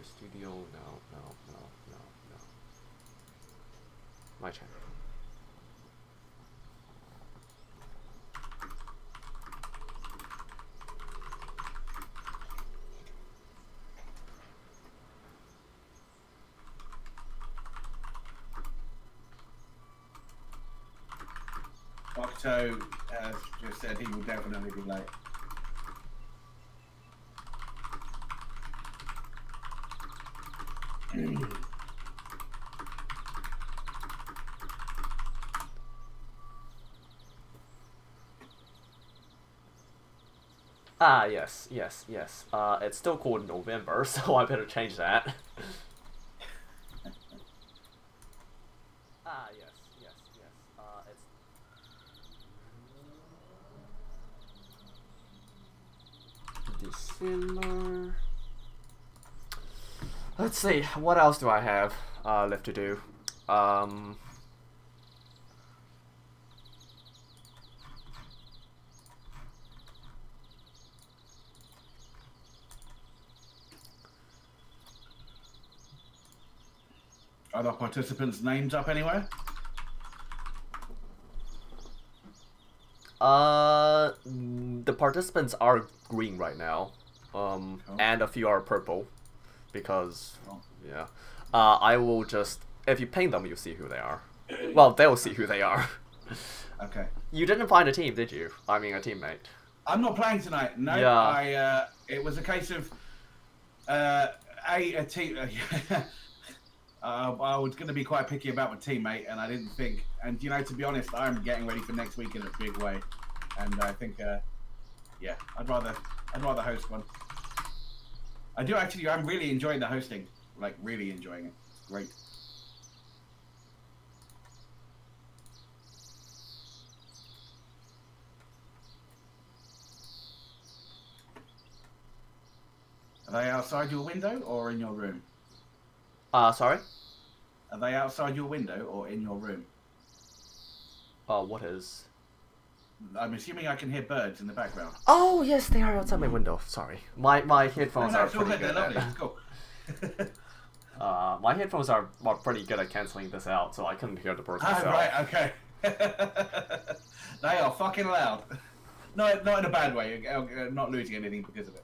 Enter studio. No. My turn. Octo has just said he will definitely be late. Ah, yes. It's still called November, so I better change that. Ah, yes. It's December. Let's see, what else do I have left to do? Are the participants' names up anywhere? The participants are green right now. Cool. And a few are purple. Because, yeah. I will just... If you ping them, you'll see who they are. Well, they'll see who they are. Okay. You didn't find a team, did you? I mean, a teammate. I'm not playing tonight. No, Yeah. It was a case of a team. I was going to be quite picky about my teammate, and I didn't think. And you know, to be honest, I'm getting ready for next week in a big way, and I think, yeah, I'd rather host one. I do actually. I'm really enjoying the hosting. Like, really enjoying it. It's great. Are they outside your window or in your room? Sorry? Are they outside your window or in your room? What is? I'm assuming I can hear birds in the background. Oh, yes, they are outside my window. Sorry. My headphones are pretty good. They're lovely. It's cool. My headphones are pretty good at cancelling this out, so I couldn't hear the birds myself. Right, okay. They are fucking loud. No, not in a bad way. Not losing anything because of it.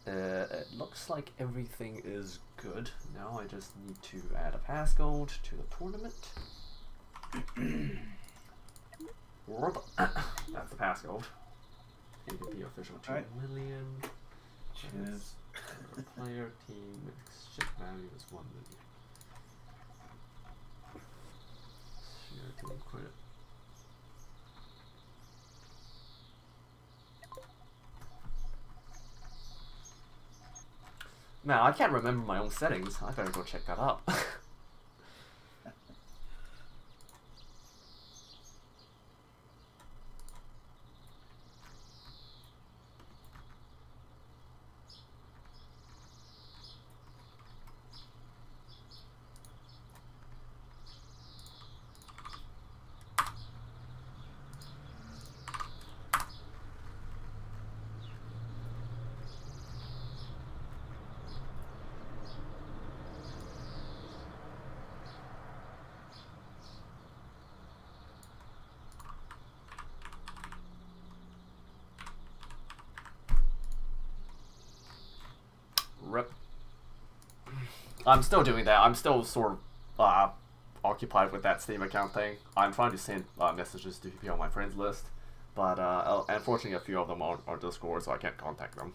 It looks like everything is good. Now I just need to add a passcode to the tournament. That's the passcode. PvP official 2 million. Cheers. Player team ship value is 1 million. Share team credit. Man, I can't remember my own settings. I better go check that up. Rip. I'm still doing that. I'm still sort of occupied with that Steam account thing. I'm trying to send messages to people on my friends list, but unfortunately a few of them are Discord, so I can't contact them.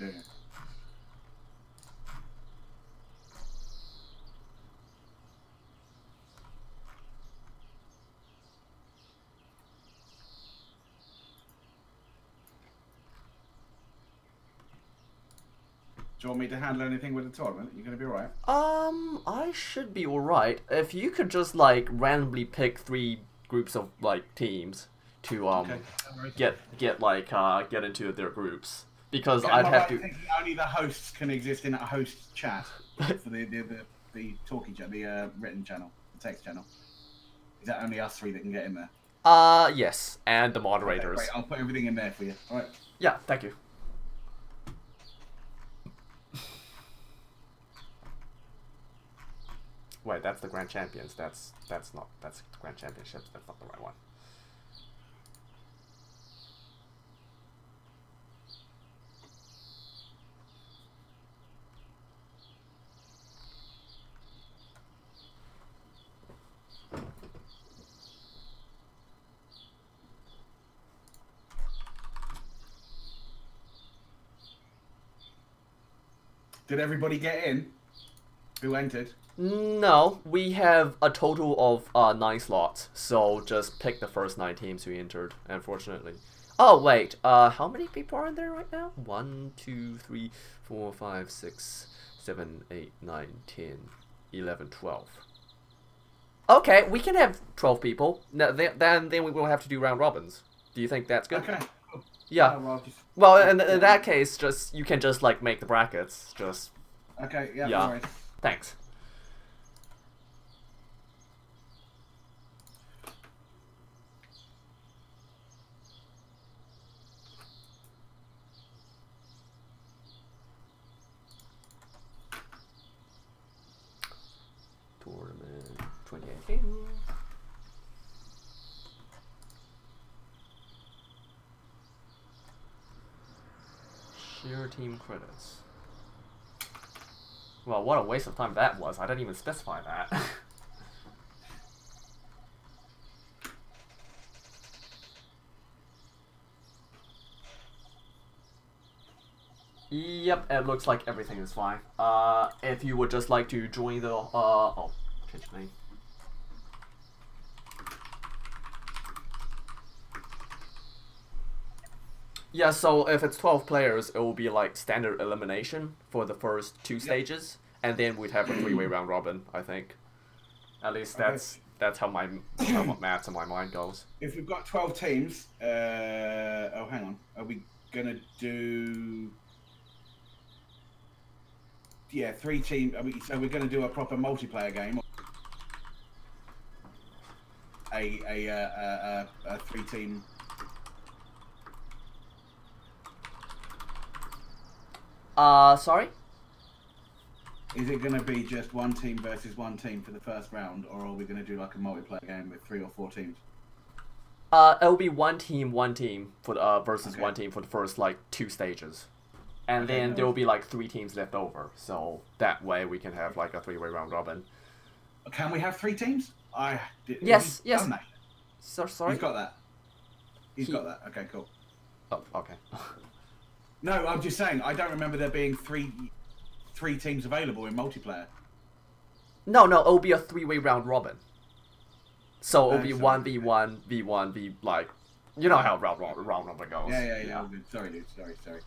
Yeah. Do you want me to handle anything with the tournament? You're going to be alright? I should be alright. If you could just, like, randomly pick 3 groups of, like, teams to, Okay. get into their groups. Because Okay, I'd have to... thinking only the hosts can exist in a host chat for the talking chat, the written channel, the text channel. Is that only us 3 that can get in there? Yes, and the Okay, moderators. great, I'll put everything in there for you. Alright. Yeah, thank you. Wait, that's the Grand Champions. That's not. That's Grand Championships. That's not the right one. Did everybody get in? Who entered? No, we have a total of 9 slots, so just pick the first 9 teams who entered, unfortunately. Oh, wait, how many people are in there right now? 1, 2, 3, 4, 5, 6, 7, 8, 9, 10, 11, 12. Okay, we can have 12 people. No, then we will have to do round robins. Do you think that's good? Okay. Yeah. Well, in that case, just you can just like make the brackets. Just. Okay. Yeah. Yeah. No worries. Thanks. Tournament 2018. Share team credits. Well, what a waste of time that was. I didn't even specify that. Yep, it looks like everything is fine. If you would just like to join the, oh, change name. Yeah, so if it's 12 players, it will be like standard elimination for the first 2 stages, and then we'd have a 3-way round robin, I think. At least that's how my maths in my mind goes. If we've got 12 teams, oh, hang on. Are we gonna do? Yeah, 3 teams. So we're gonna do a proper multiplayer game. A 3-team. Sorry? Is it going to be just 1 team versus 1 team for the first round, or are we going to do like a multiplayer game with 3 or 4 teams? It'll be 1 team for the, versus Okay. 1 team for the first like 2 stages, and Okay, then no there will worries. be like 3 teams left over. So that way we can have like a 3-way round robin. Can we have 3 teams? Yes, he's yes. done that. So sorry. He's got that. He's got that. Okay, cool. Oh, okay. No, I'm just saying. I don't remember there being three teams available in multiplayer. No, it'll be a 3-way round robin. So it'll be Sorry. 1v1, v1, v like, you know how round robin goes. Yeah. All good. Sorry, dude. Sorry.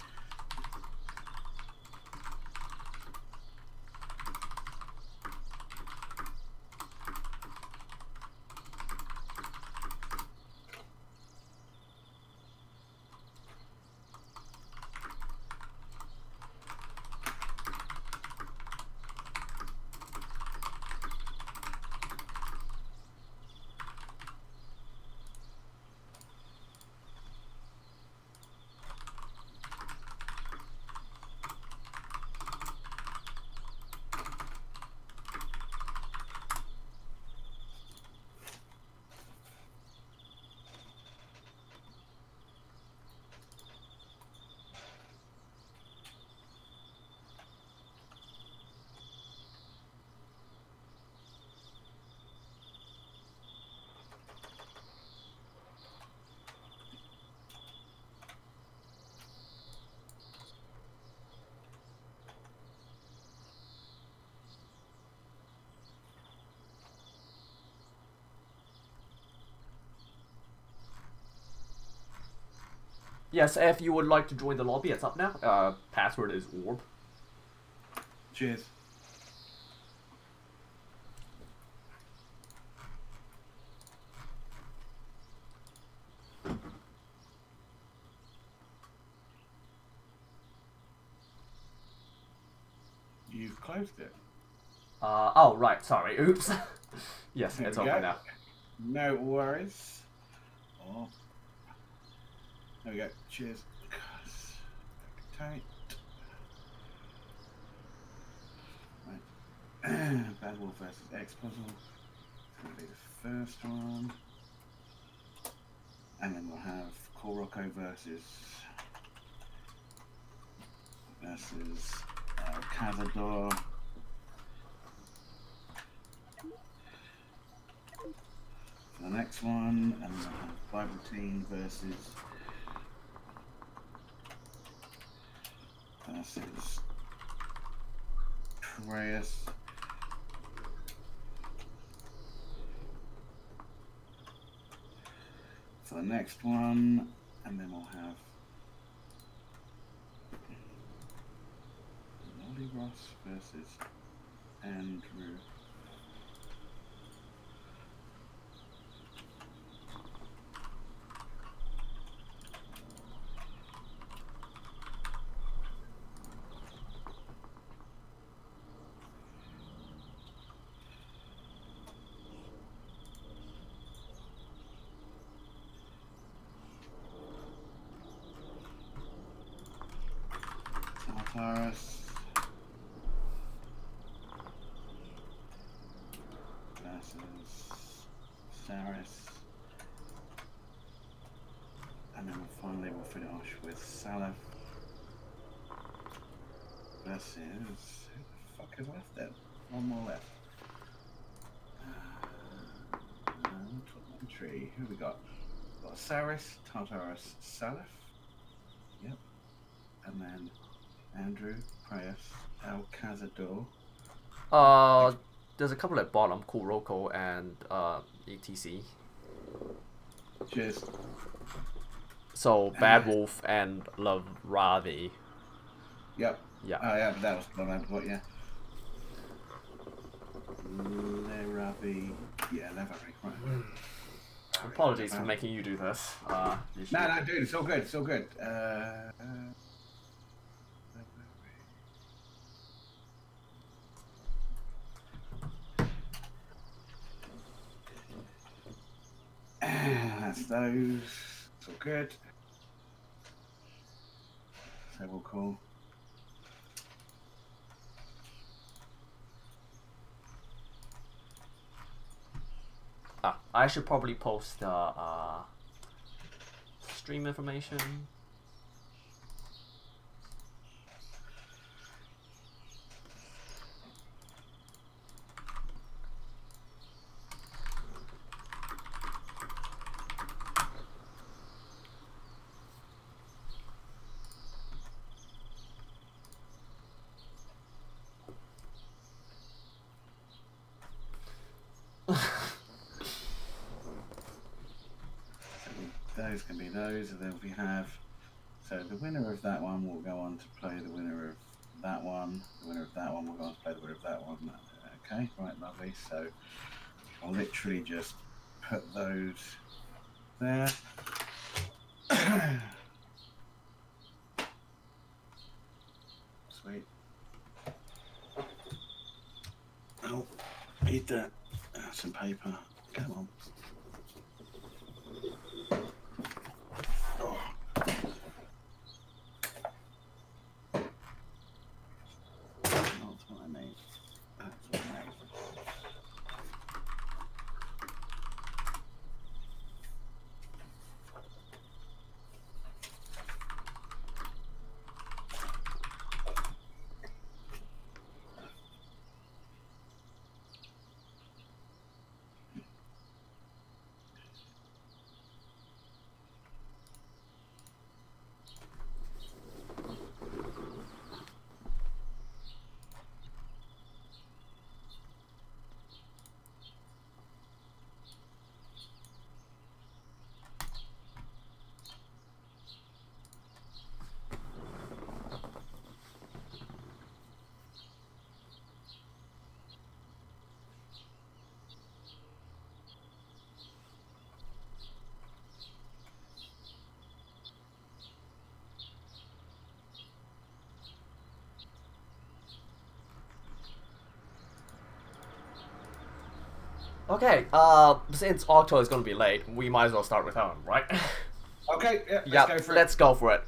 Yes, if you would like to join the lobby, it's up now. Password is orb. Cheers. You've closed it. Oh, right, sorry, oops. Yes, There it's we open go. now. No worries. Oh. There we go. Cheers. Tight. Right. Bad Wolf versus X Puzzle. It's going to be the first one. And then we'll have Core Rocco versus Cazador. For the next one, and then we'll have Bible Team versus Reyes. For the next one, and then we'll have Lolly Ross versus Andrew. Taurus versus Saris, and then finally we'll finish with Salif versus who the fuck is left then? One more left. Tree. Who we got? We've got Saris, Tartarus, Salif. Yep. And then Andrew, Prius, El Cazador. There's a couple at bottom, Kuroko and ETC. Cheers. So Bad Wolf and Lavravi. Yep. Yeah. Oh yeah, but that was what I put, yeah. Leravi. Yeah, Leravi, right. Apologies for making you do this. No, dude, it's all good, it's all good. That's those. It's all good. So we'll call. I should probably post stream information. Those can be those, and then we have, so the winner of that one will go on to play the winner of that one, the winner of that one will go on to play the winner of that one. Okay, right, lovely. So I'll literally just put those there. Sweet. Oh, need that. Some paper. Come on. Okay, since Octo is gonna be late, we might as well start with him, right? Okay, yeah, let's go for it. Let's go for it.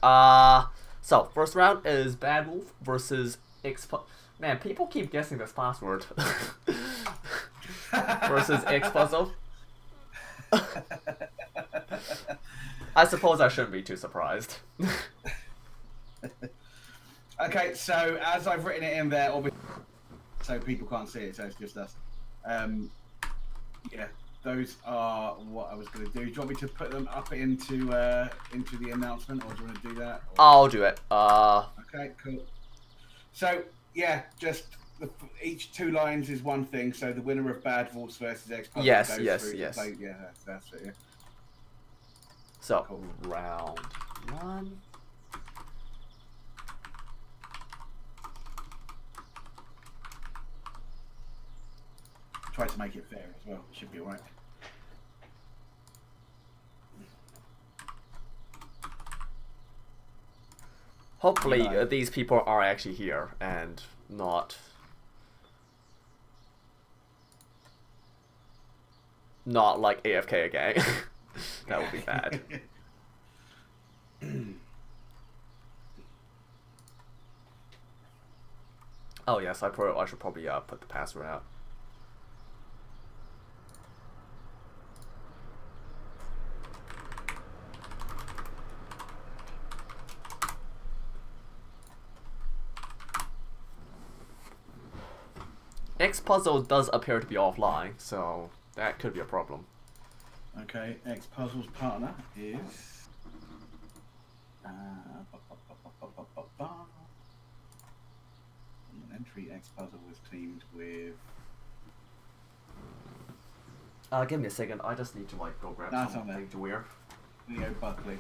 So first round is Bad Wolf versus Man, people keep guessing this password. Versus X puzzle. I suppose I shouldn't be too surprised. Okay, so as I've written it in there, obviously, so people can't see it, so it's just us. Yeah, those are what I was going to do. Do you want me to put them up into the announcement, or do you want to do that? Or... I'll do it. Okay, cool. So yeah, just each 2 lines is one thing. So the winner of Bad Vaults versus X puzzle yes. Play. Yeah, that's it. Yeah. So cool. Round 1. Try to make it fair as well. Should be alright. Hopefully, these people are actually here and not like AFK again. That would be bad. Oh yes, I should probably put the password out. X puzzle does appear to be offline, so that could be a problem. Okay, X puzzle's partner is entry. X puzzle was teamed with. Give me a second. I just need to like go grab something to wear. Leo Buckley.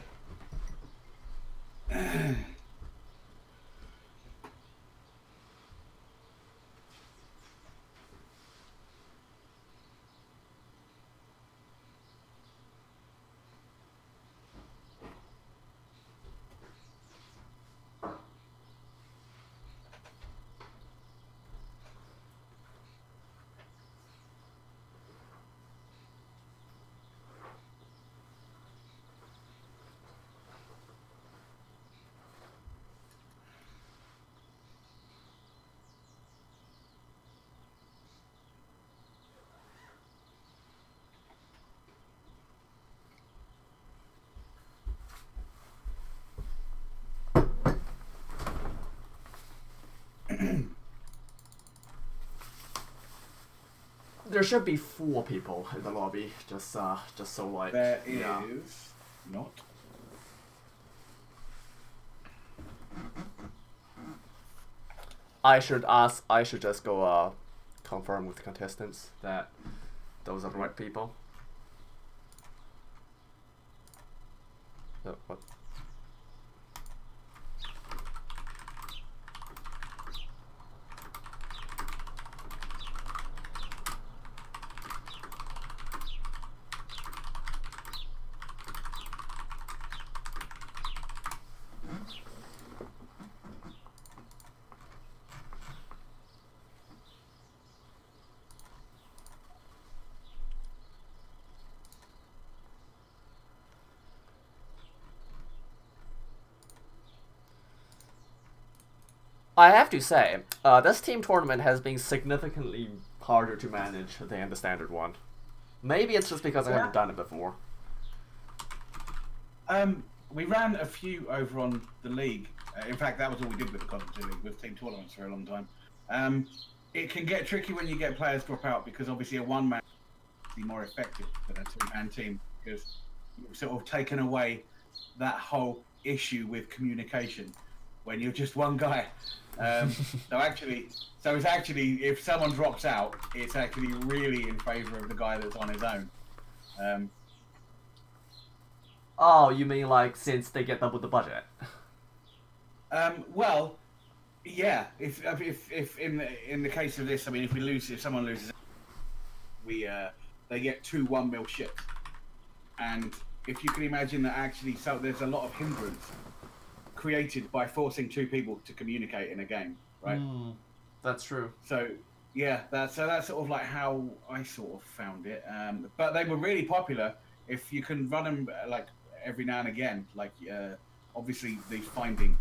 There should be 4 people in the lobby, just so like there is not. I should just go confirm with the contestants that those are the right people. What? I have to say, this team tournament has been significantly harder to manage than the standard one. Maybe it's just because I haven't done it before. We ran a few over on the league. In fact, that was all we did with the Cosmoteer League, with team tournaments for a long time. It can get tricky when you get players drop out, because obviously a one-man is more effective than a two-man team, because you've sort of taken away that whole issue with communication when you're just one guy. So it's actually, if someone drops out, it's actually really in favour of the guy that's on his own. Oh, you mean like since they get double the budget? Well, yeah. If in the case of this, I mean, if someone loses, they get 2 1-mil ships, and if you can imagine that actually, so there's a lot of hindrance created by forcing 2 people to communicate in a game, right? That's true. So yeah, that's sort of like how I sort of found it. But they were really popular if you can run them like every now and again. Like obviously the finding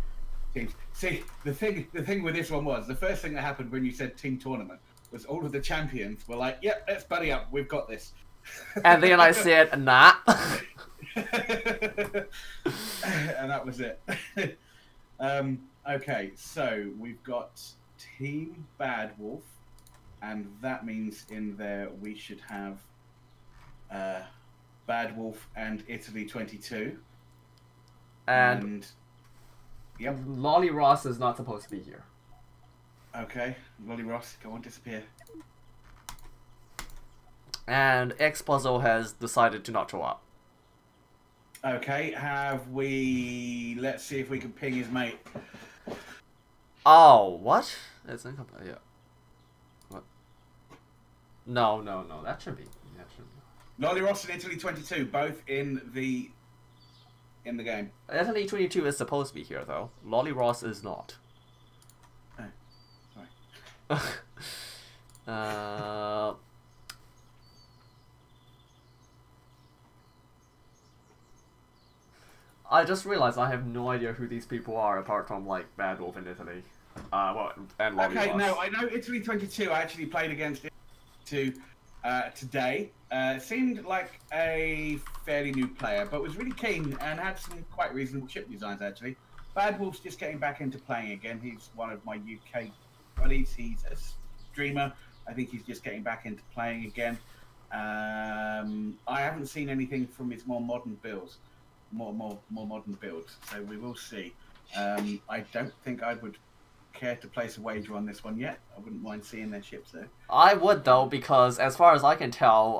teams. See, the thing with this one was the first thing that happened when you said team tournament was all of the champions were like, "Yep, let's buddy up. We've got this." And then I said, "Nah." And that was it. Okay, so we've got Team Bad Wolf, and that means in there we should have Bad Wolf and Italy 22. And yep, Lolly Ross is not supposed to be here. Okay, Lolly Ross, go on, disappear. And X Puzzle has decided to not show up. Okay, have we... Let's see if we can ping his mate. Oh, what? It's incomplete. Yeah. What? No, that should be. Lolly Ross and Italy 22, both in the game. Italy 22 is supposed to be here, though. Lolly Ross is not. Oh, sorry. I just realized I have no idea who these people are apart from like Bad Wolf in Italy. And Lolly Ross. No, I know Italy 22. I actually played against it today. Seemed like a fairly new player, but was really keen and had some quite reasonable chip designs actually. Bad Wolf's just getting back into playing again. He's one of my UK buddies. He's a streamer. I think he's just getting back into playing again. I haven't seen anything from his more modern builds. More modern builds, so we will see. I don't think I would care to place a wager on this one yet. I wouldn't mind seeing their ships though. I would though, because as far as I can tell,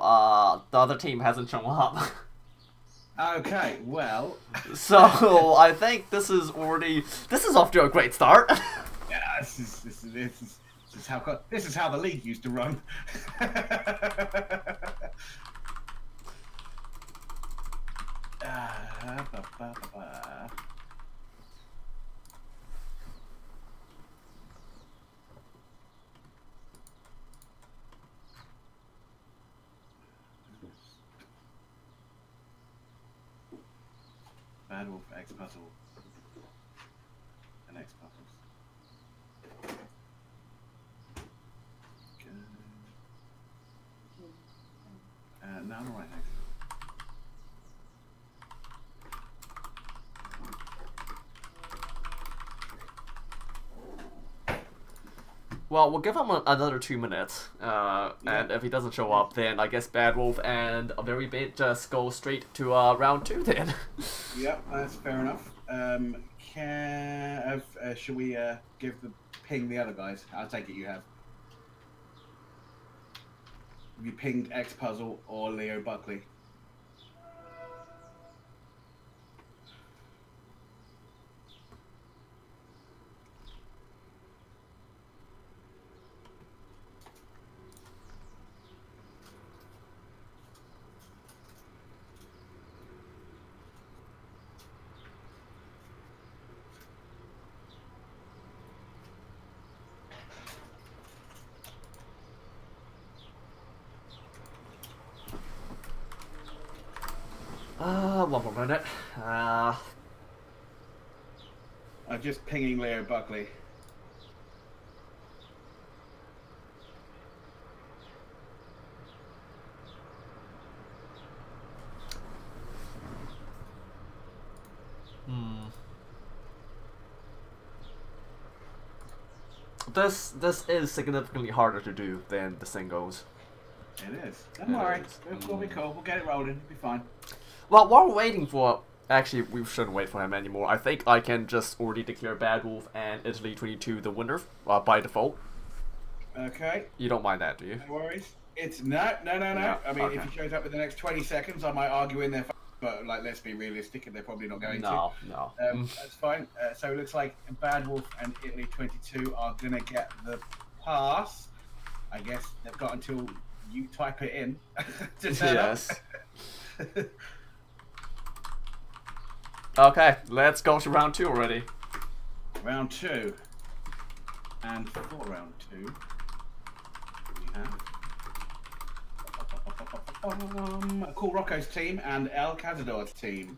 the other team hasn't shown up. Okay, well. So I think this is off to a great start. Yeah, this is how the league used to run. Bad Wolf, X Puzzle, and X Puzzles. No, I'm alright, thanks. Well, we'll give him another 2 minutes, and if he doesn't show up, then I guess Bad Wolf and a Very Bit just go straight to round 2 then. Yep, that's fair enough. Should we give the ping the other guys? I'll take it you have. Have you pinged X Puzzle or Leo Buckley? One more minute. I'm just pinging Leo Buckley. This is significantly harder to do than the singles. It is. Don't worry. We'll be cool. We'll get it rolling. It'll be fine. Well, while we're waiting for... Actually, we shouldn't wait for him anymore. I think I can just already declare Bad Wolf and Italy 22 the winner by default. Okay. You don't mind that, do you? No worries. It's no. Yeah, I mean, okay. if he shows up in the next 20 seconds, I might argue in their favor, but like, let's be realistic, and they're probably not going to. No. That's fine. So it looks like Bad Wolf and Italy 22 are gonna get the pass. I guess they've got until you type it in to turn Yes. up. Okay, let's go to round 2 already. Round 2. And for round 2, we have Cool Rocco's team and El Cazador's team.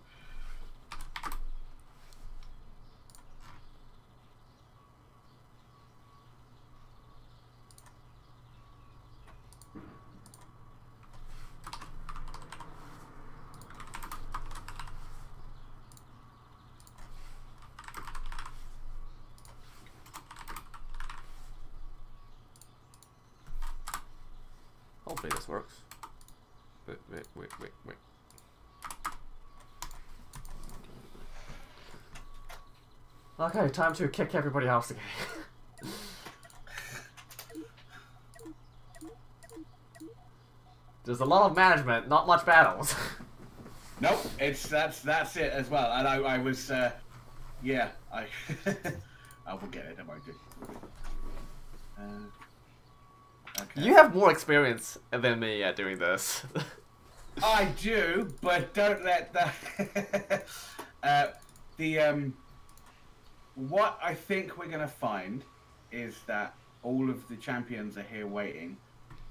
hopefully this works. Wait. Okay, time to kick everybody else again. There's a lot of management, not much battles. Nope, that's it as well. And I was, yeah, I will get it. Don't worry. Okay. You have more experience than me at doing this. I do, but don't let that. What I think we're gonna find is that all of the champions are here waiting,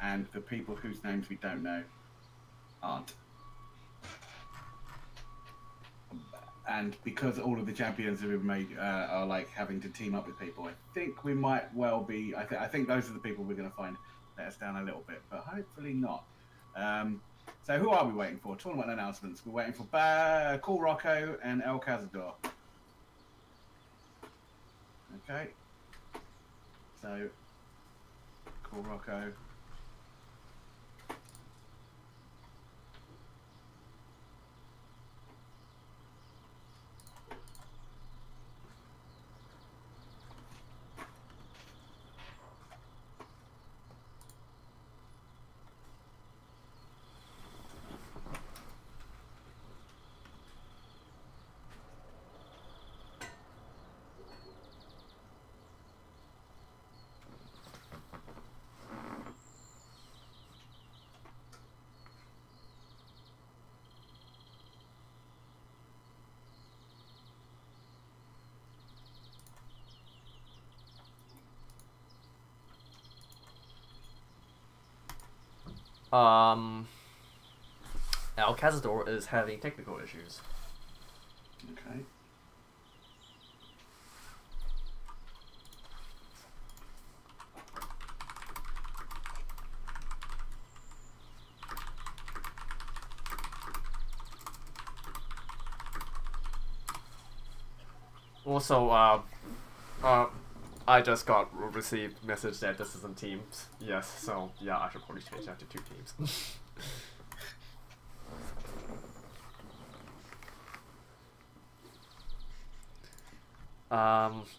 and the people whose names we don't know aren't. And because all of the champions have been made are like having to team up with people, I think we might well be. I think those are the people we're going to find. Let us down a little bit, but hopefully not. So who are we waiting for? Tournament announcements. We're waiting for Cool Rocco and El Cazador. Okay. So Cool Rocco. El Cazador is having technical issues. Okay. Also, I just received message that this isn't teams. Yes, so yeah, I should probably change that to 2 teams.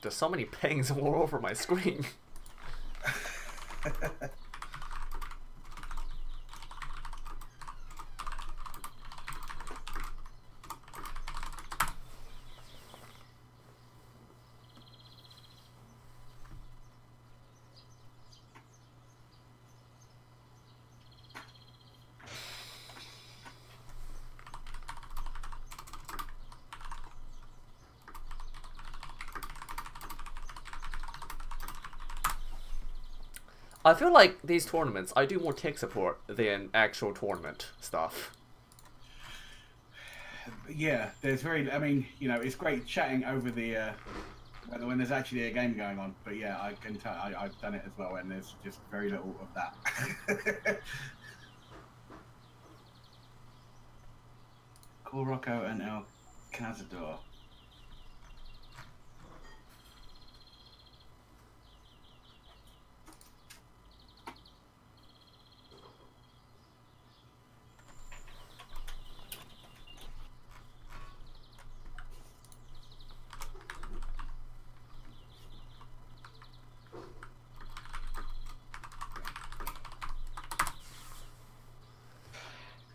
There's so many pings all over my screen. I feel like these tournaments, I do more tech support than actual tournament stuff. Yeah, there's very. I mean, you know, it's great chatting over the when there's actually a game going on. But yeah, I can tell I've done it as well, and there's just very little of that. Cool Rocco and El Cazador.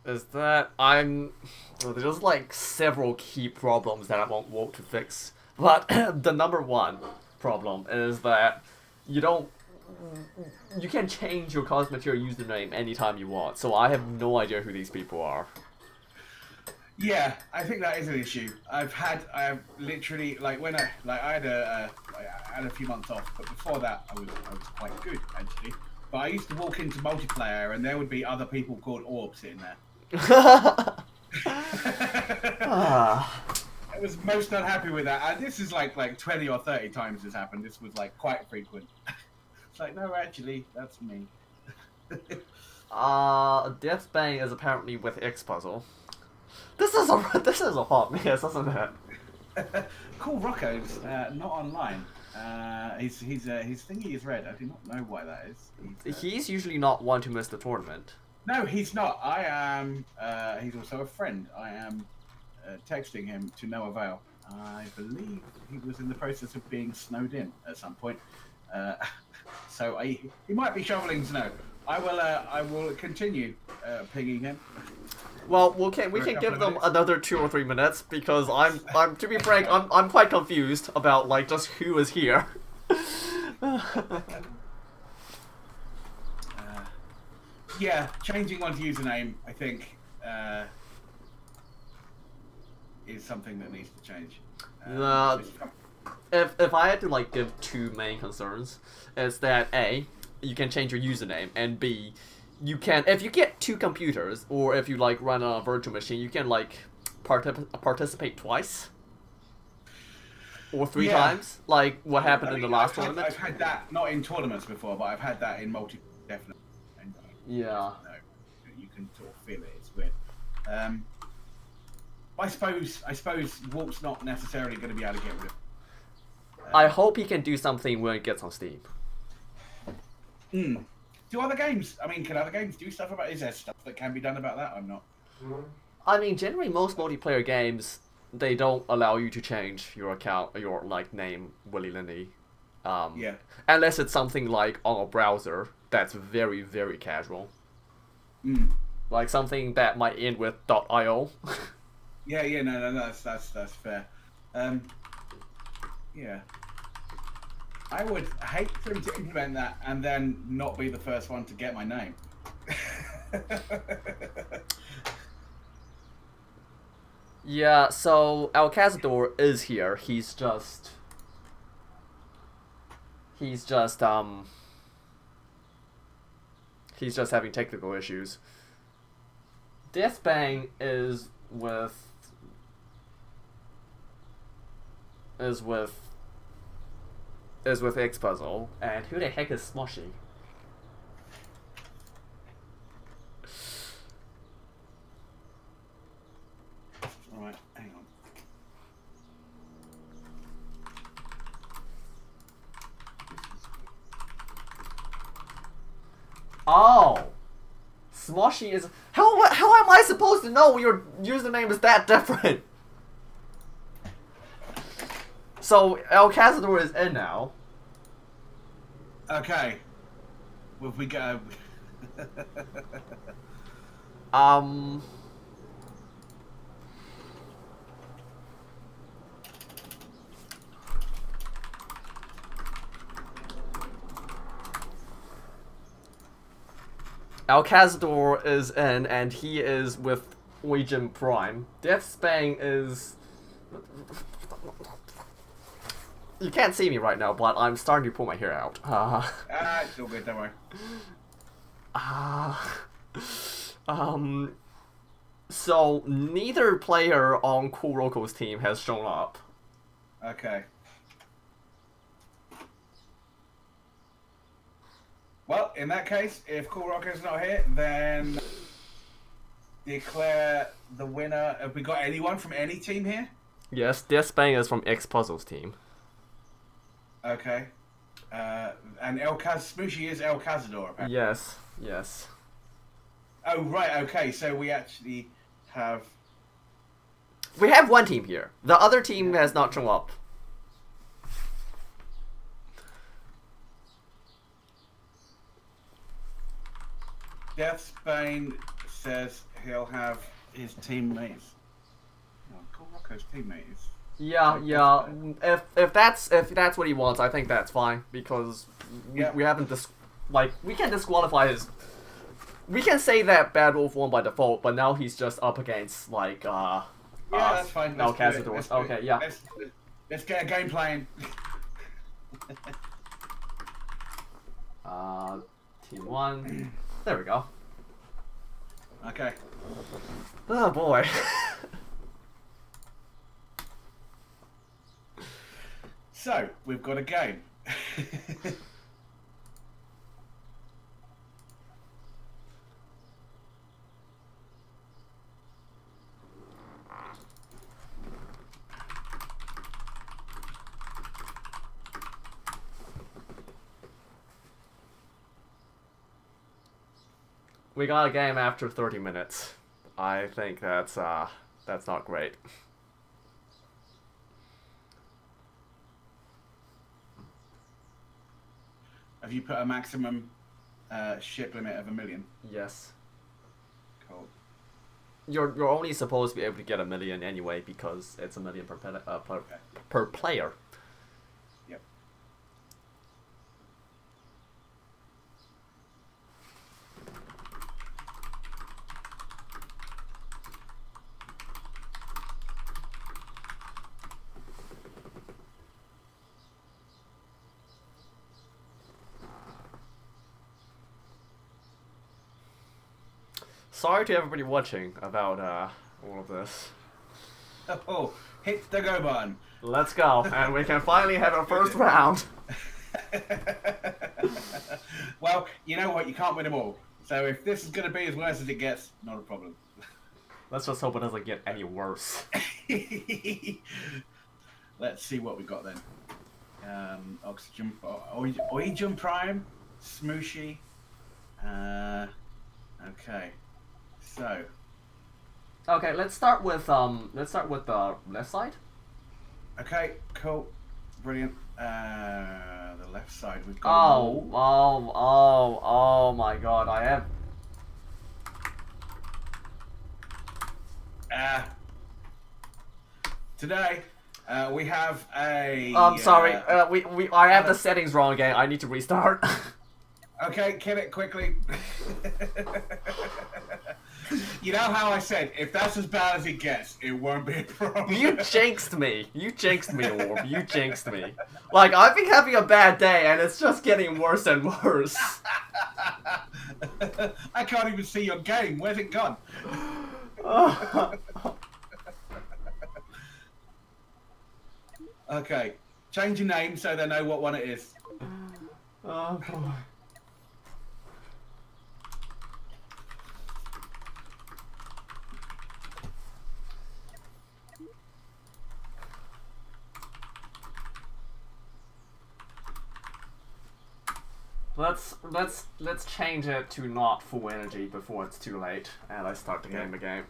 Is that there's like several key problems that I won't want to fix, but the number one problem is that you can change your Cosmoteer username anytime you want, so I have no idea who these people are. Yeah, I think that is an issue. I've literally I had a few months off, but before that I was quite good actually. But I used to walk into multiplayer and there would be other people called Orb sitting there. I was most unhappy with that. And this is like 20 or 30 times this happened. This was like quite frequent. It's like, no, actually, that's me. Death Bang is apparently with X Puzzle. This is a hot mess, isn't it? Cool Rocco's not online. His thingy is red. I do not know why that is. He's usually not one to miss the tournament. No, he's not. I am. He's also a friend. I am texting him to no avail. I believe he was in the process of being snowed in at some point. So he might be shoveling snow. I will continue pinging him. Well, we can give them another 2 or 3 minutes because I'm to be frank, I'm quite confused about like just who is here. Yeah, changing one's username, I think, is something that needs to change. If I had to like give 2 main concerns, it's that A, you can change your username, and B, you can, if you get 2 computers, or if you like run on a virtual machine, you can like participate twice or 3 times, like what happened in the last tournament. I've had that not in tournaments before, but I've had that in multi definitely. And, yeah, you can sort of feel it. It's weird. I suppose Walt's not necessarily going to be able to get rid of. I hope he can do something when it gets on Steam. Do other games? I mean, can other games do stuff about? Is there stuff that can be done about that? I'm not. I mean, generally most multiplayer games, they don't allow you to change your account, your like name willy-nilly. Yeah. Unless it's something like on a browser that's very, very casual. Like something that might end with .io. Yeah, no, that's fair. Yeah. I would hate for him to implement that and then not be the first one to get my name. Yeah, so El Cazador is here. He's just having technical issues. Deathbang is with Xpuzzle, and who the heck is Smoshy? Alright, hang on. Oh! Smoshy is... How am I supposed to know your username is that different? So, El Cazador is in now. Okay. Well, if we go... El Cazador is in, and he is with Legion Prime. Deathbang is... You can't see me right now, but I'm starting to pull my hair out. it's all good, don't worry. So neither player on Cool Roko's team has shown up. Okay. Well, in that case, if Cool Roko's not here, then declare the winner. Have we got anyone from any team here? Yes, Deathbang is from Xpuzzle's team. Okay. And Smooshy is El Cazador, apparently. Yes. Oh, right, okay, so we actually have... We have one team here. The other team has not shown up. Deathbane says he'll have his teammates. Oh, Cool Roko's teammates. Yeah. If that's what he wants, I think that's fine because we haven't we can disqualify his. We can say that Bad Wolf won by default, but now he's just up against like yeah, that's fine. El Cazador. Okay, yeah. Let's get a game playing. Team 1. There we go. Okay. Oh boy. So, we've got a game. We got a game after 30 minutes. I think that's not great. Have you put a maximum ship limit of 1 million? Yes. Cool. You're only supposed to be able to get 1 million anyway because it's 1 million per player. Yep. Sorry to everybody watching about all of this. Oh, hit the go button. Let's go, and we can finally have our first round. Well, you know what? You can't win them all. So if this is going to be as worse as it gets, not a problem. Let's just hope it doesn't get any worse. Let's see what we got then. Oxygen, Oidium Prime, Smooshy. Okay. So. Okay, let's start with the left side. Okay, cool, brilliant. The left side we've got. Oh my God! I have. Today, we have a. Sorry. I have the settings wrong again. I need to restart. Okay, kill it quickly. You know how I said, if that's as bad as it gets, it won't be a problem. You jinxed me. You jinxed me, Orb. You jinxed me. Like, I've been having a bad day, and it's just getting worse and worse. I can't even see your game. Where's it gone? Okay. Change your name so they know what one it is. Oh, boy. Let's change it to not full energy before it's too late, and I start the game again.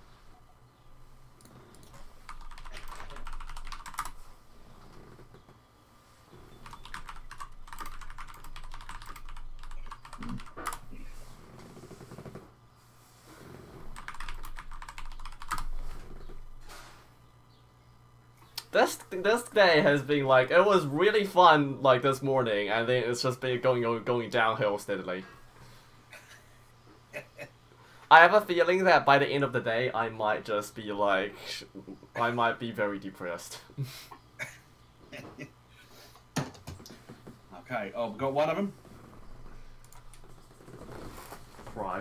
This day has been like, it was really fun like this morning, and then it's just been going downhill steadily. I have a feeling that by the end of the day, I might just be like, I might be very depressed. Okay, oh, we've got one of them. Cry.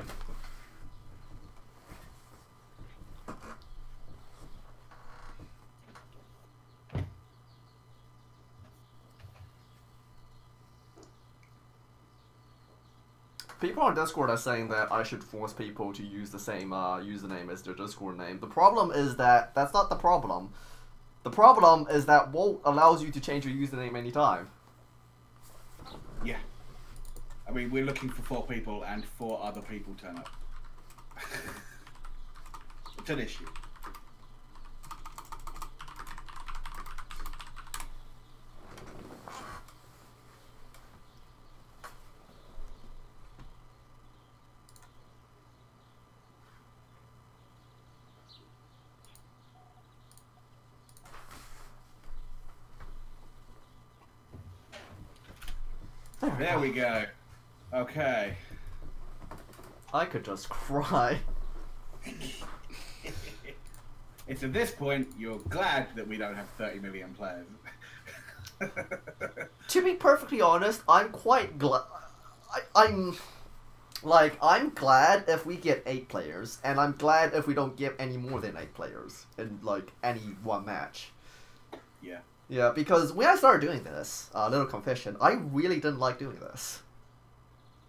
People on Discord are saying that I should force people to use the same username as their Discord name. The problem is that that's not the problem. The problem is that WoW allows you to change your username anytime. Yeah. I mean, we're looking for 4 people and 4 other people turn up. It's an issue. There we go. Okay. I could just cry. It's at this point you're glad that we don't have 30 million players. To be perfectly honest, I'm quite glad. I'm glad if we get 8 players, and I'm glad if we don't get any more than 8 players in like any one match. Yeah. Yeah, because when I started doing this, little confession, I really didn't like doing this.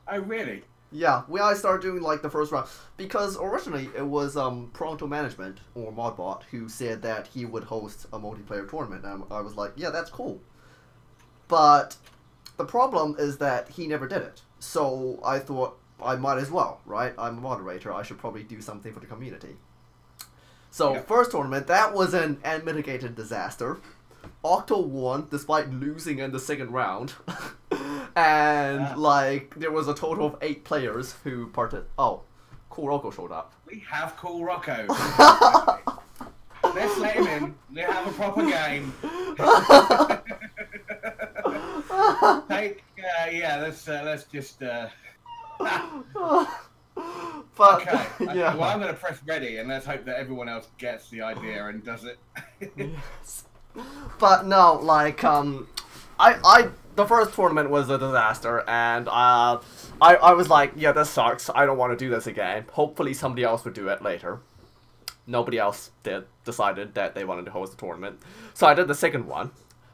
Oh, really? Yeah, when I started doing like the first round, because originally it was Pronto Management or Modbot who said that he would host a multiplayer tournament, and I was like, yeah, that's cool. But the problem is that he never did it. So I thought, I might as well, right? I'm a moderator. I should probably do something for the community. So, Yep. first tournament, that was an unmitigated disaster. Octo won despite losing in the second round. And, like, there was a total of 8 players who Oh, Cool Rocco showed up. We have Cool Rocco. Let's let him in. We have a proper game. Let's just. But, Okay. yeah. Well, I'm going to press ready, and let's hope that everyone else gets the idea and does it. Yes. But no, like, the first tournament was a disaster, and I was like, yeah, this sucks. I don't want to do this again. Hopefully somebody else would do it later. Nobody else decided that they wanted to host the tournament. So I did the second one.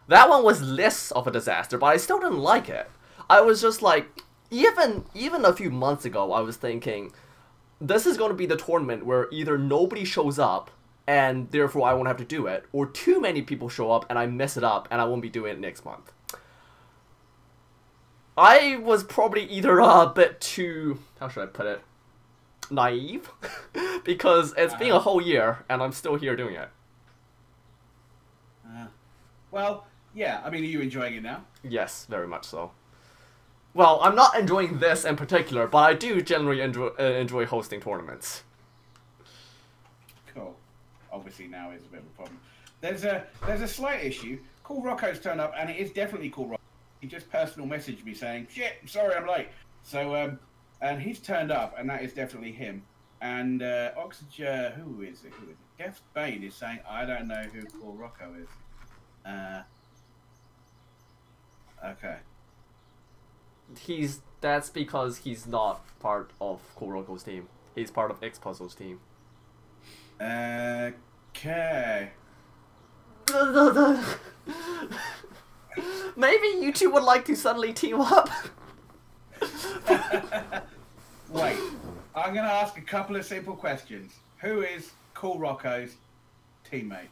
That one was less of a disaster, but I still didn't like it. I was just like, even a few months ago, I was thinking, this is going to be the tournament where either nobody shows up, and therefore I won't have to do it, or too many people show up and I mess it up and I won't be doing it next month. I was probably either a bit too, how should I put it, naive, because it's been a whole year and I'm still here doing it. Well, yeah, I mean, are you enjoying it now? Yes, very much so. Well, I'm not enjoying this in particular, but I do generally enjoy hosting tournaments. Cool. Obviously now is a bit of a problem. There's a slight issue. Cool Rocco's turned up, and it is definitely Cool Rocco. He just personal messaged me saying, "Shit, sorry, I'm late." So and he's turned up, and that is definitely him. And Oxygen, who is it? Jeff Bain is saying, "I don't know who Cool Rocco is." Okay. That's because he's not part of Cool Rocco's team. He's part of X-Puzzle's team. Okay. Maybe you two would like to suddenly team up? Wait, I'm going to ask a couple of simple questions. Who is Cool Rocco's teammate?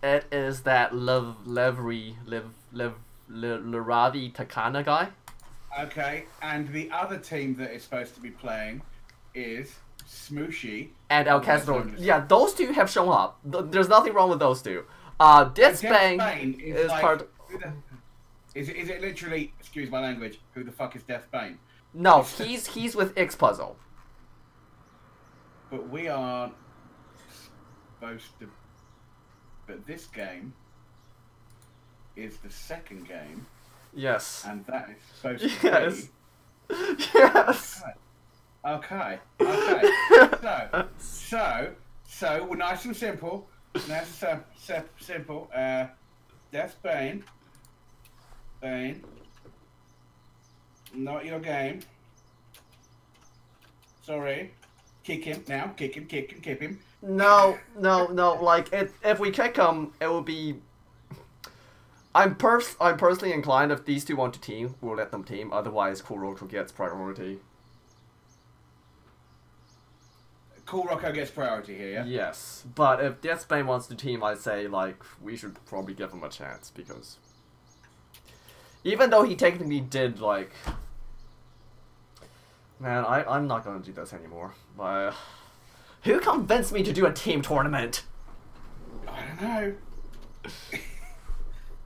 It is that Laravi Takana guy. Okay, and the other team that is supposed to be playing is Smooshy. And El Castro. Yeah, those two have shown up. There's nothing wrong with those two. Death Bane is like, part... Is it literally, excuse my language, who the fuck is Death Bane? No, he's with X-Puzzle. But we aren't supposed to... But this game is the second game. Yes. And that is supposed to be... Yes. Okay. So, we're nice and simple. Nice and simple. Death Bane. Not your game. Sorry. Kick him now. Kick him. No. Like, if we kick him, it will be... I'm personally inclined, if these two want to team, we'll let them team. Otherwise, Cool Rocco gets priority. Cool Rocco gets priority here, yeah? Yes. But if Death Bane wants to team, I'd say, like, we should probably give him a chance, because... Even though he technically did, like... Man, I'm not gonna do this anymore. But... Who convinced me to do a team tournament? I don't know.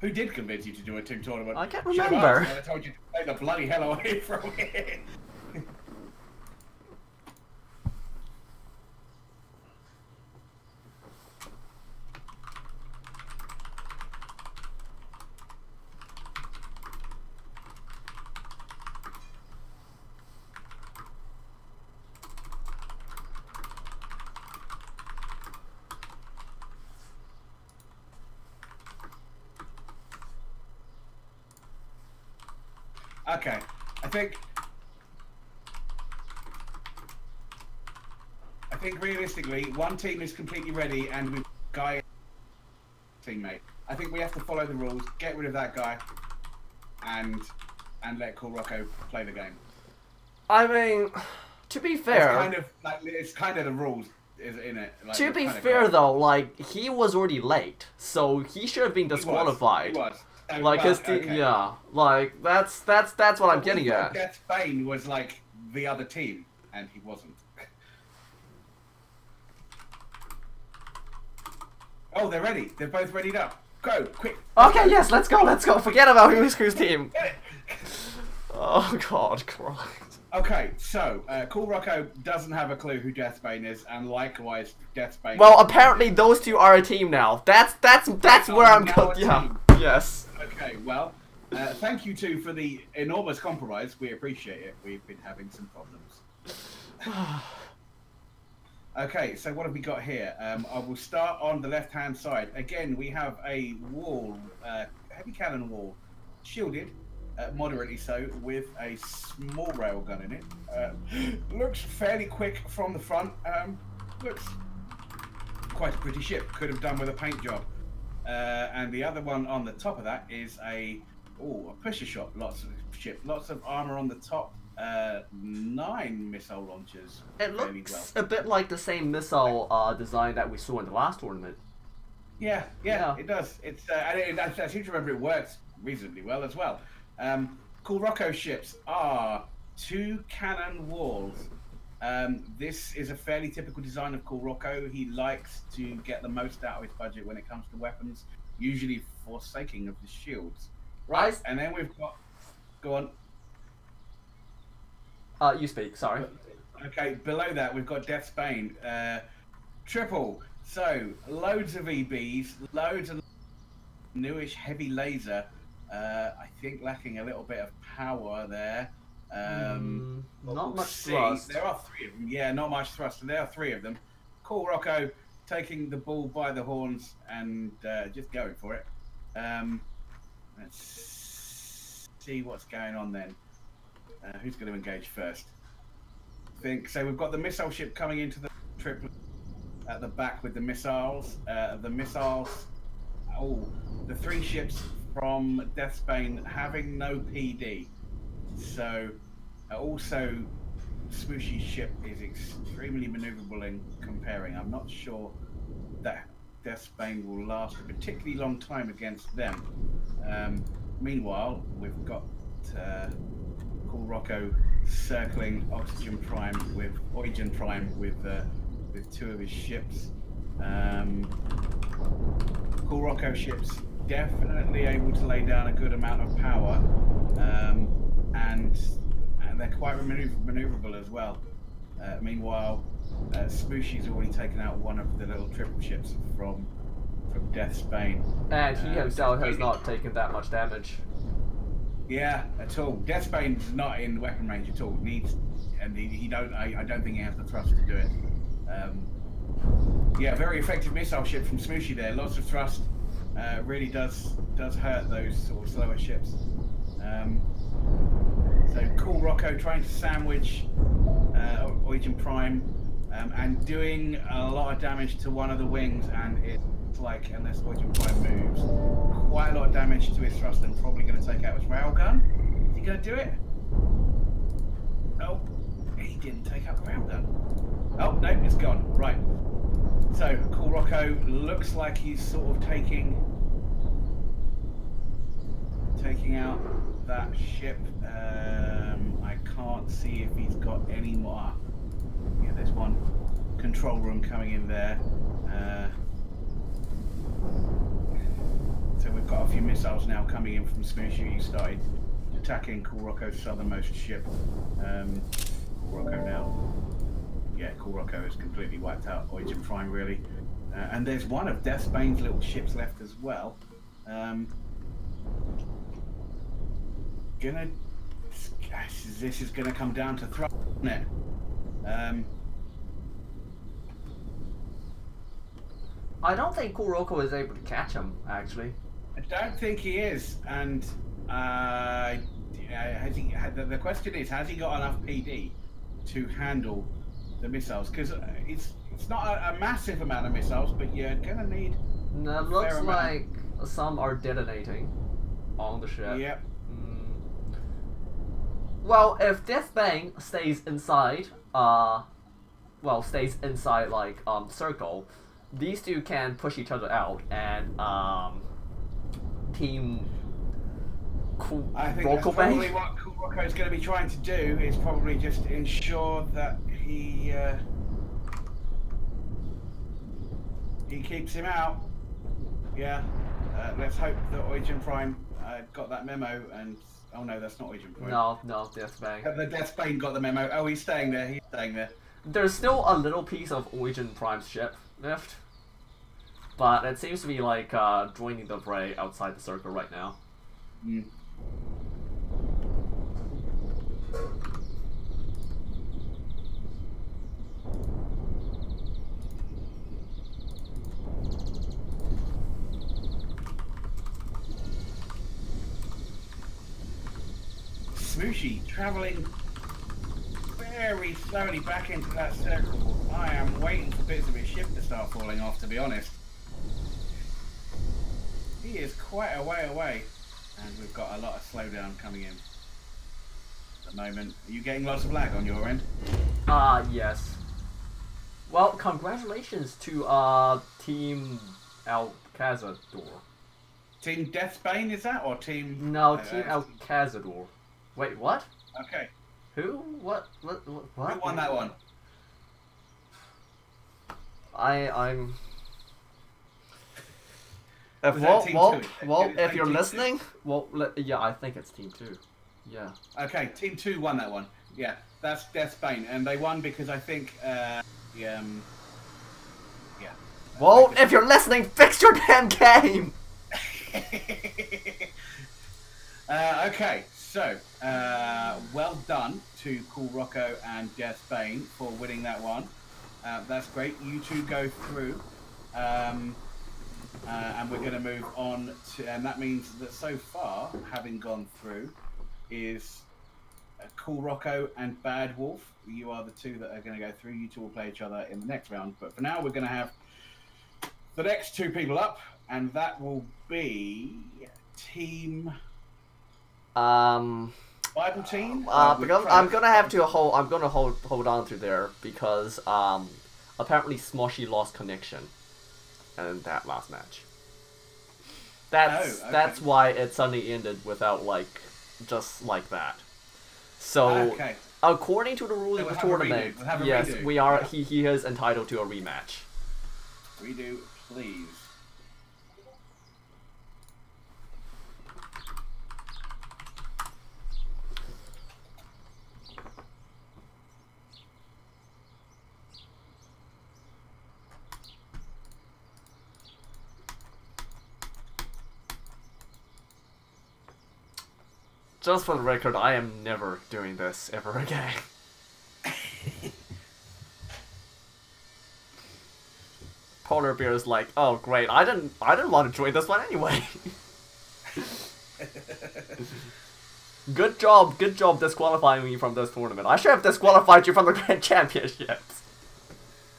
Who did convince you to do a team tournament? I can't remember. I told you to play the bloody hell away from it. Okay, I think realistically, one team is completely ready, and we've got a guy teammate. I think we have to follow the rules, get rid of that guy, and let Cool Rocco play the game. I mean, to be fair, it's kind of the rules, isn't it? Like, to be fair though, like, he was already late, so he should have been disqualified. He was. Like his team, yeah. Like that's what I'm getting at. Death Bane was like the other team, and he wasn't. Oh, they're ready. They're both readied up. Go, quick. Okay, yes, let's go, let's go. Forget about Who's team. Oh, God, Christ. Okay, so, Cool Rocco doesn't have a clue who Deathbane is, and likewise, Deathbane... Well, apparently those two are a team now. That's where I'm going. Yeah, yes. Okay, well, thank you two for the enormous compromise. We appreciate it. We've been having some problems. Okay, so what have we got here? I will start on the left-hand side. Again, we have a wall, heavy cannon wall, shielded, moderately so, with a small railgun in it. Looks fairly quick from the front. Looks quite a pretty ship. Could have done with a paint job. And the other one on the top of that is a pusher shot. Lots of armor on the top. 9 missile launchers. It looks a bit like the same missile design that we saw in the last tournament. Yeah, it does. It's I seem to remember it works reasonably well as well. Cool Rocco ships are 2 cannon walls. This is a fairly typical design of Cool Rocco. He likes to get the most out of his budget when it comes to weapons, usually forsaking of the shields. Right, and then we've got... Go on. You speak, sorry. Okay, below that we've got Deathbane. Triple. So, loads of EBs, loads of newish heavy laser. I think lacking a little bit of power there. Not much thrust. There are 3 of them. Yeah, not much thrust. There are 3 of them. Cool Rocco taking the bull by the horns and just going for it. Let's see what's going on then. Who's going to engage first? I think so. We've got the missile ship coming into the triplet at the back with the missiles. The 3 ships from Deathbane having no PD. So, also, Swooshy's ship is extremely maneuverable in comparing. I'm not sure that Deathbane will last a particularly long time against them. Meanwhile, we've got Cool Rocco circling Oxygen Prime with 2 of his ships. Cool Rocco ships definitely able to lay down a good amount of power, and they're quite maneuverable as well. Meanwhile, Swooshy's already taken out one of the little triple ships from Deathbane, and he himself has not taken that much damage. Yeah, at all. Deathbane's not in weapon range at all. I don't think he has the thrust to do it. Yeah, very effective missile ship from Swooshy there. Lots of thrust. Really does hurt those sort of slower ships. So Cool Rocco trying to sandwich Origin Prime and doing a lot of damage to one of the wings, and it's like, unless Origin Prime moves, quite a lot of damage to his thrust and probably going to take out his railgun. Is he going to do it? Oh, he didn't take out the railgun. Oh, no, it's gone. Right. So, Cool Rocco looks like he's sort of taking out that ship. I can't see if he's got any more. Yeah, there's one control room coming in there. So we've got a few missiles now coming in from Swooshy. He started attacking Cool Rocco's southernmost ship. Cool Rocco now. Yeah, Cool Rocco has completely wiped out Origin Prime, really. And there's one of Deathbane's little ships left as well. This is gonna come down to thrust, isn't it? I don't think Cool Rocco is able to catch him, actually. I don't think he is, and the question is, has he got enough PD to handle the missiles? Because it's not a massive amount of missiles, but you're gonna need. No, it looks like some are detonating on the ship. Yep. Well, if Deathbane stays inside, like circle, these two can push each other out, and Team Cool. I think that's probably what Kuroko is going to be trying to do, is probably just ensure that he keeps him out. Yeah. Let's hope that Origin Prime got that memo and... Oh no, that's not Origin Prime. No, Deathbane. The Deathbane got the memo. Oh, he's staying there. He's staying there. There's still a little piece of Origin Prime's ship left, but it seems to be like joining the fray outside the circle right now. Mm. Smooshy traveling very slowly back into that circle. I am waiting for bits of his ship to start falling off, to be honest. He is quite a way away, and we've got a lot of slowdown coming in at the moment. Are you getting lots of lag on your end? Yes. Well, congratulations to Team Alcazador. Team Deathbane, is that, or Team... No, Team Alcazador. Wait, what? Okay. Who? What? What? Who won that one? I'm... If you're listening, yeah, I think it's Team 2. Yeah. Okay, Team 2 won that one. Yeah, that's Deathbane, and they won because I think, yeah. Well, if you're listening, fix your damn game! Okay, so, well done to Cool Rocco and Deathbane for winning that one. That's great. You two go through. And we're going to move on to, and that means that so far, having gone through, is Cool Rocco and Bad Wolf. You are the two that are going to go through. You two will play each other in the next round. But for now, we're going to have the next two people up, and that will be Team Bible Team. Because I'm gonna have to hold. I'm gonna hold on to there because apparently Smoshy lost connection in that last match. That's why it suddenly ended without just like that. So according to the rules of the tournament, yes, we are. Yeah. He is entitled to a rematch. Redo, please. Just for the record, I am never doing this ever again. Polar Bear is like, oh great, I didn't want to join this one anyway. Good job disqualifying me from this tournament. I should have disqualified you from the Grand Championships.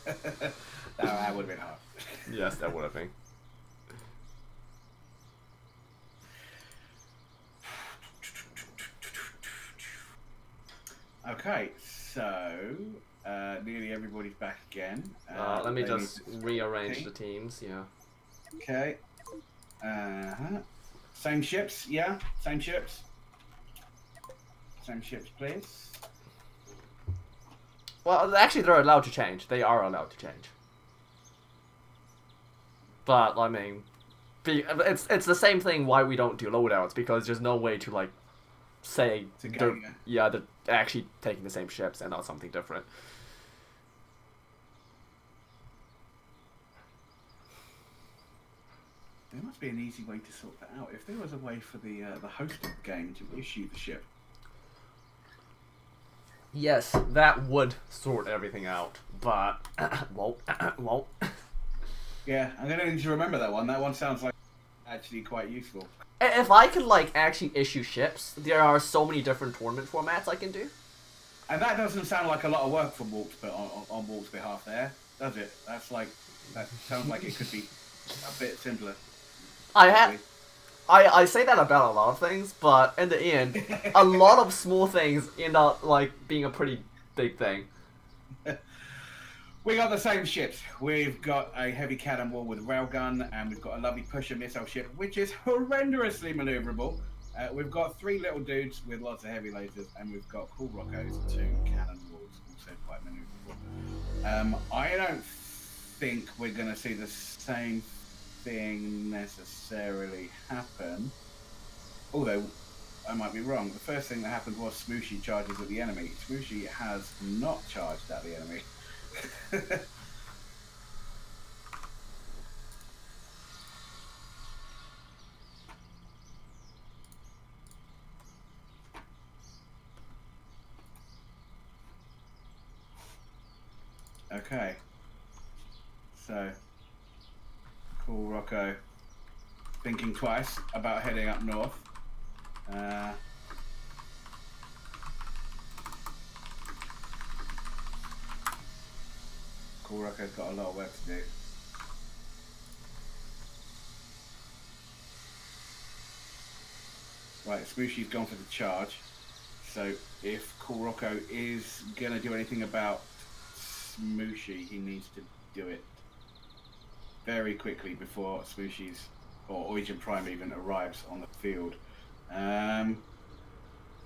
That would have been hard. Yes, that would have been. Okay, so nearly everybody's back again. Let me just rearrange the teams. Yeah. Okay. Same ships, yeah. Same ships. Same ships, please. Well, actually, they're allowed to change. They are allowed to change. But I mean, it's the same thing. Why we don't do loadouts, because there's no way to say they're actually taking the same ships and not something different. There must be an easy way to sort that out. If there was a way for the host of the game to issue the ship. Yes, that would sort everything out, but well. Yeah, I'm gonna need to remember that one. That one sounds like actually quite useful. If I could actually issue ships, there are so many different tournament formats I can do. And that doesn't sound like a lot of work for Walk's, but on Walk's behalf there, does it? That sounds like it could be a bit simpler. I say that about a lot of things, but in the end, a lot of small things end up being a pretty big thing. We got the same ships. We've got a heavy cannonball with railgun, and we've got a lovely pusher missile ship, which is horrendously maneuverable. We've got 3 little dudes with lots of heavy lasers, and we've got Cool Rocco's 2 cannon balls, also quite maneuverable. I don't think we're going to see the same thing necessarily happen, although I might be wrong. The first thing that happened was Smooshy charges at the enemy. Smooshy has not charged at the enemy. Okay, so Cool Rocco thinking twice about heading up north. Cool Rocco's got a lot of work to do. Right, Spooshy's gone for the charge. So if Cool Rocco is gonna do anything about Smooshy, he needs to do it very quickly before Smooshy's or Origin Prime even arrives on the field. I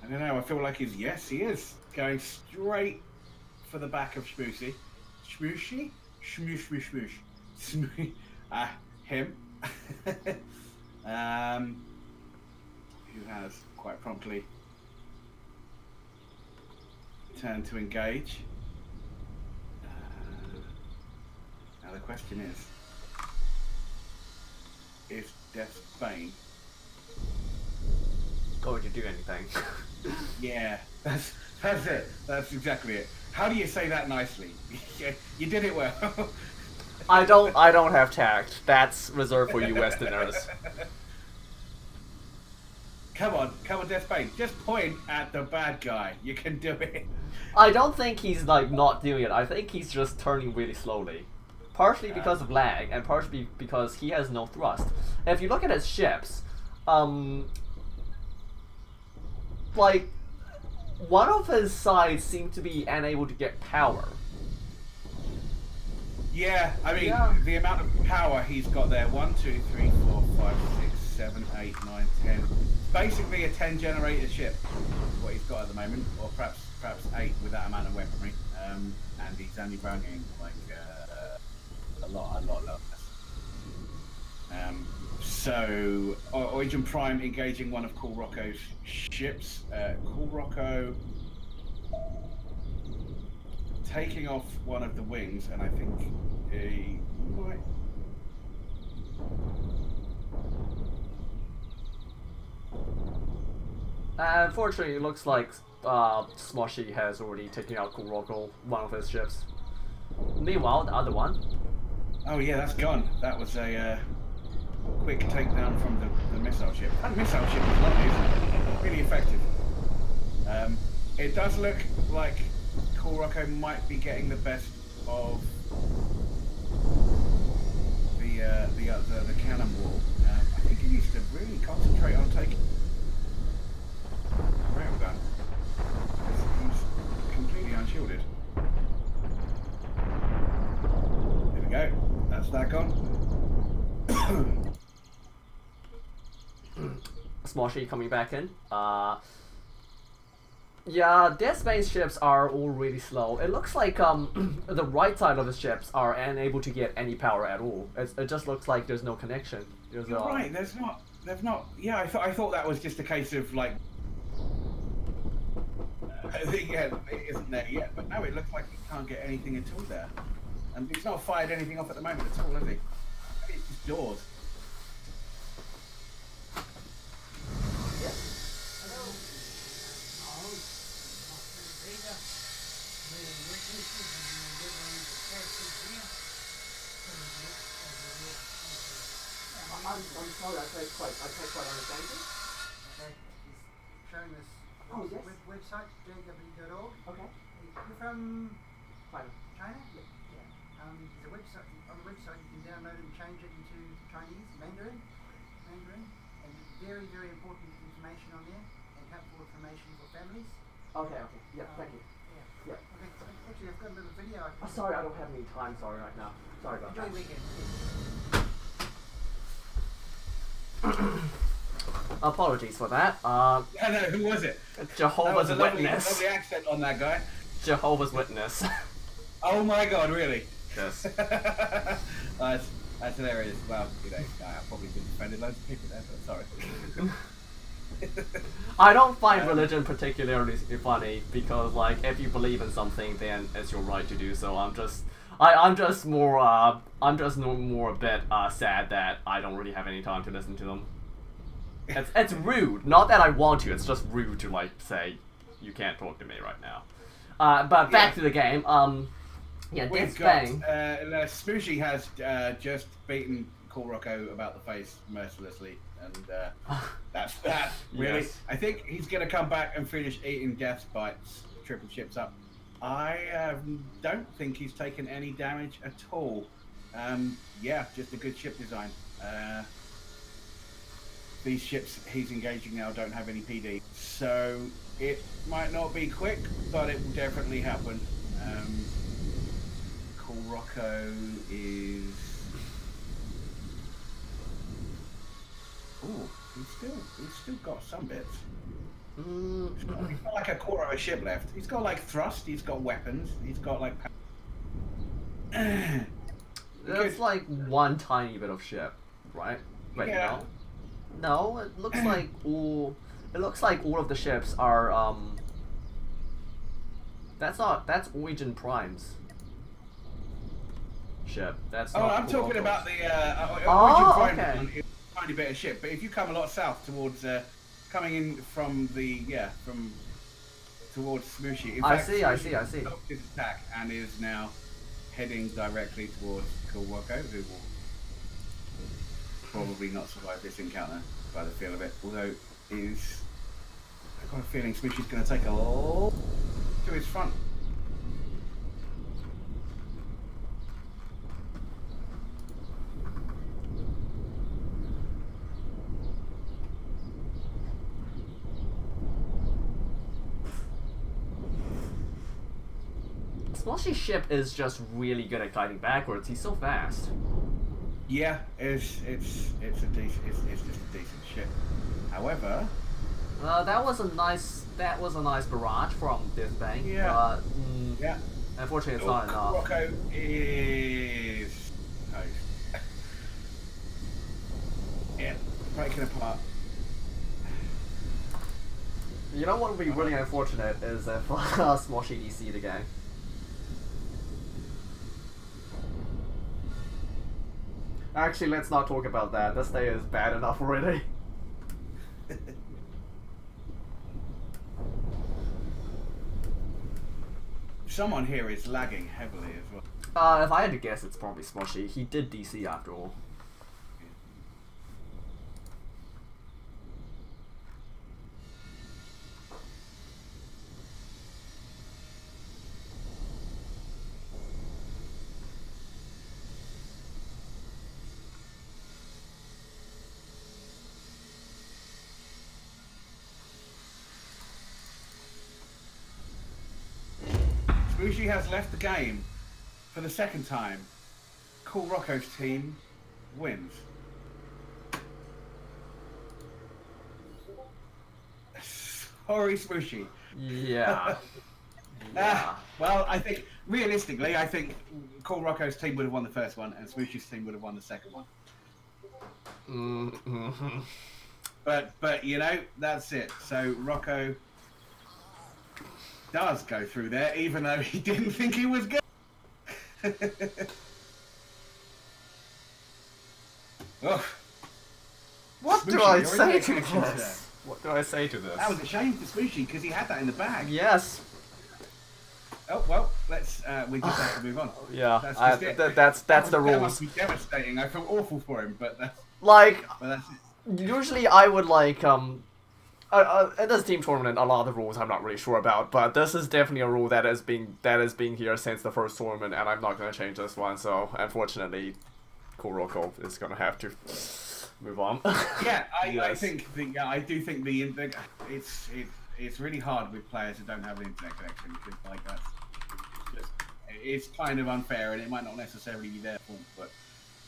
don't know, I feel like yes, he is going straight for the back of Smooshy. Smooshy? Smoosh, smoosh, smoosh. Smoosh. Him. Who has quite promptly turned to engage. Now the question is Death's Bane going to do anything? Yeah, that's it. That's exactly it. How do you say that nicely? You did it well. I don't have tact. That's reserved for you Westerners. Come on, Death Bane. Just point at the bad guy. You can do it. I don't think he's like not doing it. I think he's just turning really slowly. Partially because of lag, and partially because he has no thrust. And if you look at his ships, like, one of his sides seem to be unable to get power. Yeah, I mean, the amount of power he's got there, 1, 2, 3, 4, 5, 6, 7, 8, 9, 10. Basically a 10 generator ship, what he's got at the moment, or perhaps 8 with that amount of weaponry. And he's only running like a lot less. So Origin Prime engaging one of Cool Rocco's ships. Cool Rocco taking off one of the wings, and I think he might. Unfortunately, it looks like Smoshy has already taken out Cool Rocco, one of his ships. Meanwhile, the other one. Oh yeah, that's gone. That was a quick takedown from the missile ship. That missile ship was lovely, isn't it? Really effective. It does look like Cool Rocco might be getting the best of the cannon wall. I think he needs to really concentrate on taking railgun. He's completely unshielded. There we go. That's that gone. Smoshy coming back in. Yeah, Death Bane's ships are all really slow. It looks like the right side of the ships are unable to get any power at all. It just looks like there's no connection. You're right. There's not. Yeah, I thought that was just a case of like. Yeah, it isn't there yet, but no, it looks like he can't get anything at all there, and he's not fired anything off at the moment at all, has he? Maybe it's just doors. I'm sorry, I can't quite understand you. Okay, he's showing us website, jw.org. Okay. You're from Fine. China? Yeah. There's a website, on the website you can download and change it into Chinese, Mandarin, and very, very important information on there, and helpful information for families. Okay. Yeah, thank you. Yeah. Okay, so actually I've got a little video I can... Sorry, I don't have any time, right now. Sorry about Enjoy that. your weekend. Apologies for that. I know, who was it? That Jehovah's was a lovely, Witness. lovely accent on that guy. Jehovah's Witness. Oh my god, really? Yes. That's hilarious. Well, you know, I probably didn't offended loads of people there, but sorry. I don't find religion particularly funny because, like, if you believe in something, then it's your right to do so. I'm just more a bit sad that I don't really have any time to listen to them. It's rude. Not that I want to. It's just rude to like say you can't talk to me right now. But back to the game. Yeah, We've Death got Bang. Smooshy has just beaten Cool Rocco about the face mercilessly, and that's that. Really, Yes. I think he's gonna come back and finish eating Death Bites, triple chips up. I don't think he's taken any damage at all. Yeah, just a good ship design. These ships he's engaging now don't have any PD, so it might not be quick, but it will definitely happen. Cool Rocco is. Ooh, he's still got some bits. He's got like a quarter of a ship left. He's got like thrust. He's got weapons. He's got like. That's like one tiny bit of ship, right? Wait, Yeah. no, it looks like all. It looks like all of the ships are. That's Origin Prime's ship. That's. Oh, not I'm Cool talking Rocco's. about the Oh, Origin Prime okay. one is a tiny bit of ship. But if you come a lot south towards coming in from the towards Smooshy. In I fact, see, I Smooshy see, I see. stopped his attack and is now heading directly towards Cool Rocco, who will probably not survive this encounter by the feel of it. Although I've got a feeling Smooshy's going to take a lot to his front. Smoshy's ship is just really good at gliding backwards. He's so fast. Yeah, it's just a decent ship. However, That was a nice barrage from this bank. Yeah. But yeah, unfortunately, it's not enough. Rocco is toast. Yeah, breaking apart. You know what would be really unfortunate is if Smoshy DC'd again. Actually, let's not talk about that. This day is bad enough already. Someone here is lagging heavily as well. If I had to guess, it's probably Smoshy. He did DC after all. Smooshy has left the game for the second time. Cool Rocco's team wins. Sorry, Smooshy. Yeah. Yeah. Well, I think, realistically, I think Cool Rocco's team would have won the first one and Smooshy's team would have won the second one. Mm-hmm. But you know, that's it. So Rocco does go through there, even though he didn't think he was good. Oh, What do Smooshy, I you're in say the to connection, this? sir. What do I say to this? That was a shame for Smooshy because he had that in the bag. Yes. Oh well, let's we just have to move on. Yeah. That's just it. That's the That rules. must be devastating. I feel awful for him, but that's Like, it. usually I would like in this team tournament, a lot of the rules I'm not really sure about, but this is definitely a rule that has been here since the first tournament, and I'm not gonna change this one. So unfortunately, Cool Rocco is gonna have to move on. Yeah, I Yes. think I do think it's really hard with players who don't have an internet connection because like it's kind of unfair and it might not necessarily be their fault, but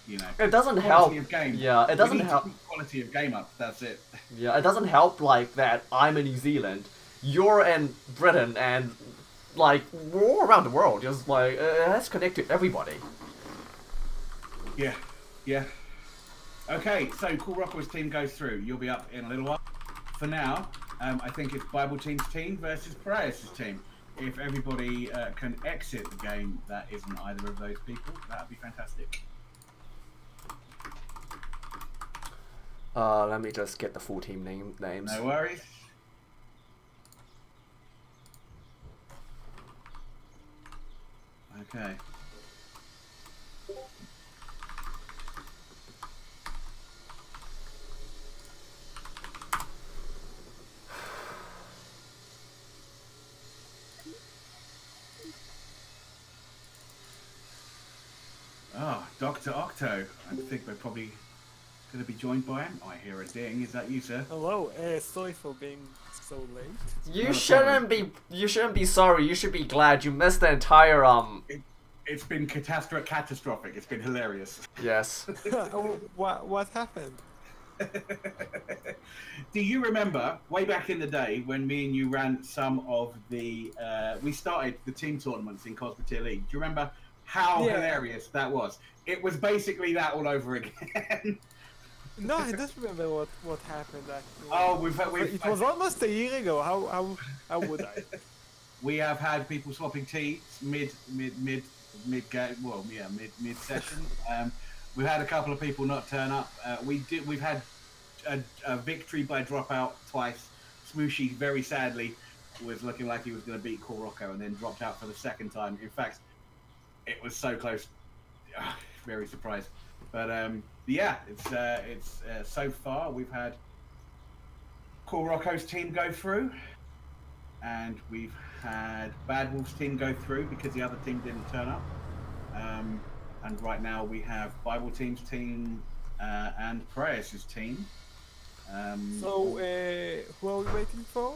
you know. It doesn't Quality help. of game. Yeah, it We doesn't need to help. keep quality of game up. That's it. Yeah, it doesn't help like that I'm in New Zealand, you're in Britain, and like we're all around the world. Just like it has connected everybody. Yeah, yeah. Okay, so Cool Rocco's team goes through. You'll be up in a little while. For now, I think it's Bible Team's team versus Pariah's team. If everybody can exit the game that isn't either of those people, that would be fantastic. Let me just get the full team names. No worries. Okay. Oh, Dr. Octo. I think we're probably going to be joined by him. I hear a ding. Is that you, sir? Hello, sorry for being so late. You Not a shouldn't be. You shouldn't be sorry. You should be glad. You missed the entire It's been catastrophic. It's been hilarious. Yes. What happened? Do you remember way back in the day when me and you ran some of the we started the team tournaments in Cosmoteer League? Do you remember how Yeah. hilarious that was? It was basically that all over again. No, I don't remember what happened actually. Oh, It was almost a year ago. How would I? we have had people swapping teams mid game. Well, yeah, mid session. We've had a couple of people not turn up. We've had a victory by dropout twice. Smooshy very sadly was looking like he was going to beat Cool Rocco and then dropped out for the second time. In fact, it was so close. Very surprised. But yeah, it's so far we've had Cool Rocco's team go through, and we've had Bad Wolf's team go through because the other team didn't turn up. And right now we have Bible Team's team and Pariah's team. So, who are we waiting for?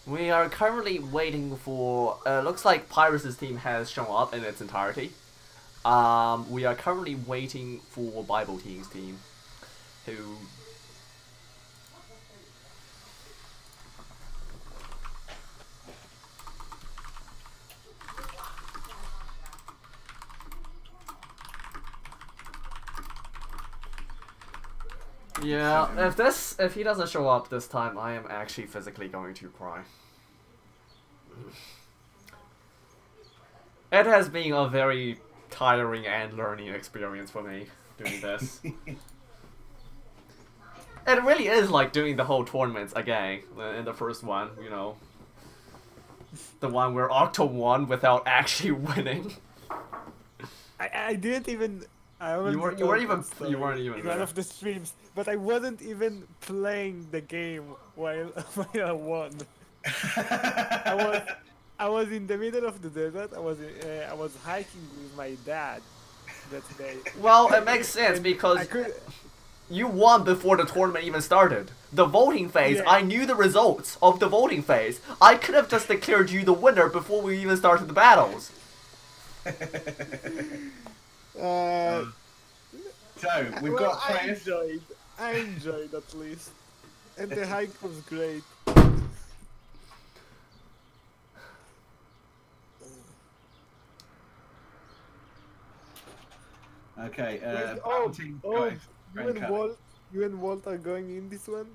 We are currently waiting for. Looks like Pyrus' team has shown up in its entirety. We are currently waiting for Bible Team's team, who. Yeah, if he doesn't show up this time, I am actually physically going to cry. It has been a very tiring and learning experience for me doing this. It really is like doing the whole tournaments again in the first one, you know. The one where Octo won without actually winning. I didn't even. You weren't even in one of the streams, but I wasn't even playing the game while I won. I was in the middle of the desert. I was hiking with my dad that day. Well, it makes sense because you won before the tournament even started. The voting phase, Yeah. I knew the results of the voting phase. I could have just declared you the winner before we even started the battles. So we've got I Pariah's. enjoyed at least, and the hike was great. Okay, Wait, Bible Team guys. you and Walt are going in this one?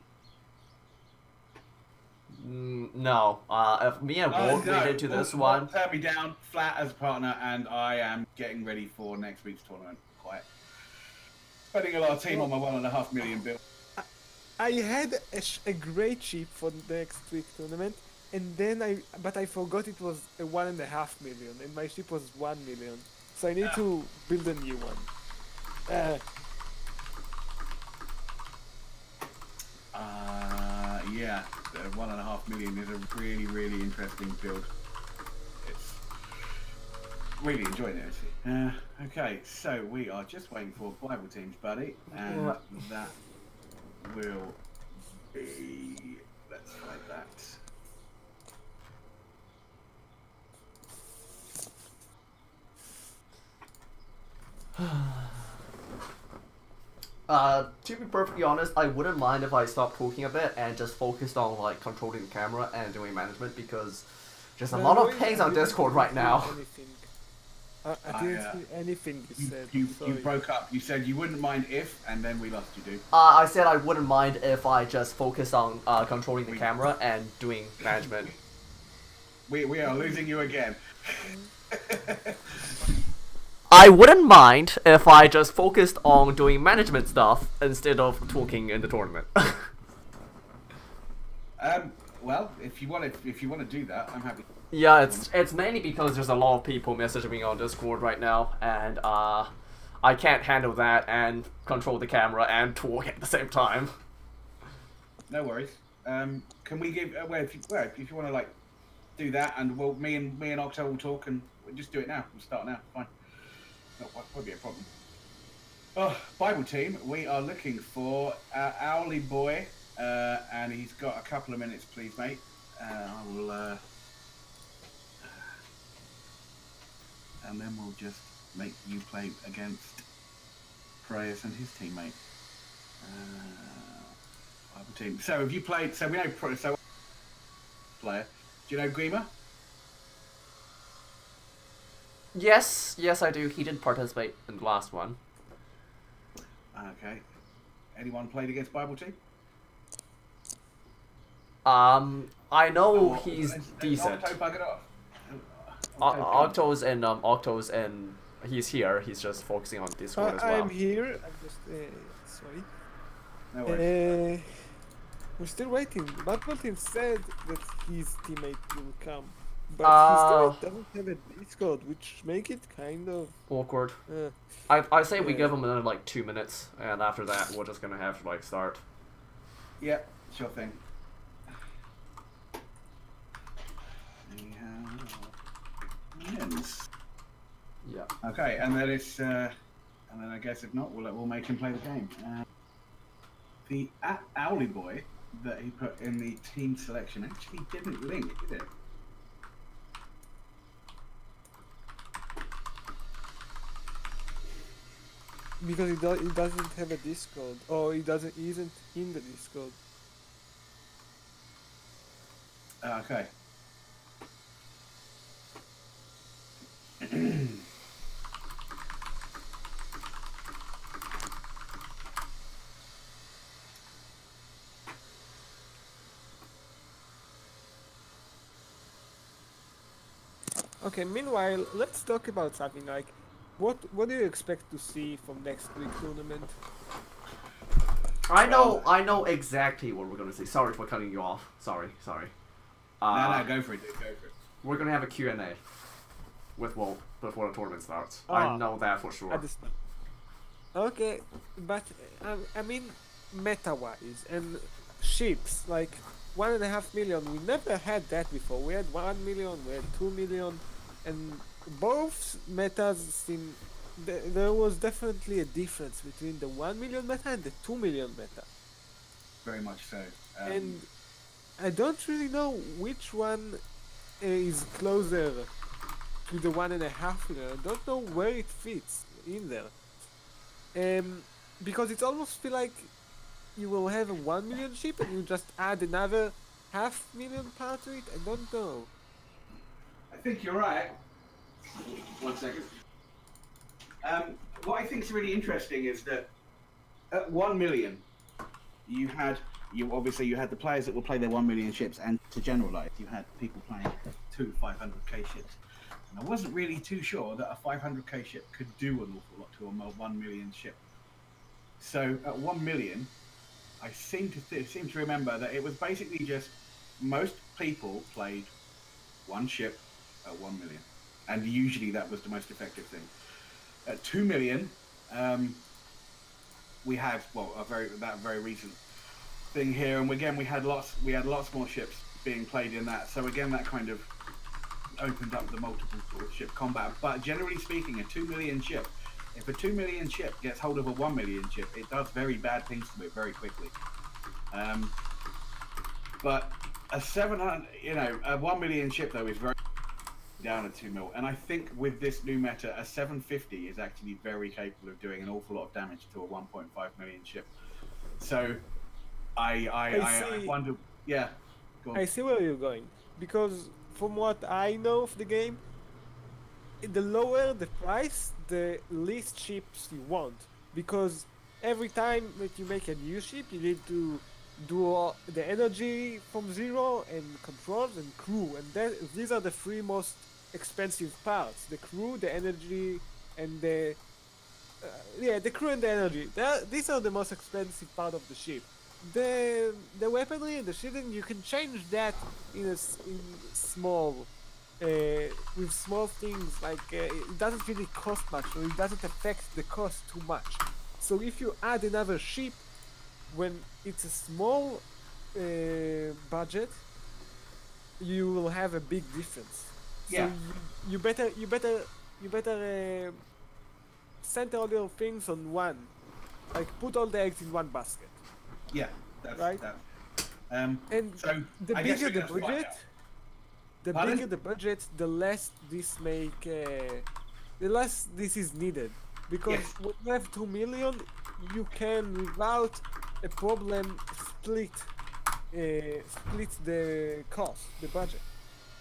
No, if me and Walt made it to this one. Turn me down flat as a partner, and I am getting ready for next week's tournament. Quite spending a lot of team on my 1.5 million bill. I had a great ship for the next week tournament, and then I forgot it was a 1.5 million, and my ship was 1 million, so I need to build a new one. Yeah, 1.5 million is a really, really interesting build. It's really enjoying it, actually. Okay, so we are just waiting for Bible Team's buddy, and that will be. Let's find that. To be perfectly honest, I wouldn't mind if I stopped talking a bit and just focused on like controlling the camera and doing management because there's a lot of pings on Discord right now. I didn't hear anything you said. You sorry. broke up. You said you wouldn't mind if, and then we lost you, dude. I said I wouldn't mind if I just focused on controlling the camera and doing management. We are losing you again. I wouldn't mind if I just focused on doing management stuff instead of talking in the tournament. Well, if you want to do that, I'm happy. Yeah, it's mainly because there's a lot of people messaging me on Discord right now, and I can't handle that and control the camera and talk at the same time. No worries. Can we give? If you want to like do that, and me and Octo will talk, and we'll just do it now. We'll start now. Fine. That won't be a problem. Oh, Bible team, we are looking for Owly Boy, and he's got a couple of minutes, please, mate. I will, and then we'll just make you play against Preyas and his teammate. Bible team. So, have you played? So we know player. Do you know Grima? Yes, I do. He did participate in the last one. Okay. Anyone played against Bible team? I know he's decent. Octo buggered off. Octo's and he's here. He's just focusing on Discord as well. I'm here. I'm just sorry. No worries. We're still waiting. Batman said that his teammate will come, but his teammate doesn't have a Discord, which make it kind of awkward. I say we give him another like 2 minutes, and after that we're just gonna have to like start. Yeah, sure thing. Yeah. Okay, and then it's and then I guess if not, we'll make him play the game. The Owly Boy that he put in the team selection actually didn't link, did it? because he doesn't have a Discord, or he isn't in the Discord. Okay. Okay, meanwhile, let's talk about something like what do you expect to see from next week's tournament? I know exactly what we're gonna see. Sorry for cutting you off. Sorry. No, go for it, dude. Go for it. We're gonna have a Q&A with Walt before the tournament starts. Ah, I know that for sure. Understand. Okay, but I mean, meta-wise and ships like 1.5 million. We never had that before. We had 1 million, we had 2 million, and both metas seem. There was definitely a difference between the 1 million meta and the 2 million meta. Very much so. And I don't really know which one is closer to the 1.5 million. I don't know where it fits in there. Because it almost feel like you will have a 1 million ship and you just add another 500,000 part to it. I don't know. I think you're right. 1 second. What I think is really interesting is that at 1 million, you had the players that will play their 1 million ships, and to generalize, you had people playing 2 500k ships. And I wasn't really too sure that a 500k ship could do an awful lot to a 1 million ship. So at 1 million, I seem to remember that it was basically just most people played one ship at 1 million, and usually that was the most effective thing. At 2 million, we had that very recent thing here, and again we had lots more ships being played in that. So again, that kind of opened up the multiple sort of ship combat. But generally speaking, a 2 million ship, if a 2 million ship gets hold of a 1 million ship, it does very bad things to it very quickly. But a 700, a 1 million ship though is very down a 2 mil. And I think with this new meta, a 750 is actually very capable of doing an awful lot of damage to a 1.5 million ship. So I see. wonder, yeah. Go on. I see where you're going, because from what I know of the game, the lower the price, the least ships you want. Because every time that you make a new ship, you need to do all the energy from zero, and controls and crew, and these are the three most expensive parts: the crew, the energy, and the crew and the energy. These are the most expensive part of the ship. The weaponry and the shielding, you can change that in small, with small things, like it doesn't really cost much, or it doesn't affect the cost too much. So if you add another ship when it's a small budget, you will have a big difference. Yeah. So you better center all your things on one, like put all the eggs in one basket. Yeah, that's Right. that. And So the I guess bigger we're the gonna find budget, out. the Pardon? bigger the budget, the less this the less this is needed. Because Yes. when you have 2 million, you can without a problem split the cost, the budget.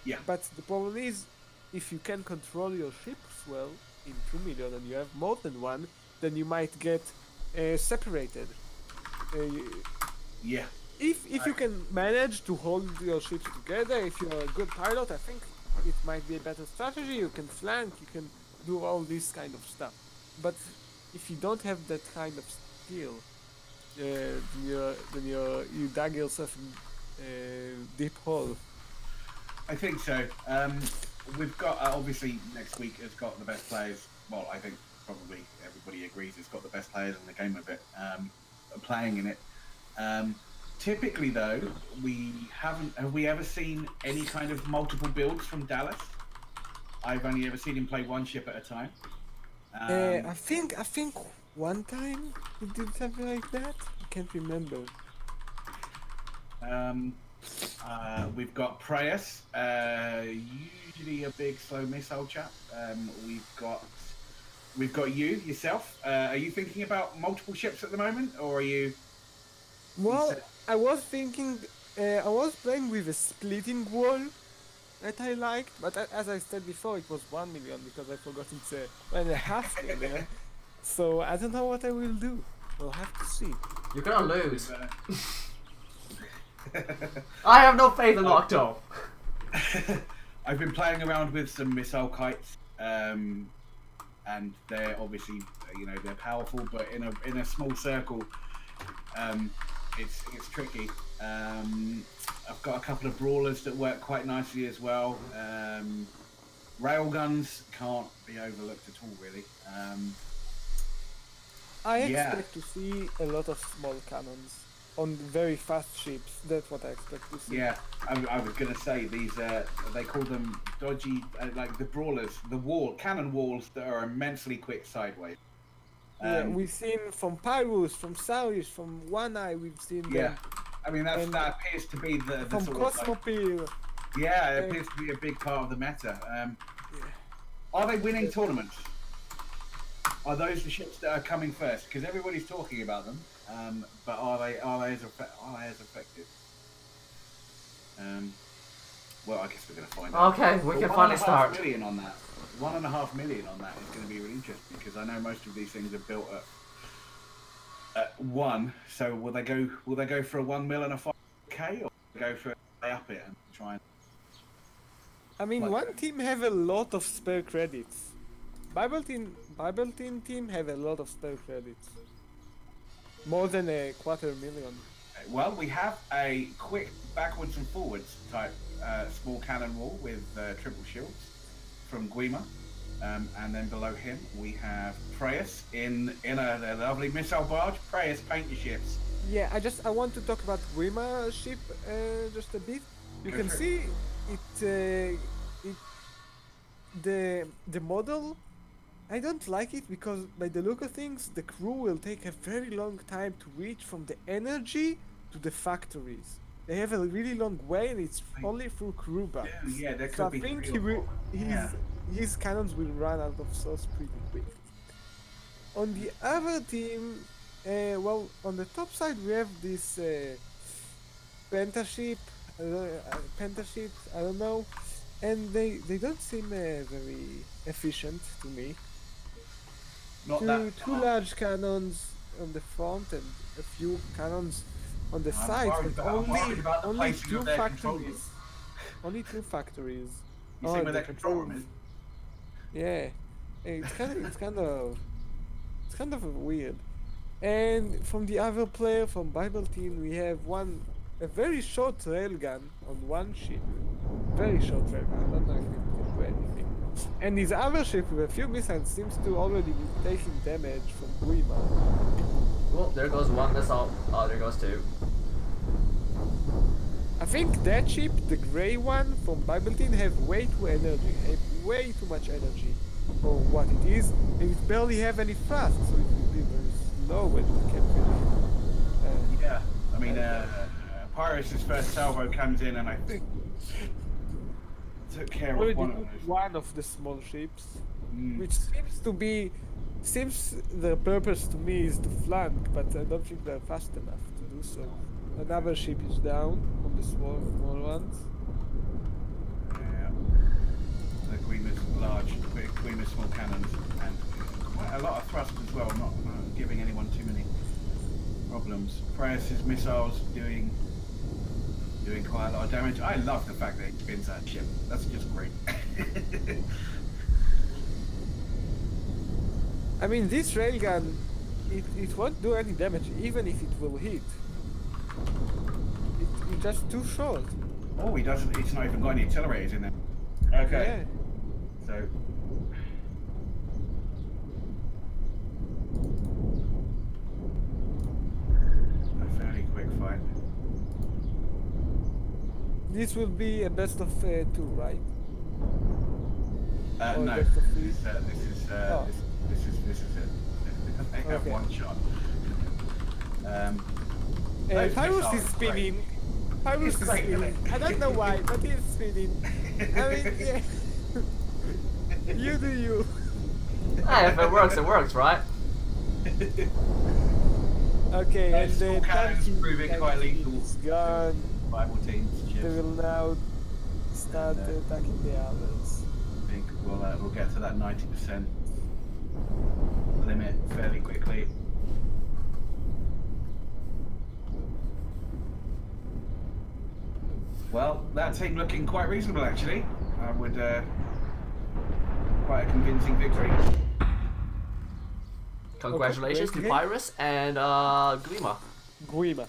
Yeah. But the problem is, if you can control your ships well in 2 million and you have more than one, then you might get separated. Yeah. If you can manage to hold your ships together, if you're a good pilot, I think it might be a better strategy. You can flank, you can do all this kind of stuff. But if you don't have that kind of skill, then you dug yourself in a deep hole. I think so. We've got obviously next week has got the best players. Well, I think probably everybody agrees it's got the best players in the game of it, playing in it. Typically, though, we haven't. Have we ever seen any kind of multiple builds from Dallas? I've only ever seen him play one ship at a time. I think one time he did something like that. I can't remember. We've got Preyas, usually a big slow missile chap. We've got you yourself. Are you thinking about multiple ships at the moment, or are you? Well, I was thinking, I was playing with a splitting wall that I liked, but as I said before, it was 1 million because I forgot it's 1.5 million. So I don't know what I will do. We'll have to see. You're gonna lose. I have no faith in Octo. I've been playing around with some missile kites, and they're obviously, they're powerful, but in a small circle, it's tricky. I've got a couple of brawlers that work quite nicely as well. Railguns can't be overlooked at all, really. I Yeah. expect to see a lot of small cannons on very fast ships. That's what I expect to see. Yeah, I was gonna say these. They call them dodgy, like the brawlers, cannon walls that are immensely quick sideways. Yeah, we've seen from Pyrus, from Saurus, from One Eye, we've seen Yeah, them. I mean that appears to be the From sort of like, Cosmoteer. yeah, it appears to be a big part of the meta. Are they winning tournaments? Are those the ships that are coming first? Because everybody's talking about them, but are they as effective? Well, I guess we're going to find out. Okay, we can finally start. 1.5 million on that. 1.5 million on that is going to be really interesting because I know most of these things are built at one. So will they go for a 1 mil and a 5k, or go for they up it and try and? I mean, Like one that. team have a lot of spare credits. Bible team have a lot of spare credits. More than 250,000. Well, we have a quick backwards and forwards type small cannon wall with triple shields from Guima. And then below him we have Preyas in a lovely missile barge. Preyas, paint your ships. Yeah, I want to talk about Wima ship just a bit. You Go can for it. see the model. I don't like it because by the look of things, the crew will take a very long time to reach from the energy to the factories. they have a really long way, and it's only through crew bugs. Yeah, there So I could be think 3 he or will, 4. Yeah. his cannons will run out of sauce pretty quick. On the other team, well, on the top side we have this pentaship, pentaships, I don't know, and they don't seem very efficient to me. Not that Two large cannons on the front and a few cannons on the I'm sides, worried but about- I'm worried about the only placing two of their factories. controllers. Only two factories. You see Oh, where the their control room is? Yeah, it's kind of weird. And from the other player, from Bible team, we have a very short railgun on one ship. Very short railgun. I don't know if it can do anything. And his other ship with a few missiles seems to already be taking damage from Guima. Well, there goes one missile. Oh, there goes two. I think that ship, the grey one from Bible team, have way way too much energy for what it is. And it barely have any thrust, so it will be very slow and it can't really. Yeah, I mean, Pyrus' first salvo comes in and I think took care Already of one of took those. one of the small ships, Mm. which seems the purpose to me is to flank, but I don't think they're fast enough to do so. Another ship is down on the small ones. Yeah. The Guima's large, Guima's small cannons, and quite a lot of thrust as well, not giving anyone too many problems. Prayas' missiles doing quite a lot of damage. I love the fact that it spins that ship. That's just great. I mean, this railgun, it won't do any damage, even if it will hit. It's just too short. Oh, he doesn't. He's not even got any accelerators in there. Okay. Yeah. So. A fairly quick fight. This will be a best of 2, right? Or No. best of 3? Oh. This is it. They have Okay. one shot. Pyrus missiles is are spinning. Pyrus It's is great, spinning. isn't it? I don't know why, but he's spinning. I mean, yeah. You do you. Hey, if it works, right? Okay, and Those small the cannons tanky prove it quite lethal. is gone. Bible teams. They Chips. will now start And, attacking the others. I think we'll get to that 90% limit fairly quickly. Well, that team looking quite reasonable actually. I would quite a convincing victory. Congratulations Okay, to great. Pyrus and Glima. Guima.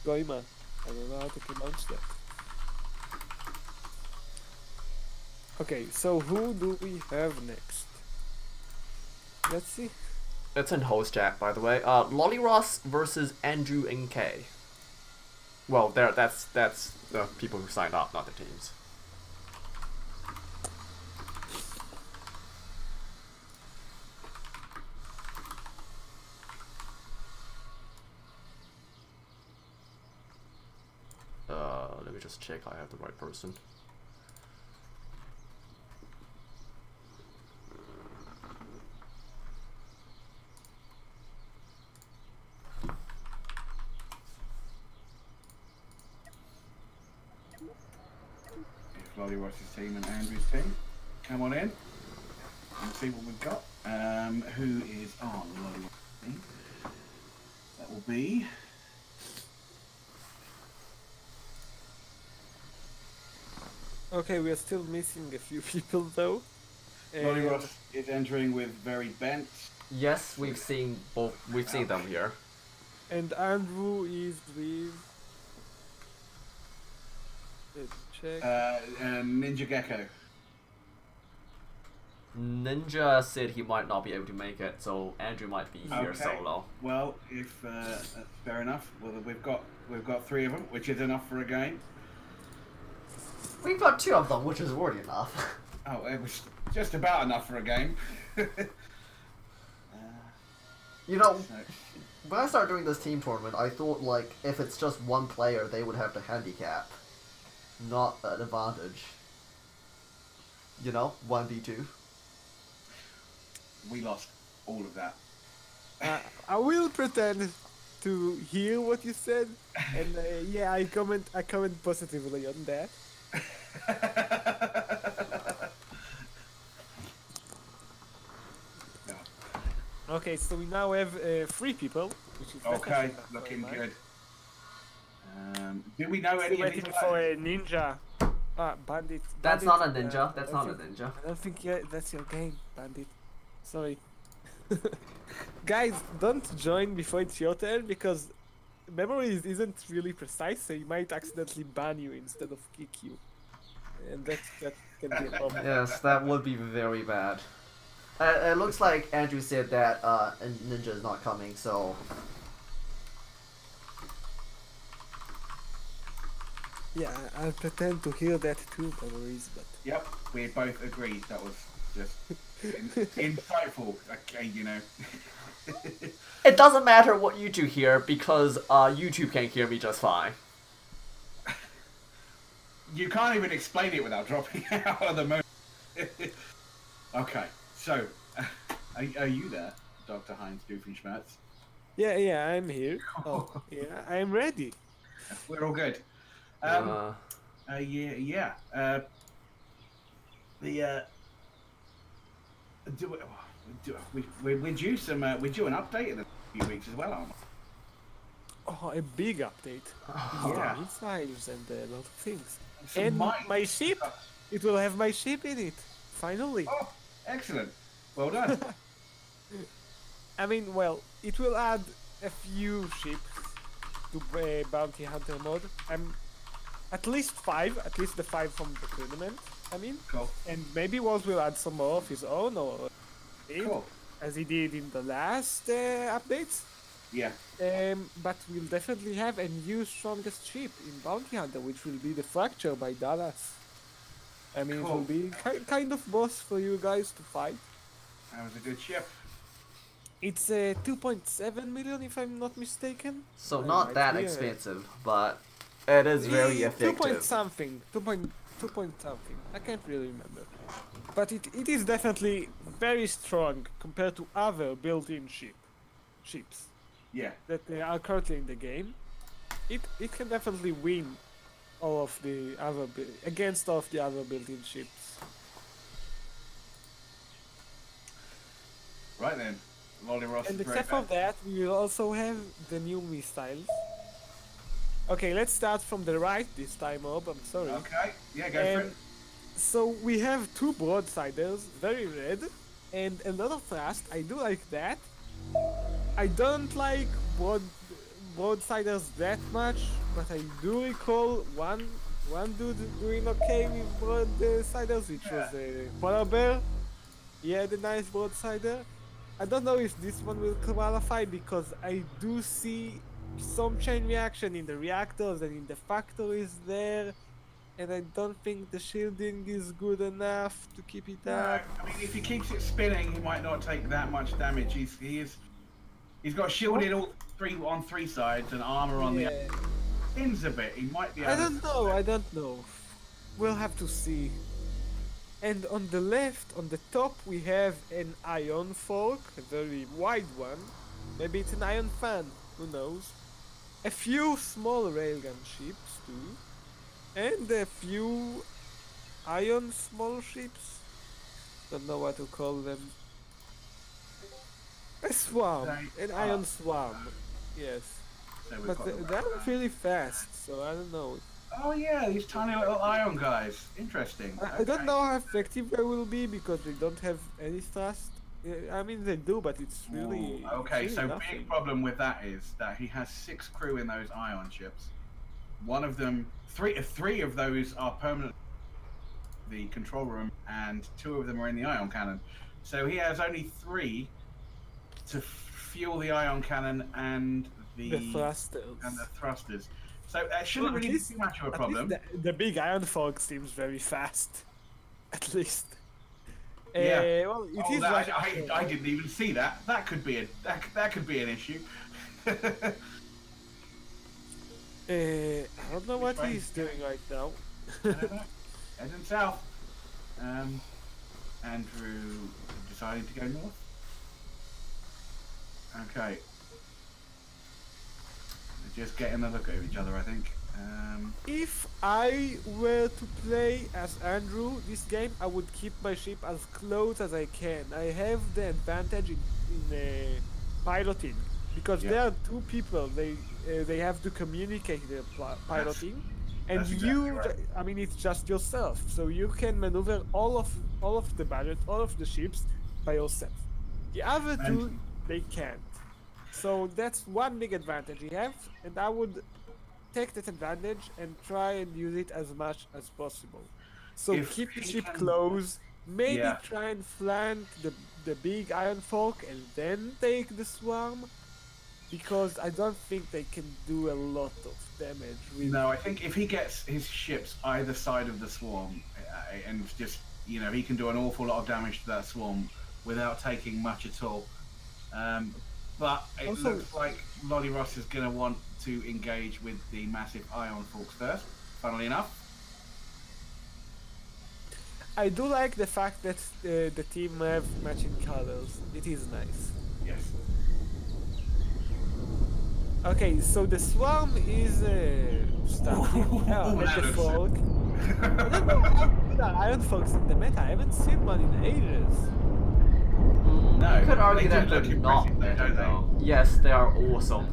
Goima. I don't know how to pronounce that. Okay, so who do we have next? Let's see. It's in host chat, by the way. Lolly Ross versus Andrew and K. Well, that's the people who signed up, not the teams. Let me just check I have the right person. If Lolly Ross's team and Andrew's team come on in and see what we've got. Who is on Lolly Ross's team? That will be. Okay, we are still missing a few people though. Lolly And- Ross is entering with very bent. Yes, we've seen both. We've seen them here. And Andrew is with. Let's check. Ninja Gecko. Ninja said he might not be able to make it, so Andrew might be here Okay. solo. Well, if that's fair enough. Well, we've got 3 of them, which is enough for a game. We've got 2 of them, which is already enough. Oh, it was just about enough for a game. You know, So, when I started doing this team tournament, I thought like if it's just one player, they would have the handicap, not an advantage. You know, 1v2. We lost all of that. I will pretend to hear what you said, and yeah, I comment positively on that. No. Okay, so we now have 3 people, which is better Okay, than the looking first good. Do we know Still any of these waiting guys? for a ninja. Bandit. That's Bandit, not a ninja. I That's don't not a think- ninja. I don't think that's your game, Bandit. Sorry. Guys, don't join before it's your turn because memory isn't really precise, so he might accidentally ban you instead of kick you. And that can be a problem. Yes, that would be very bad. It looks like Andrew said that a ninja is not coming, so Yeah, I'll pretend to hear that too, memories, but Yep, we both agreed. That was just insightful. Okay, you know. it doesn't matter what you two hear because YouTube can hear me just fine. You can't even explain it without dropping out of the moment. Okay, so are you there, Dr. Heinz Doofenshmirtz? yeah, I'm here. Oh, yeah, I'm ready. We're all good. Yeah. We're due some. We're due an update in a few weeks as well, aren't we? Oh, a big update. Yeah. Missiles and a lot of things. Some And might- my ship. It will have my ship in it. Finally. Oh, excellent. Well done. I mean, well, it will add a few ships to Bounty Hunter mode. At least 5, at least the 5 from the tournament. I mean, Cool. and maybe Walt will add some more of his own, or Cool. as he did in the last updates. Yeah. But we'll definitely have a new strongest ship in Bounty Hunter, which will be the Fracture by Dallas. I mean, it Cool. will be kind of boss for you guys to fight. That was a good ship. It's 2.7 million, if I'm not mistaken. So I not might that be, expensive, but it is very 2 point effective. something. 2 point something. I can't really remember. But it is definitely very strong compared to other built-in ships Yeah. that are currently in the game. It can definitely win all of the other against all of the other built-in ships. Right then. Lolly Ross And is very except for bad. that, we will also have the new missiles. Okay, let's start from the right this time, Ob. I'm sorry. Okay. Yeah, go for it. So we have 2 broadsiders, very red, and a lot of thrust. I do like that. I don't like broadsiders that much, but I do recall one dude doing okay with broadsiders, which was a polar bear. He had a nice broadsider. I don't know if this one will qualify because I do see some chain reaction in the reactors and in the factories there. And I don't think the shielding is good enough to keep it No, up. I mean, if he keeps it spinning, he might not take that much damage. He's got shielded all on 3 sides and armor on the other. Spins a bit. He might be. I don't know. I don't know. We'll have to see. And on the left, on the top, we have an ion fork, a very wide one. Maybe it's an ion fan. Who knows? A few small railgun ships too. And a few ion small ships. Don't know what to call them. A swarm. An ion swarm. Yes. So we've But got the they're not really fast, so I don't know. Oh yeah, these tiny little ion guys. Interesting. I don't know how effective they will be because they don't have any thrust. I mean, they do, but it's really. Ooh, okay, it's so really nothing. big problem with that is that he has 6 crew in those ion ships. One of them, three of those are permanent in the control room, and 2 of them are in the ion cannon. So he has only 3 to fuel the ion cannon and The thrusters. thrusters. So it shouldn't Well, at really least- be much of a At problem. least the big iron fog seems very fast. At least. Yeah. Well, it Oh, is that- like. I didn't even see that. That could be an issue. I don't know what way? he's doing right now. I don't know. Heading south. Andrew deciding to go north. Okay. They're just getting a look at each other, I think. If I were to play as Andrew this game, I would keep my ship as close as I can. I have the advantage in piloting because Yeah. there are two people. They have to communicate their piloting, and that's exactly you. right. I mean, it's just yourself, so you can maneuver all of the budget, all of the ships by yourself. The other And- two, they can't. So that's one big advantage you have, and I would take that advantage and try and use it as much as possible. So If keep the he ship can- close, maybe Yeah. try and flank the big iron fork and then take the swarm, because I don't think they can do a lot of damage with No, I think if he gets his ships either side of the swarm, and just, you know, he can do an awful lot of damage to that swarm without taking much at all. But it Also- looks like Lolly Ross is going to want to engage with the massive ion forks first, funnily enough. I do like the fact that the team have matching colors. It is nice. Yes. Okay, so the swarm is starting Ooh, at that the looks- fork. I don't know how good are iron forks in the meta. I haven't seen one in ages. No, You could argue they that do look they're not impressive, better don't they? though. Yes, they are awesome.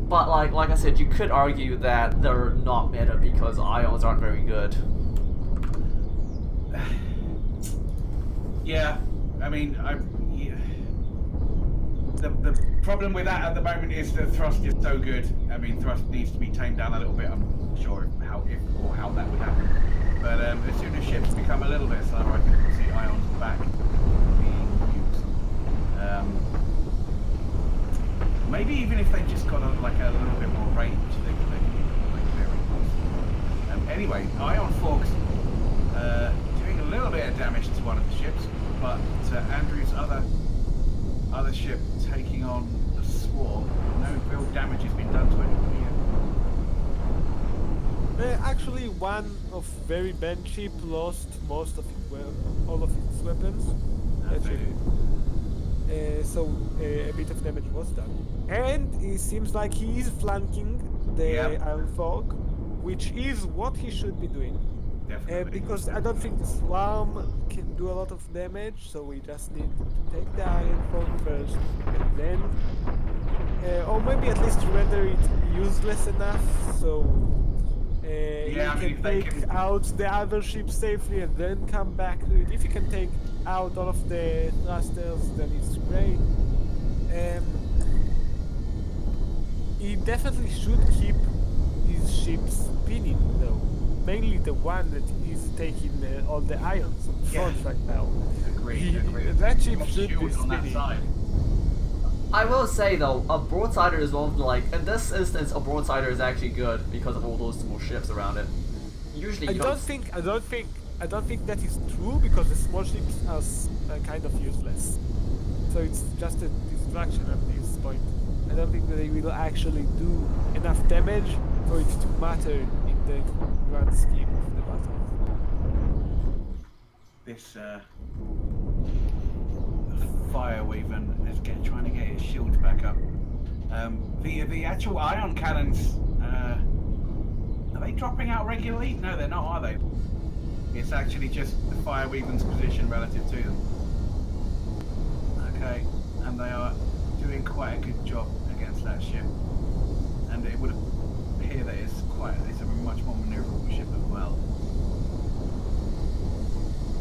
But like I said, you could argue that they're not meta because ions aren't very good. Yeah, I mean, the problem with that at the moment is that thrust is so good. I mean, thrust needs to be tamed down a little bit. I'm not sure how that would happen. But as soon as ships become a little bit slower, I think we'll see ions back being used. Maybe even if they just got a little bit more range, they could be very close. Anyway, ion forks doing a little bit of damage to one of the ships, but Andrew's other ship taking on the swarm. No real damage has been done to anybody yet. Actually, one of very bad ship lost most of all of its weapons. Actually. So a bit of damage was done. And it seems like he is flanking the Yep. iron fork, which is what he should be doing. Definitely. Because I don't think the swarm can do a lot of damage, so we just need to take the iron fork first, and then, or maybe at least render it useless enough, so Yeah, I mean, he if can they take can- out the other ship safely and then come back to it. If you can take out all of the thrusters, then it's great. He definitely should keep his ship spinning, though. Mainly the one that is taking all the ions in front Yeah. right now. Agreed. That ship Got should be shields on that spinning. side. I will say though, a broadsider is one of the, in this instance, a broadsider is actually good because of all those small ships around it. Usually, I you don't think that is true, because the small ships are kind of useless. So it's just a distraction at this point. I don't think that they will actually do enough damage for it to matter in the grand scheme of the battle. This fire weaver is trying to get his shields back up. The actual ion cannons, are they dropping out regularly? No, they're not, are they? It's actually just the fire weaver's position relative to them. Okay, and they are doing quite a good job against that ship. And it would appear that it's a much more maneuverable ship as well.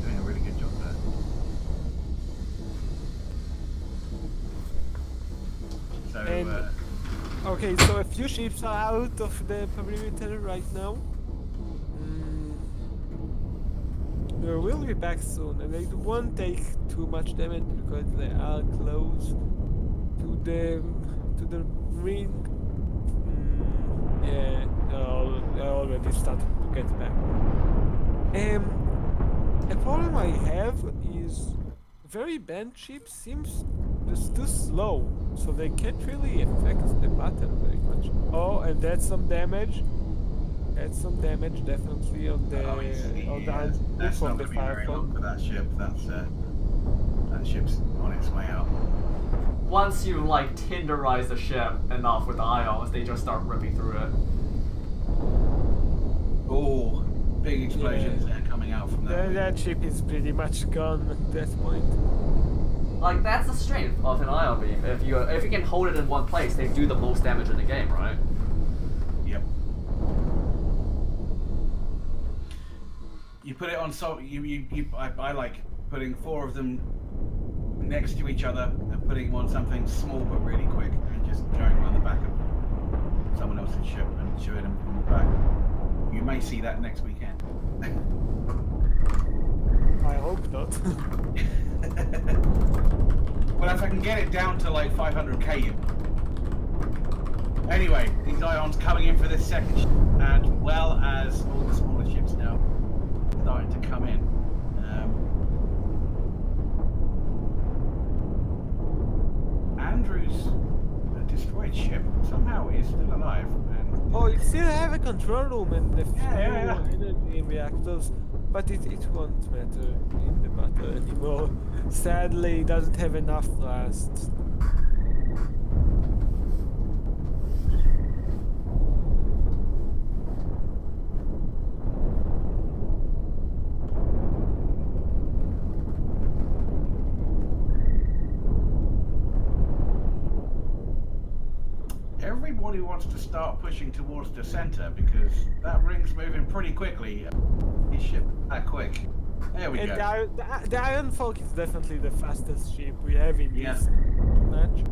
Doing a really good job there. So, And- Okay, so a few ships are out of the perimeter right now. They will be back soon, and they won't take too much damage because they are close to the ring. Yeah, they're already starting to get back. A problem I have is very banned ship seems just too slow, so they can't really affect the battle very much. Oh, and that's some damage. That's some damage definitely on the That's from not the going to be very long for that ship. That ship's on its way out. Once you like tenderize the ship enough with ions, they just start ripping through it. Oh, big explosions there coming out from that. That ship is pretty much gone at that point. Like that's the strength of an ion beam. If you can hold it in one place, they do the most damage in the game, right? Yep. You put it on so I like putting 4 of them next to each other and putting them on something small but really quick and just going around the back of someone else's ship and shooting them from the back. You may see that next weekend. I hope not. Well, if I can get it down to like 500k. Anyway, these ions coming in for this second ship, as well as all the smaller ships now starting to come in. Andrew's destroyed ship somehow is still alive. And Oh, you still have a control room and a few Yeah. energy reactors, but it won't matter in the battle anymore. Sadly, it doesn't have enough thrust. everybody wants to start pushing towards the center because that ring's moving pretty quickly. His ship that quick. There we And go. the Iron Folk is definitely the fastest ship we have in Yeah. this match.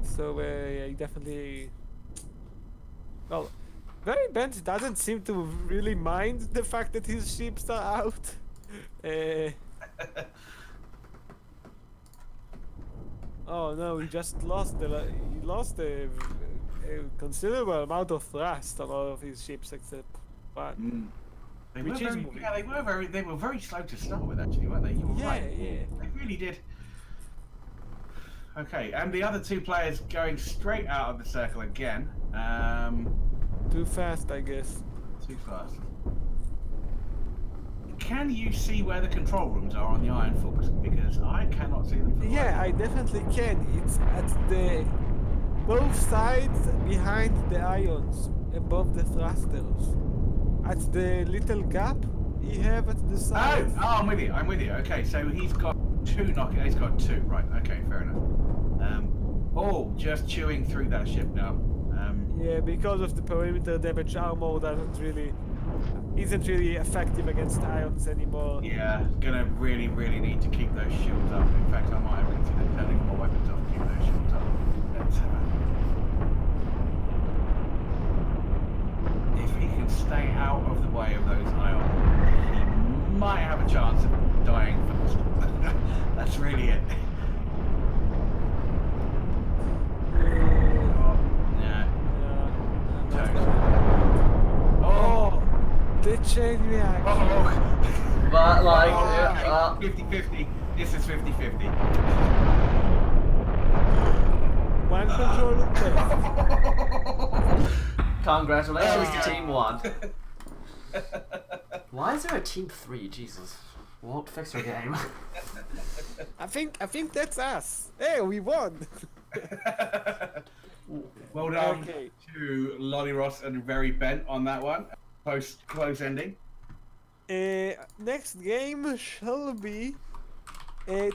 So I definitely. Well, Very Bent doesn't seem to really mind the fact that his ships are out. Oh no, he just lost a considerable amount of thrust on all of his ships except one. They Which were is very, moving. yeah, they were very slow to start with actually, weren't they? You were Yeah, right. yeah. They really did. Okay, and the other two players going straight out of the circle again. Too fast, I guess. Too fast. Can you see where the control rooms are on the Iron Force? Because I cannot see them. From Yeah, I definitely can. It's at the both sides behind the ions, above the thrusters. At the little gap you have at the side. Oh, I'm with you. I'm with you. Okay, so he's got two knocking. He's got two. Right. Okay, fair enough. Oh, just chewing through that ship now. Yeah, because of the perimeter damage, armor isn't really effective against ions anymore. Yeah, gonna really need to keep those shields up. In fact, I might have considered turning all my weapons off to keep those shields up. If he can stay out of the way of those ions, he might have a chance of dying first. That's really it. Oh, the chain reaction. But like, 50-50. This is 50-50. One controller left. congratulations There to we Team 1. Why is there a Team 3? Jesus. Won't fix your game. I think that's us. Hey, we won. Well done Okay. to Lolly Ross and Very Bent on that one. Close ending. Next game shall be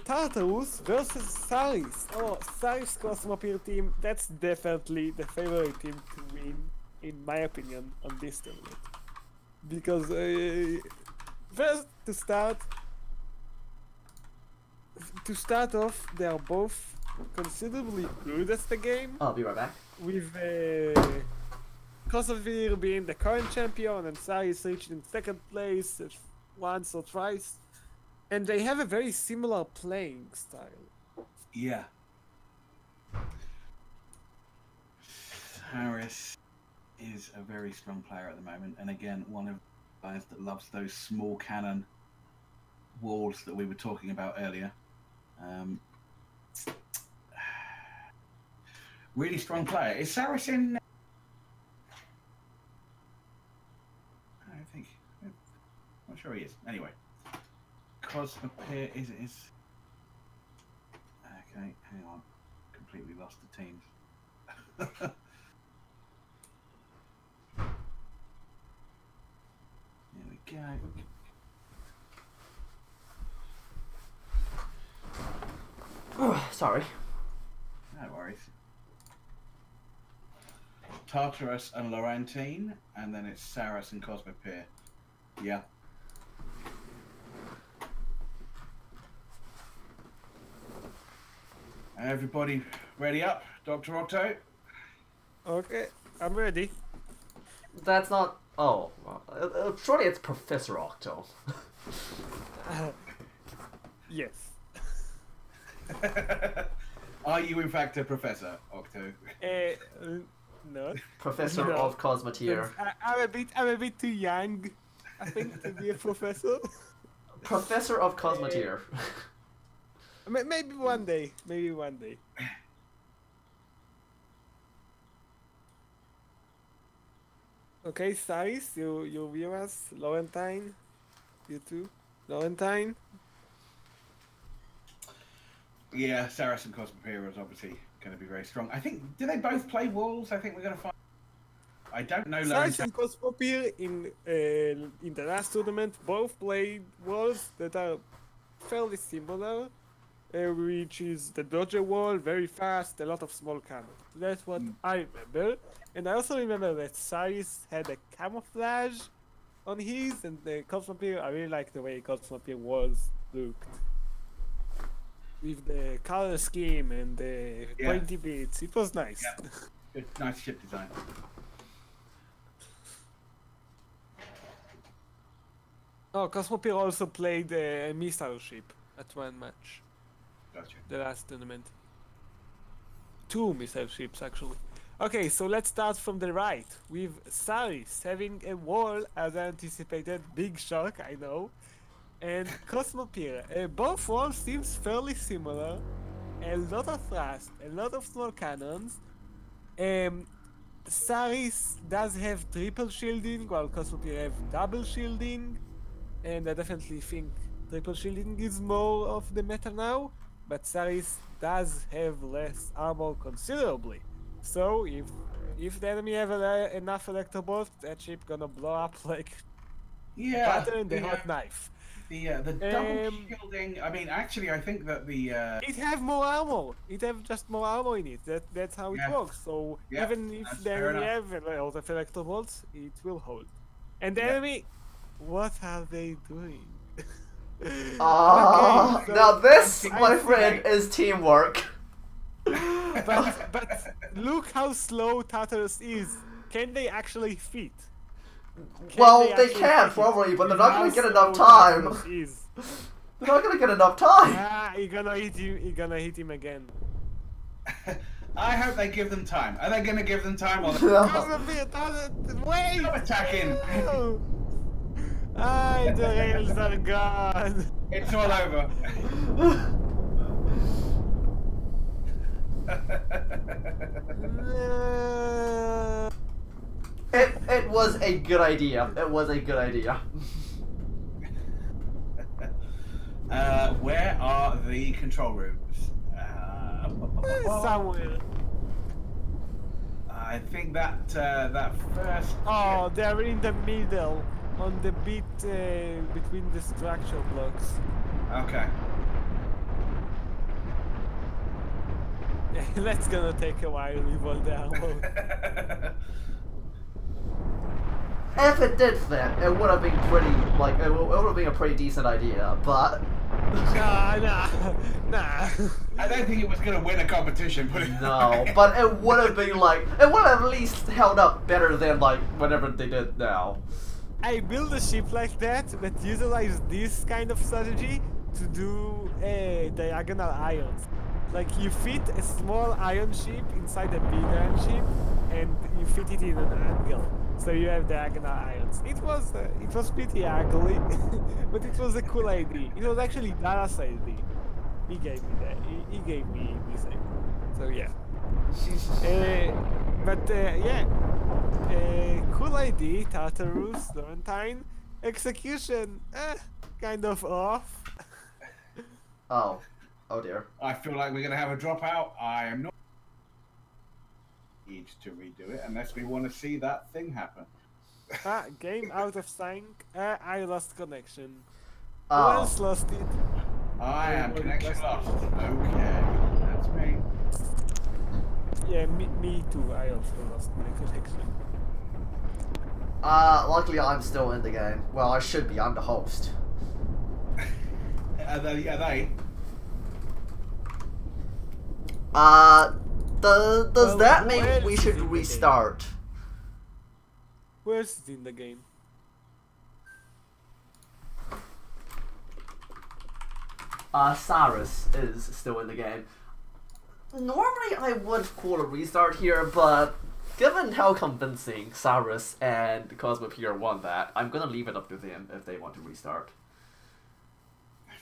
Tartarus versus Saris. Oh, Saris Cosmoteer team. That's definitely the favorite team to win, in my opinion, on this tournament. Because first to start off, they are both considerably good at the game. I'll be right back. With Cosmoteer being the current champion and Saris reached in second place once or twice. And they have a very similar playing style. Yeah. Harris is a very strong player at the moment, and again, one of the guys that loves those small cannon walls that we were talking about earlier. really strong player. Is Saracen? I don't think. I'm sure he is. Anyway, Cosmoteer is. Okay, hang on. Completely lost the teams. There we go. Sorry. No worries. Tartarus and Laurentine, and then it's Saras and Cosmopeer. Yeah. Everybody ready up? Dr. Otto? Okay, I'm ready. That's not. Oh, well, surely it's Professor Octo. Yes. Are you in fact a professor, Octo? No. Professor No. of Cosmoteer. I'm a bit too young, I think, to be a professor. Professor of Cosmoteer. Maybe one day. Maybe one day. Okay, Saris, you viewers, Laurentine, you too, Laurentine. Yeah, Saras and Cosmopeer is obviously going to be very strong. I think, do they both play Wolves? I think we're going to find. I don't know. Saris Laurentine. and Cosmopeer in the last tournament both played walls that are fairly similar, which is the Dodger wall, very fast, a lot of small cannons. That's what I remember. And I also remember that Saris had a camouflage on his, and the Cosmopeer, I really like the way Cosmopeer walls looked. With the color scheme and the pointy bits, it was nice. Yeah. Good, nice ship design. Oh, Cosmopeer also played a missile ship at one match, Gotcha. the last tournament. 2 missile ships, actually. Okay, so let's start from the right, with Saris having a wall, as I anticipated. Big shock, I know. And Cosmopeer. Both walls seems fairly similar. A lot of thrust, a lot of small cannons. Saris does have triple shielding, while Cosmopeer have double shielding. And I definitely think triple shielding is more of the meta now. But Saris does have less armor considerably. So if the enemy have enough electrobolts, that ship gonna blow up like butter in the hot knife. The double shielding. I mean, actually, I think that the It have more armor. It have just more armor in it. That's how it works. So even if the enemy have a lot of electrobolts, it will hold. And the enemy, what are they doing? Ah, so now this, I my feel friend, like- is teamwork. but look how slow Tartarus is. Can they actually fit? Well, they actually can fit probably, but they're with not how gonna get slow enough time. Tartarus is? They're not gonna get enough time. Ah, you're gonna hit him. You're gonna hit him again. I hope they give them time. Are they going to give them time? Or Wait! Stop attacking. No. Ah, the rails are gone. It's all over. No. It was a good idea. It was a good idea. Where are the control rooms? Somewhere. I think that that first. Oh, they're in the middle, on the bit between the structure blocks. Okay. That's gonna take a while with all the armor. If it did fit, it would have been pretty, like, it would have been a pretty decent idea, but... Nah. I don't think it was going to win a competition, but No, but it would have been, like, it would have at least held up better than, like, whatever they did now. I build a ship like that utilize this kind of strategy to do diagonal ions. Like you fit a small ion ship inside a big ion ship, and you fit it in an angle, so you have diagonal ions. It was pretty ugly, but it was a cool idea. It was actually Dallas' idea. He gave me that. He gave me this idea. So yeah. Yeah, cool ID, Tartarus, Florentine. Execution, kind of off. Oh. Oh dear. I feel like we're gonna have a dropout. I am not need to redo it unless we want to see that thing happen. Game out of sync. I lost connection. Who Oh. else lost it? I am Everybody connection lost lost. Okay, that's me. Yeah, me too. I also lost my connection. Luckily I'm still in the game. Well, I should be. I'm the host. Are they? Does Well, that who mean else we is should in the game? restart? Who else is in the game? Cyrus is still in the game. Normally I would call a restart here, but given how convincing Cyrus and Cosmoteer won that, I'm gonna leave it up to them if they want to restart.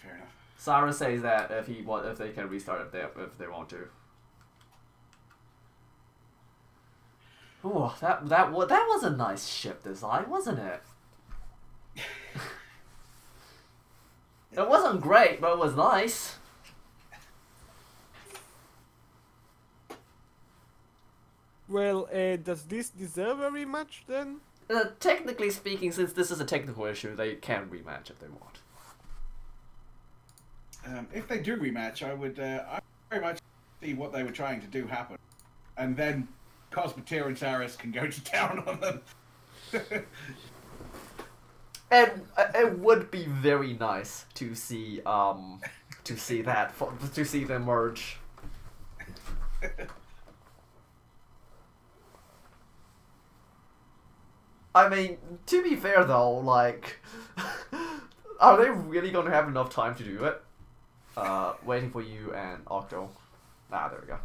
Fair enough. Cyrus says that if they can restart if they want to. Oh, that was a nice ship design, wasn't it? It wasn't great, but it was nice. Well, does this deserve a rematch then? Technically speaking, since this is a technical issue, they can rematch if they want. If they do rematch, I would very much see what they were trying to do happen, and then Cosmoteer and Cyrus can go to town on them. And it would be very nice to see to see them merge. I mean, to be fair though, like, are they really gonna have enough time to do it? Waiting for you and Octo. Ah, there we go.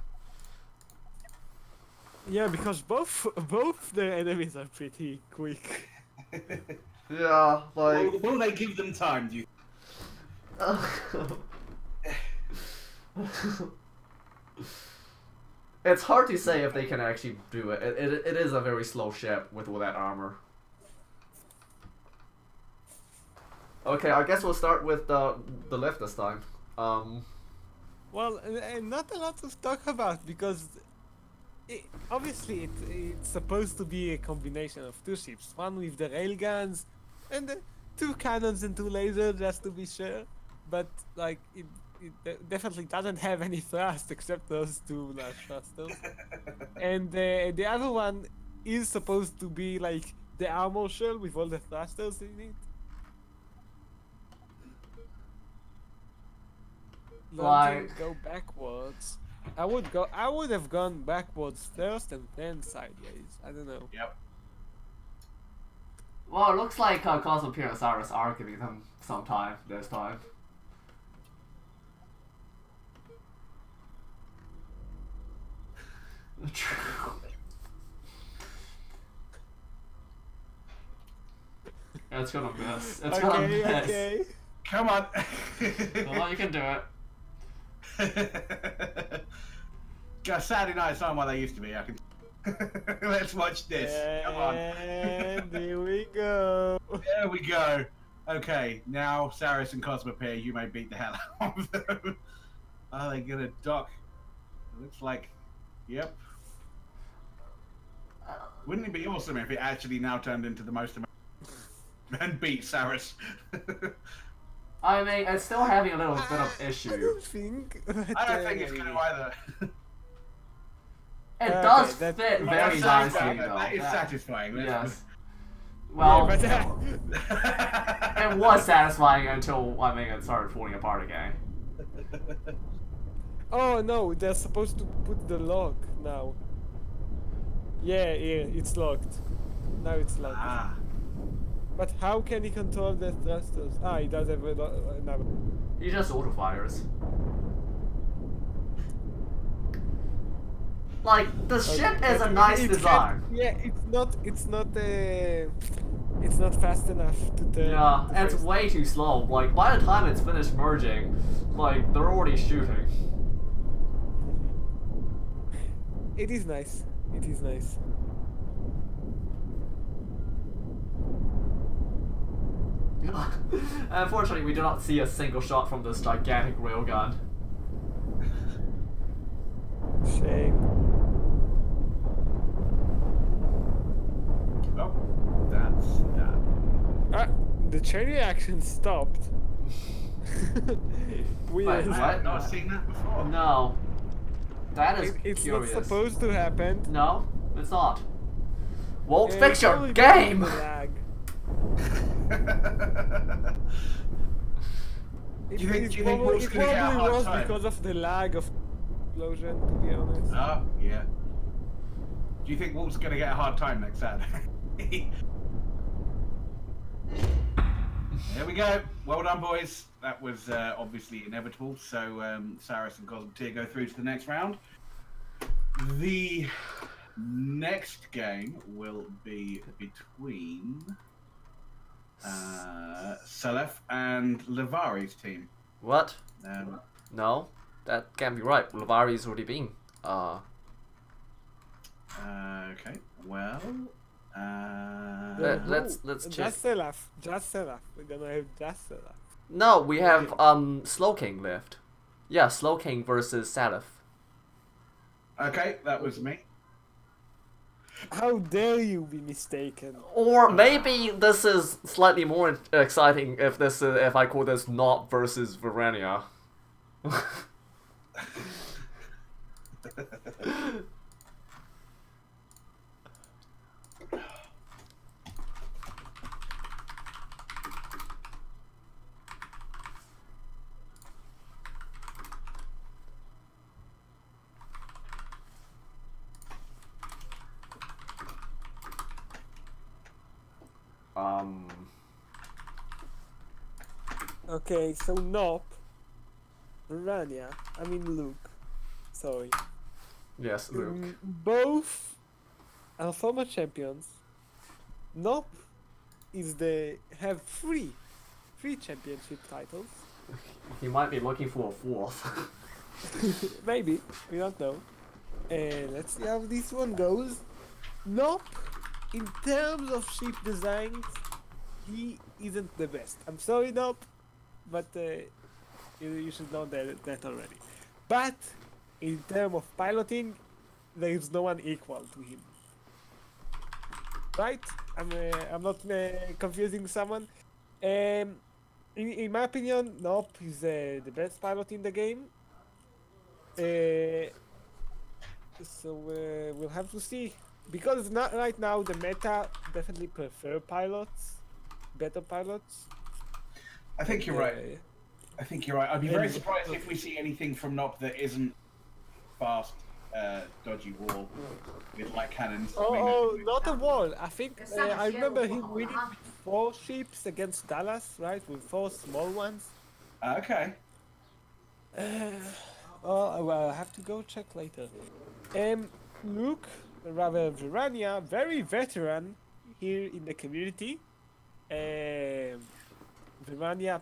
Yeah, because both the enemies are pretty quick. Yeah, like. Will they give them time? Do you? It's hard to say if they can actually do it. It is a very slow ship with all that armor. Okay, I guess we'll start with the lift this time. Well, not a lot to talk about because obviously it's supposed to be a combination of two ships, one with the railguns and two cannons and two lasers just to be sure. But like it definitely doesn't have any thrust except those two large thrusters. And the other one is supposed to be like the armor shell with all the thrusters in it. Learn to go backwards. I would have gone backwards first and then sideways. I don't know. Yep. Well, it looks like Cosmoteer and Cyrus are giving them some time this time. It's gonna miss. It's gonna miss. Okay. Come on. Well, you can do it. Saturday night's not what they used to be. I can. Let's watch this. Come on. And here we go. There we go. Okay, now Cyrus and Cosmoteer, you may beat the hell out of them. Are they gonna dock? It looks like, yep. Wouldn't it be awesome if it actually now turned into the most and beat Cyrus? I mean, it's still having a little bit of I issue. don't think. I don't think it's gonna either. It does that- fit Well, very That's nicely, satisfying. though. That is satisfying. Yes. Yeah, Well, but, it was satisfying until I mean it started falling apart again. oh no, they're supposed to put the lock now. Yeah, it's locked. Now it's locked. Ah. But how can he control the thrusters? Ah, he does have another. He just auto fires. Like the ship is a nice design. Yeah, it's not fast enough to turn. Yeah, the it's first- way too slow. Like by the time it's finished merging, like they're already shooting. It is nice. It is nice. Unfortunately, we do not see a single shot from this gigantic railgun. Shame. Oh, that's that. Ah, the chain reaction stopped. Weird. Wait, I what? have not seen that before. No. That is It's curious. not supposed to happen. No, it's not. Won't Yeah, fix it's your probably because of game! the lag. Do you think It Wolf's gonna get a probably hard was time? because of the lag of explosion, to be honest. Oh, yeah. Do you think Wolf's gonna get a hard time next Saturday? There we go. Well done, boys. That was obviously inevitable. So Saris and Cosmoteer go through to the next round. The next game will be between Salef and Lavari's team. What? Um, No, that can't be right. Lavari's already been. okay. Well. Let's check. Just Selaf. Just Selaf. We're gonna have just Selaf. No, we have Slow King left. Yeah, Slow King versus Salif. Okay, that was me. How dare you be mistaken? Or maybe this is slightly more exciting if this if I call this Not versus Verania. Okay, so Nop, Rania, Luke. Sorry. Yes, Luke. Both are former champions. Nop have three championship titles. He might be looking for a fourth. Maybe, we don't know. Let's see how this one goes. Nop, in terms of ship designs, he isn't the best. I'm sorry, Nop, but you should know that already. But in terms of piloting, there is no one equal to him. Right? I'm not confusing someone. In my opinion, Nop is the best pilot in the game. So we'll have to see. Because not right now the meta definitely prefer pilots, better pilots. I think you're right. I think you're right. I'd be very surprised if we see anything from Nop that isn't fast, dodgy wall with light cannons. Oh, not a wall. I think I remember him winning 4 ships against Dallas, right? With 4 small ones. Okay. Well, I have to go check later. Luke, rather Verania, very veteran here in the community. Verania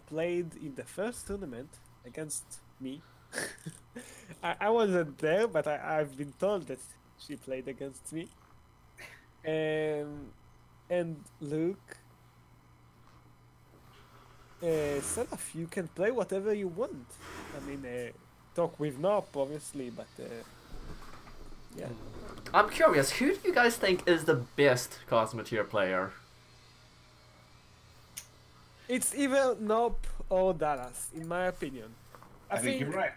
played in the first tournament against me. I wasn't there, but I've been told that she played against me. And Luke, Salaf, you can play whatever you want. I mean, talk with Nop, obviously, but yeah. I'm curious, who do you guys think is the best Cosmoteer player? It's either Nop or Dallas, in my opinion. I think you're right.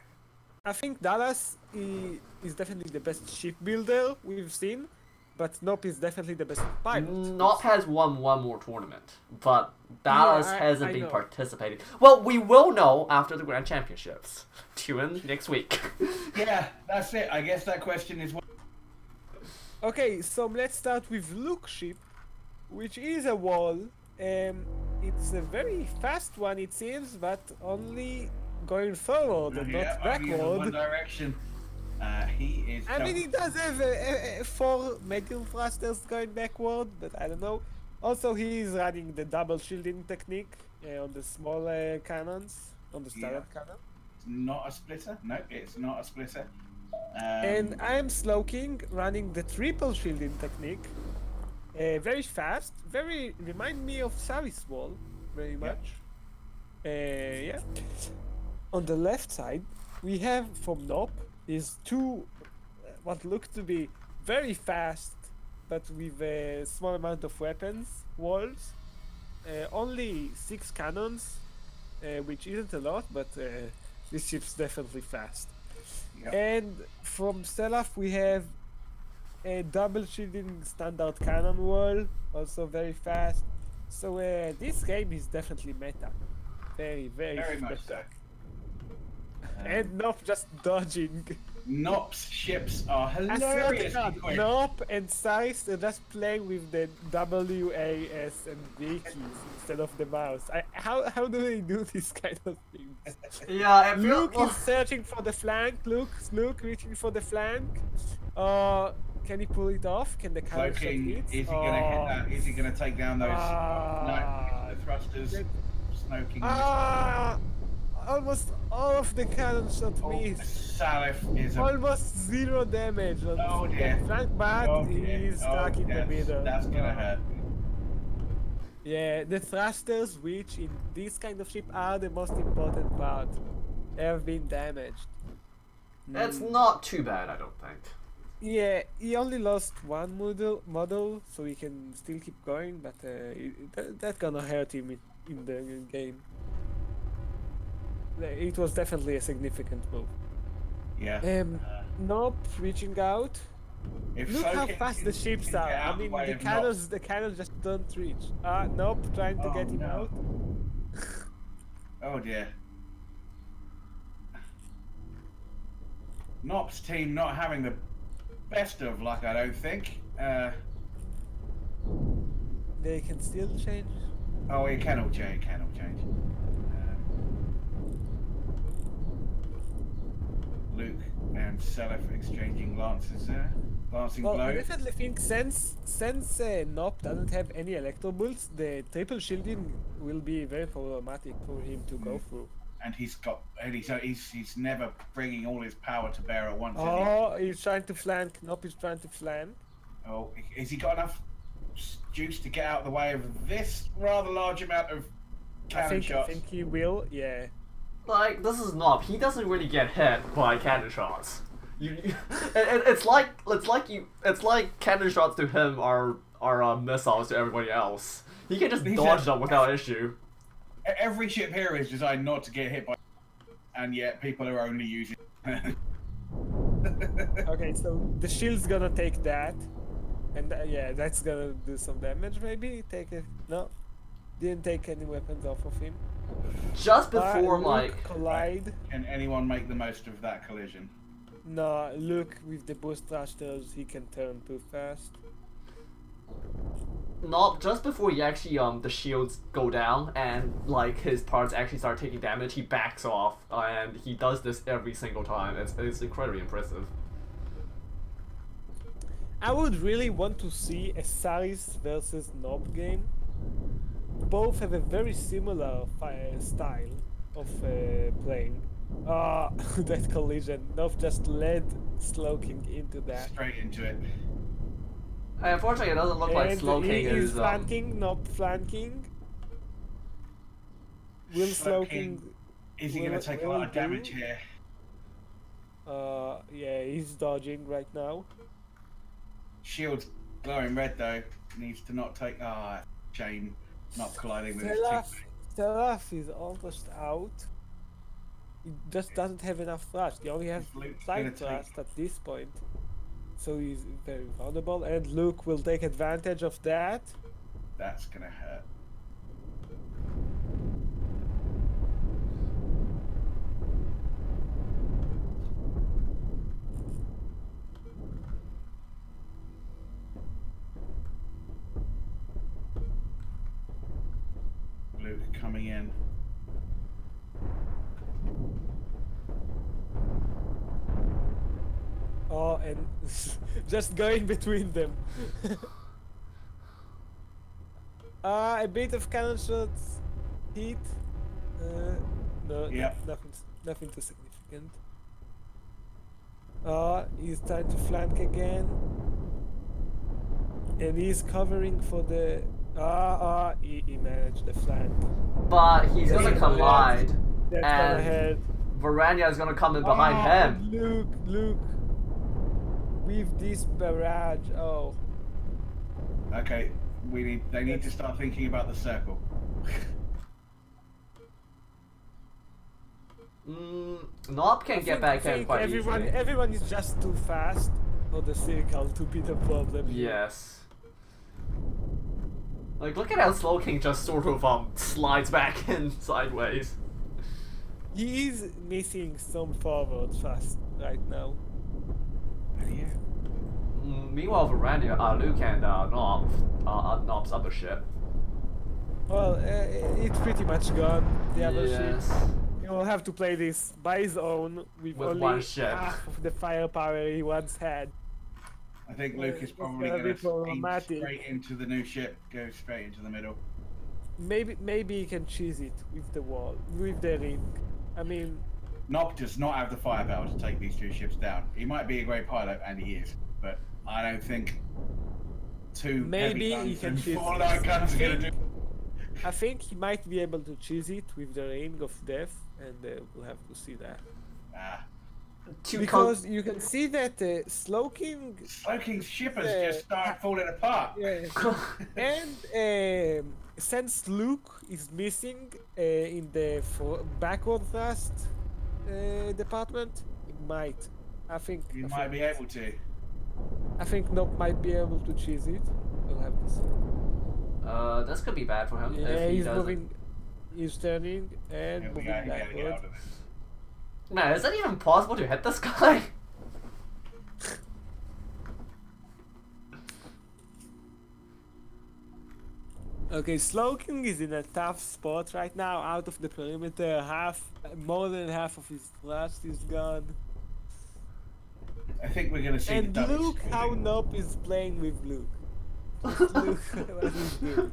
I think Dallas is definitely the best ship builder we've seen, but Nop is definitely the best pilot. Nop has won one more tournament, but Dallas hasn't I been know. participating. Well, we will know after the Grand Championships. Tune in next week. Yeah, that's it. I guess that question is. Okay, so let's start with Luke's ship, which is a wall. It's a very fast one, it seems, but only going forward and not Only in one backward. direction. He is. I mean, it does have 4 medium thrusters going backward, but I don't know. Also, he is running the double shielding technique on the small cannons, on the standard cannon. Not a splitter. No, it's not a splitter. And I'm Slowking, running the triple shielding technique. Very fast, very remind me of Saris wall, very much. Yeah. On the left side, we have from Nop is two what look to be very fast, but with a small amount of weapons walls. Only 6 cannons, which isn't a lot, but this ship's definitely fast. Yep. And from Stelaf we have a double shielding standard cannon wall, also very fast. So this game is definitely meta. Very, very, Very much meta. so. And Nop just dodging. Nop's ships are I swear to hilariously God, quick. Nop and Size are just playing with the W, A, S, and V keys instead of the mouse. How do they do these kind of things? Yeah, it feels Luke is searching for the flank. Luke reaching for the flank. Can he pull it off? Can the cannon shot Cloaking, hit? is he gonna hit that? Is he gonna take down those the thrusters? Smoking. Almost all of the cannon shot Oh, missed. Salif is a Almost 0 damage on Oh, the dear. flank, but he's stuck in the middle. That's gonna hurt. Yeah, the thrusters, which in this kind of ship are the most important part, have been damaged. It's not too bad, I don't think. Yeah, he only lost one model, so he can still keep going, but that's gonna hurt him in the game. It was definitely a significant move. Yeah. Nope, reaching out. If Look how Soken fast the can ships get are. out I of mean, way the of cannons just don't reach. Nope, trying to Oh, get him no. out. Oh dear. Nop's team not having the best of luck, I don't think. They can still change. Oh, it can all change. Can all change. Luke and Selef exchanging glances there. Glancing Well, I blows. definitely think since Nop doesn't have any electro bolts, the triple shielding will be very problematic for him to go through. And he's never bringing all his power to bear at once. Is he? Oh, he's trying to flank. Nop is trying to flank. Oh, has he got enough juice to get out of the way of this rather large amount of cannon I shots? think he will. Yeah. Like, this is Nob. He doesn't really get hit by cannon shots. It's like cannon shots to him are missiles to everybody else. He can just dodge them without issue. Every ship here is designed not to get hit by, and yet people are only using. Okay, so the shield's gonna take that, and yeah, that's gonna do some damage. Maybe take it. No, didn't take any weapons off of him. Just before Luke like collide. Can anyone make the most of that collision? No, Luke with the boost thrusters, he can turn too fast. Nob, just before he actually the shields go down and like his parts actually start taking damage, he backs off, and he does this every single time. It's incredibly impressive. I would really want to see a Saris versus Nob game. Both have a very similar style of playing. That collision. Nob just led Slowking into that. Straight into it. Unfortunately, it doesn't look like And Slow he King is is flanking, Nob flanking. Will Slowking, Slowking... Is he going to take a lot of damage here? Yeah, he's dodging right now. Shield's glowing red though. Needs to not take. Shame. Not colliding with his Stelaf, teammate. Stelaf is almost out. He just doesn't have enough thrust. He only has Luke's side gonna take- thrust at this point. So he's very vulnerable, and Luke will take advantage of that. That's gonna hurt. Luke coming in. Oh, and just going between them. A bit of cannon shots hit. No, Yep. nothing too significant. He's trying to flank again. And he's covering for the... he managed the flank. But he's gonna That's collide, That's gonna and hit. Varania is gonna come in behind him. Luke. With this barrage, Okay, they need to start thinking about the circle. Nob can get back in quite easily. Everyone is just too fast for the circle to be the problem. Yes. Like, look at how Slow King just sort of slides back in sideways. He is missing some forward fast right now. Yeah. Meanwhile, Varania, Luke and Nob's other ship. Well, it's pretty much gone. The other ship. Yes. He will have to play this by his own with With only one ship. half of the firepower he once had. I think Luke is It's probably gonna going be to problematic. straight into the new ship, go straight into the middle. Maybe he can cheese it with the wall, with the ring. I mean, Nob does not have the firepower to take these two ships down. He might be a great pilot, and he is, but I don't think two Maybe heavy he guns can and cheese 4 it. light guns are going to do. I think he might be able to cheese it with the ring of death, and we'll have to see that. Because you can see that Slow King, Slow King's ship has just started falling apart. and since Luke is missing in the backward thrust department, he might. I think You might be able to. I think Nope might be able to cheese it. We'll have to see. This could be bad for him Yeah, if he he's doesn't. moving. He's turning and Yeah, we moving gotta get backward. out of this. Man, is it even possible to hit this guy? Okay, Slow King is in a tough spot right now. Out of the perimeter, more than half of his thrust is gone. I think we're going to see And the double look how shooting. Nope is playing with Luke. Just look what he's doing.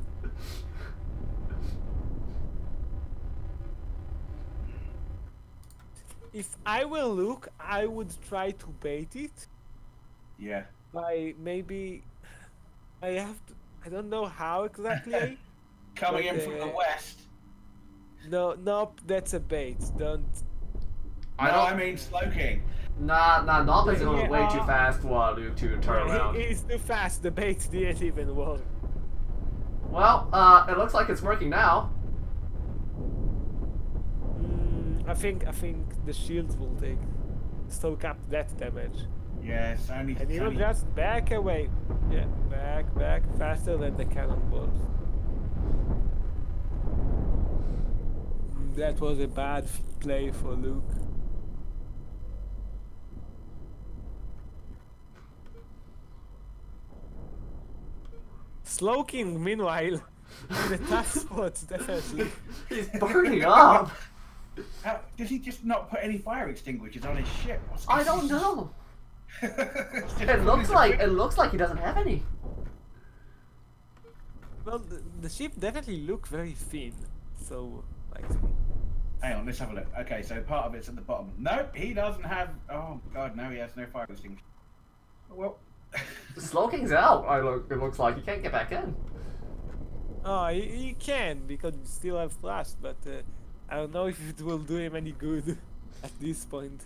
If I were Luke, I would try to bait it Yeah. by maybe. I don't know how exactly. Coming But, in from the west. No, nope, that's a bait. Don't. I mean Slow King. Nah, Nob is going Yeah, way too fast for Luke to turn around. He's too fast. The bait didn't even work. Well, it looks like it's working now. I think the shields will soak up that damage. Yes, only. And he will just back away. Yeah, back, faster than the cannonballs. That was a bad play for Luke. Slow King, meanwhile, in the tough spots, definitely. He's burning up. How, does he just not put any fire extinguishers on his ship? I don't know. It's just It looks like he doesn't have any. Well, the ship definitely look very thin, so like. Hang on, let's have a look. Okay, so part of it's at the bottom. Nope, he doesn't have. Oh god, no, he has no fire extinguisher. Well, Slow King's out. It looks like he can't get back in. Oh, he can because we still have thrust, but I don't know if it will do him any good at this point.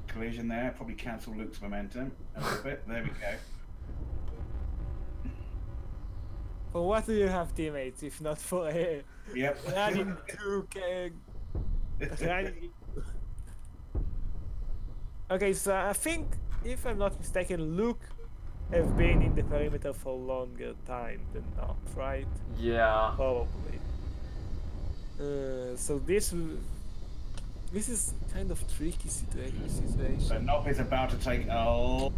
collision there, probably cancel Luke's momentum a little bit. There we go. For what do you have teammates if not for Yep. running to running? Okay, so I think, if I'm not mistaken, Luke have been in the perimeter for longer time than not, right? Yeah. Probably. So this is kind of tricky situation. So Nop is about to take a.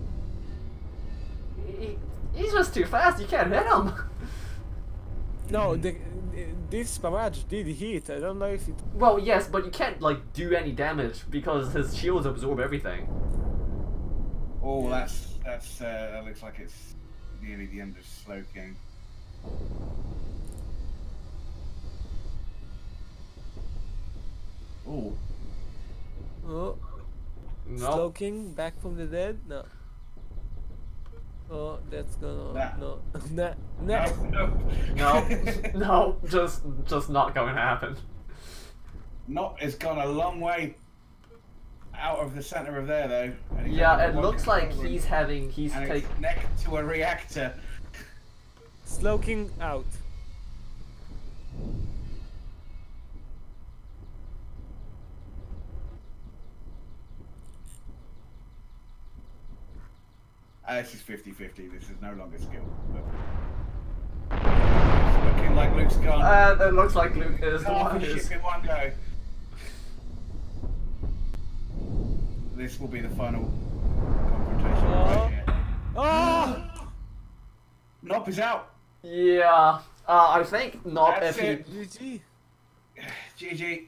He's just too fast. You can't hit him. No, this barrage did hit. I don't know if it. Well, yes, but you can't like do any damage because his shields absorb everything. Oh, that looks like it's nearly the end of Slow King. Ooh. Oh, No. Slow King back from the dead? No. Oh, that's gonna Nah. no, nah, nah. No. No. No. Just not going to happen. Not has gone a long way out of the center of there though. And he's Yeah, only it got one looks like controller he's and he's it's taking. next to a reactor. Slow King out. This is 50-50. This is no longer skill. It's looking like Luke's gone. It looks like Luke is the Half one a who's. ship in one go. This will be the final confrontation right here. Oh! Nop is out. Yeah. I think not That's if he. it. GG. GG.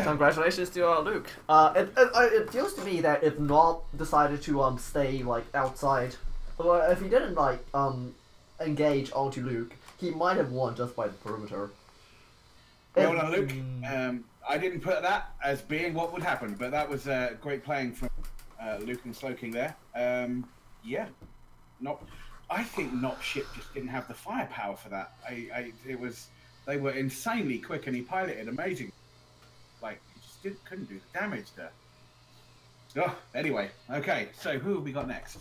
Congratulations to Luke. It feels to me that if Nob decided to stay like outside, or if he didn't like engage onto Luke, he might have won just by the perimeter. Well done, Luke. I didn't put that as being what would happen, but that was great playing from Luke and Slowking there. Yeah, I think Nop ship just didn't have the firepower for that. They were insanely quick, and he piloted amazing. Like he just couldn't do the damage there. Oh, anyway, okay. So who have we got next?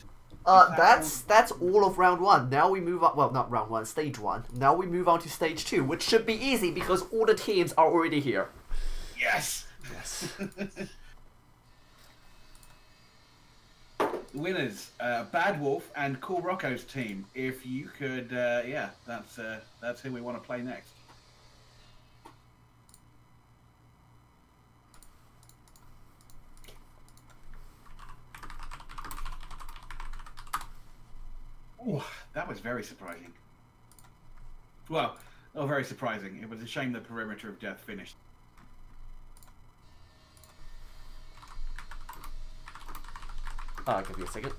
That's all of round one. Now we move on. Well, not round one, stage one. Now we move on to stage two, which should be easy because all the teams are already here. Yes. Yes. Winners, Bad Wolf and Cool Rocco's team. If you could, yeah, that's who we want to play next. Ooh, that was very surprising. Well, not very surprising. It was a shame the Perimeter of Death finished. Give me a second.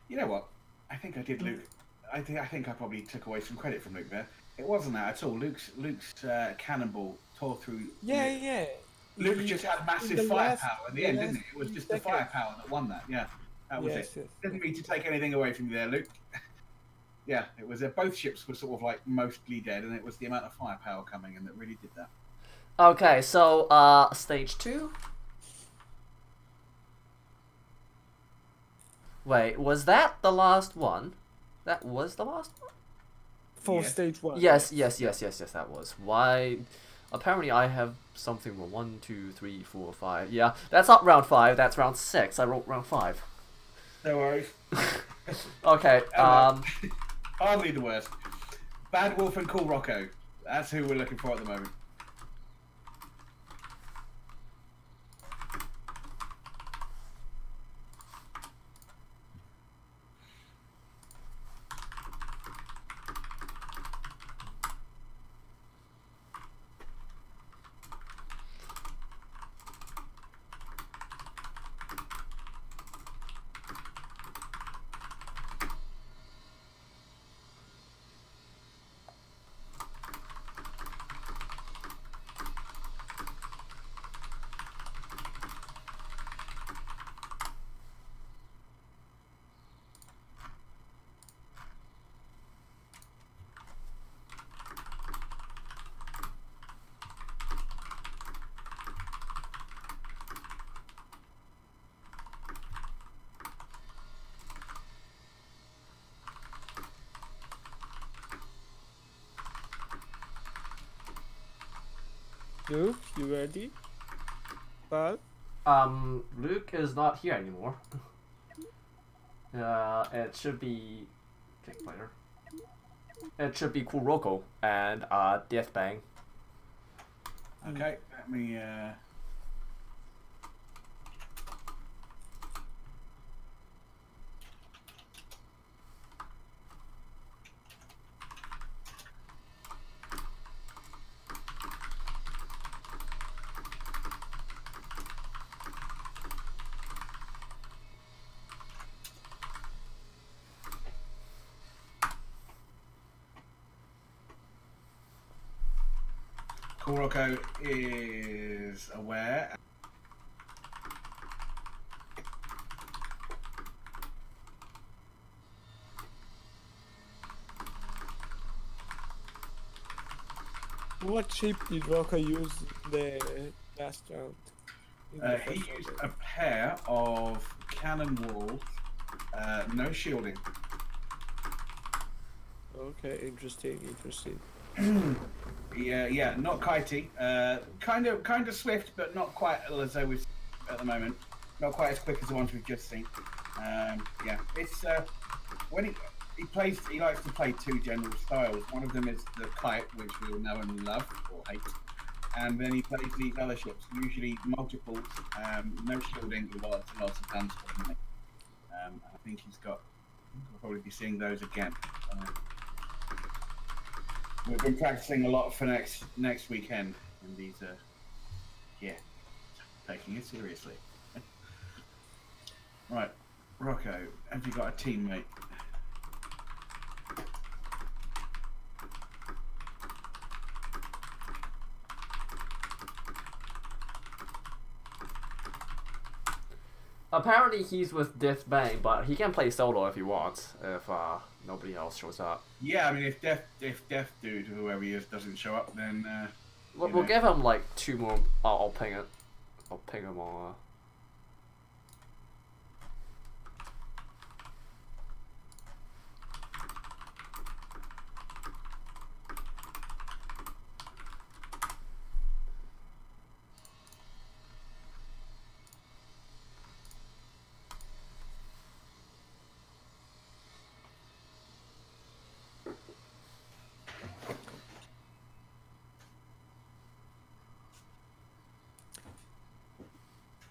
You know what? I think I did, Luke. I think I probably took away some credit from Luke there. It wasn't that at all. Luke's cannonball tore through. Yeah, yeah. Luke just had massive firepower in the end, didn't it? It was just the firepower that won that. Yeah, that was it. Yes. Didn't mean to take anything away from you there, Luke. Yeah, it was. Both ships were sort of like mostly dead, and it was the amount of firepower coming in that really did that. Okay, so stage two. Wait, was that the last one? That was the last one? For Yeah. stage one. Yes, that was. Why? Apparently I have something wrong. 1, 2, 3, 4, 5. Yeah, that's not round 5, that's round 6. I wrote round 5. No worries. Okay, Hardly the worst. Bad Wolf and Cool Rocco. That's who we're looking for at the moment. Luke, you ready? But Luke is not here anymore. It should be... later. It should be Kuroko and Deathbang. Okay, let me. Kuroko is aware. What chip did Roka use the last round? In the He first used round? a pair of cannon walls, no shielding. Okay, interesting, interesting. Yeah, not kitey. Kind of swift, but not quite as though we've at the moment. Not quite as quick as the ones we've just seen. Yeah, it's when he plays, he likes to play two general styles. One of them is the kite, which we all know and love or hate, and then he plays these other ships, usually multiples, no shielding, with lots and lots of guns for them. I think he's got. We'll probably be seeing those again. We've been practicing a lot for next weekend, and these are, yeah, taking it seriously. Right, Rocco, have you got a teammate? Apparently he's with Death Bang, but he can play solo if he wants, if nobody else shows up. Yeah, I mean, if Death Dude, whoever he is, doesn't show up, then We'll give him like 2 more. I'll ping it. I'll ping him on.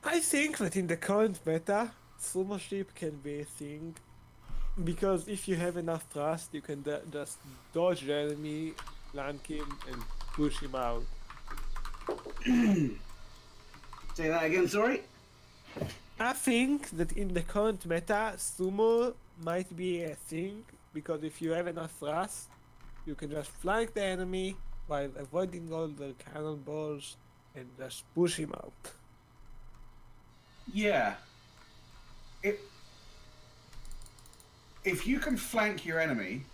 I think that in the current meta, sumo ship can be a thing, because if you have enough thrust, you can just dodge the enemy, flank him, and push him out. say that again. Sorry. I think that in the current meta, sumo might be a thing, because if you have enough thrust, you can just flank the enemy while avoiding all the cannonballs and just push him out. Yeah. If you can flank your enemy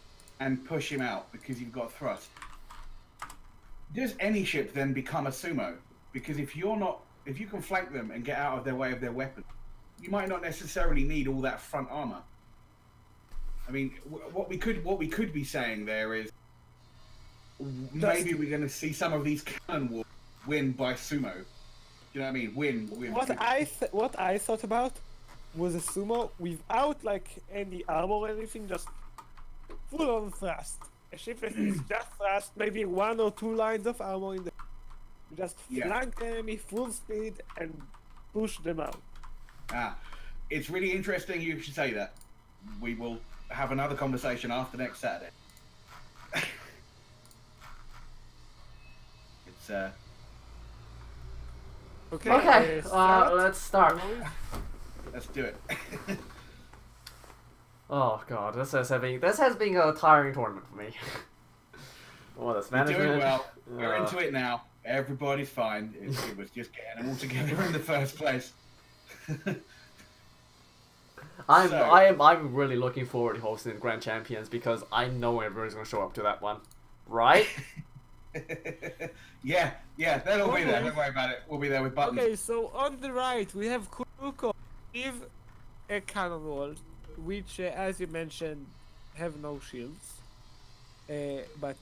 and push him out because you've got thrust, does any ship then become a sumo? Because if you can flank them and get out of their way of their weapon, you might not necessarily need all that front armor. I mean, what we could be saying there is maybe we're going to see some of these cannon wars win by sumo. Do you know what I mean? Win with. What I thought about was a sumo without like any armor or anything, just full on thrust. A ship that is just thrust, maybe 1 or 2 lines of armor in the. You just flank the enemy full speed and push them out. It's really interesting you should say that. We will have another conversation after next Saturday. It's Okay, let's start. let's do it. Oh god, this has been a tiring tournament for me. Oh, this We're management. doing well. We're into it now. Everybody's fine. It was just getting them all together in the first place. I'm really looking forward to hosting the Grand Champions because I know everybody's gonna show up to that one, right? yeah, that'll be there. Don't worry about it. We'll be there with buttons. Okay, so on the right we have Kuruko with a cannon wall, which, as you mentioned, have no shields. But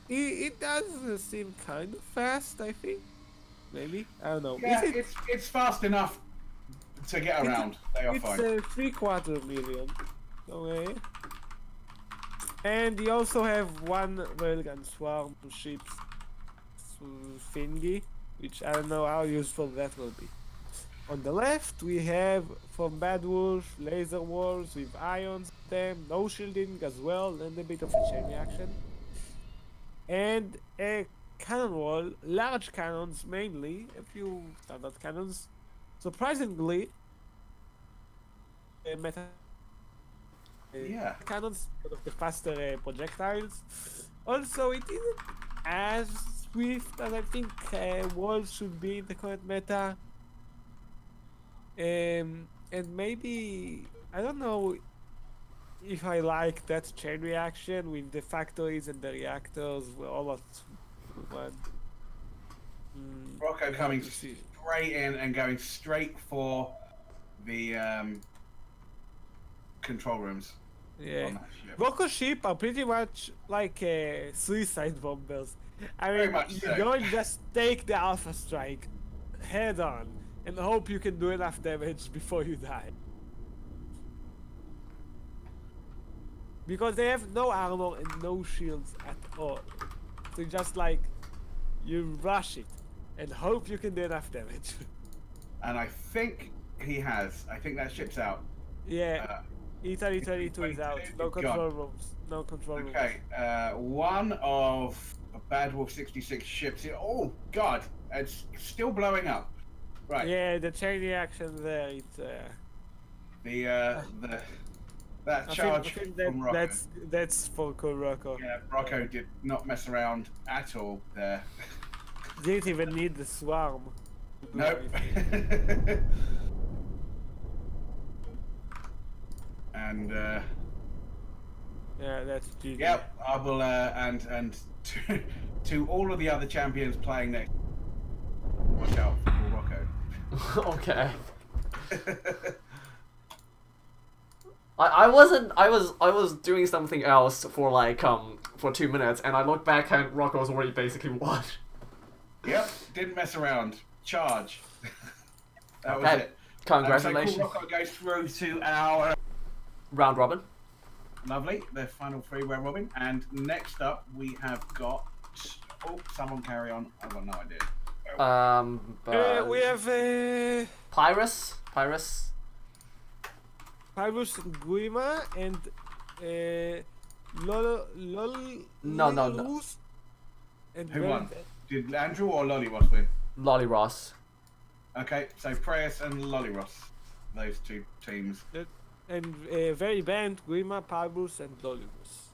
it does seem kind of fast, I think. Maybe, I don't know. Yeah, it's fast enough to get around. They are it's fine. It's 3/4 million. Okay. And you also have 1 railgun swarm ships thingy, which I don't know how useful that will be. On the left we have from Bad Wolf laser walls with ions on them, no shielding as well, and a bit of a chain reaction. And a cannon wall, large cannons mainly, a few standard cannons. Surprisingly, meta Yeah. cannons because of the faster projectiles. Also, it isn't as swift as I think walls should be in the current meta. And maybe I don't know if I like that chain reaction with the factories and the reactors all at one. Rocco I'll coming have to see. straight in and going straight for the control rooms. Yeah. On that ship. Rocco ship are pretty much like suicide bombers. I Very mean, much you so. don't just take the alpha strike head on and hope you can do enough damage before you die. Because they have no armor and no shields at all. So just like, you rush it and hope you can do enough damage. And I think he has. I think that ship's out. Yeah, Italy 22 is out. No Gone. control rooms. No control rooms. Okay, one of Bad Wolf 66 ships here. Oh god, it's still blowing up. Right. Yeah, the chain reaction there, it's that I charge think from Rocco. that's for Rocco. Yeah, Rocco did not mess around at all there. Didn't even need the swarm. to do Nope. anything. And Yeah, that's GG. yep, I will and to all of the other champions playing next. Watch out for Rocco. Okay. I was doing something else for like for 2 minutes, and I looked back and Rocco was already basically won. Yep, didn't mess around. Charge. That was Okay, it. congratulations. So cool, Rocco goes through to our Round robin. lovely, the final three round robin, and next up we have got. Oh, someone carry on. I've got no idea. We have Pyrus. Pyrus and Guima and Lol No. Lolirus and Who Velvet. won? Did Andrew or Lollyross win? Lolly Ross. Okay, so Preyas and Lollyross, those two teams. And very band, Guima, Pyrus and Lolirus.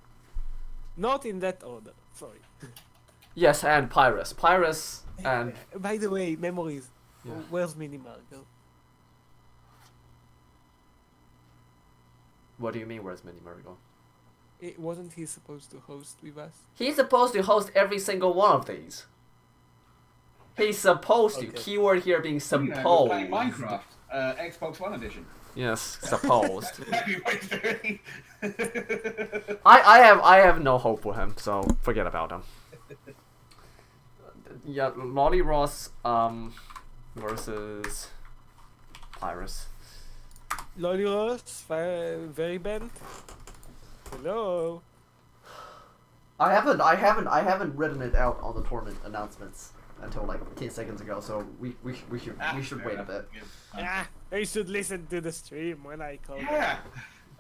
Not in that order, sorry. Yes, and Pyrus. Pyrus and By the way, memories. Yeah. Where's Minimargo? what do you mean? Where's Mini Murgo? Wasn't he supposed to host with us? He's supposed to host every single one of these. He's supposed to. Okay. Keyword here being You know, we're playing supposed. Minecraft, Xbox One edition. Yes, supposed. Everybody's doing. I have no hope for him, so forget about him. Yeah, Lolly Ross versus Pyrus. Lolirus, very band. Hello. I haven't written it out on the tournament announcements until like 10 seconds ago, so we should wait a bit. I should listen to the stream when I call. Yeah.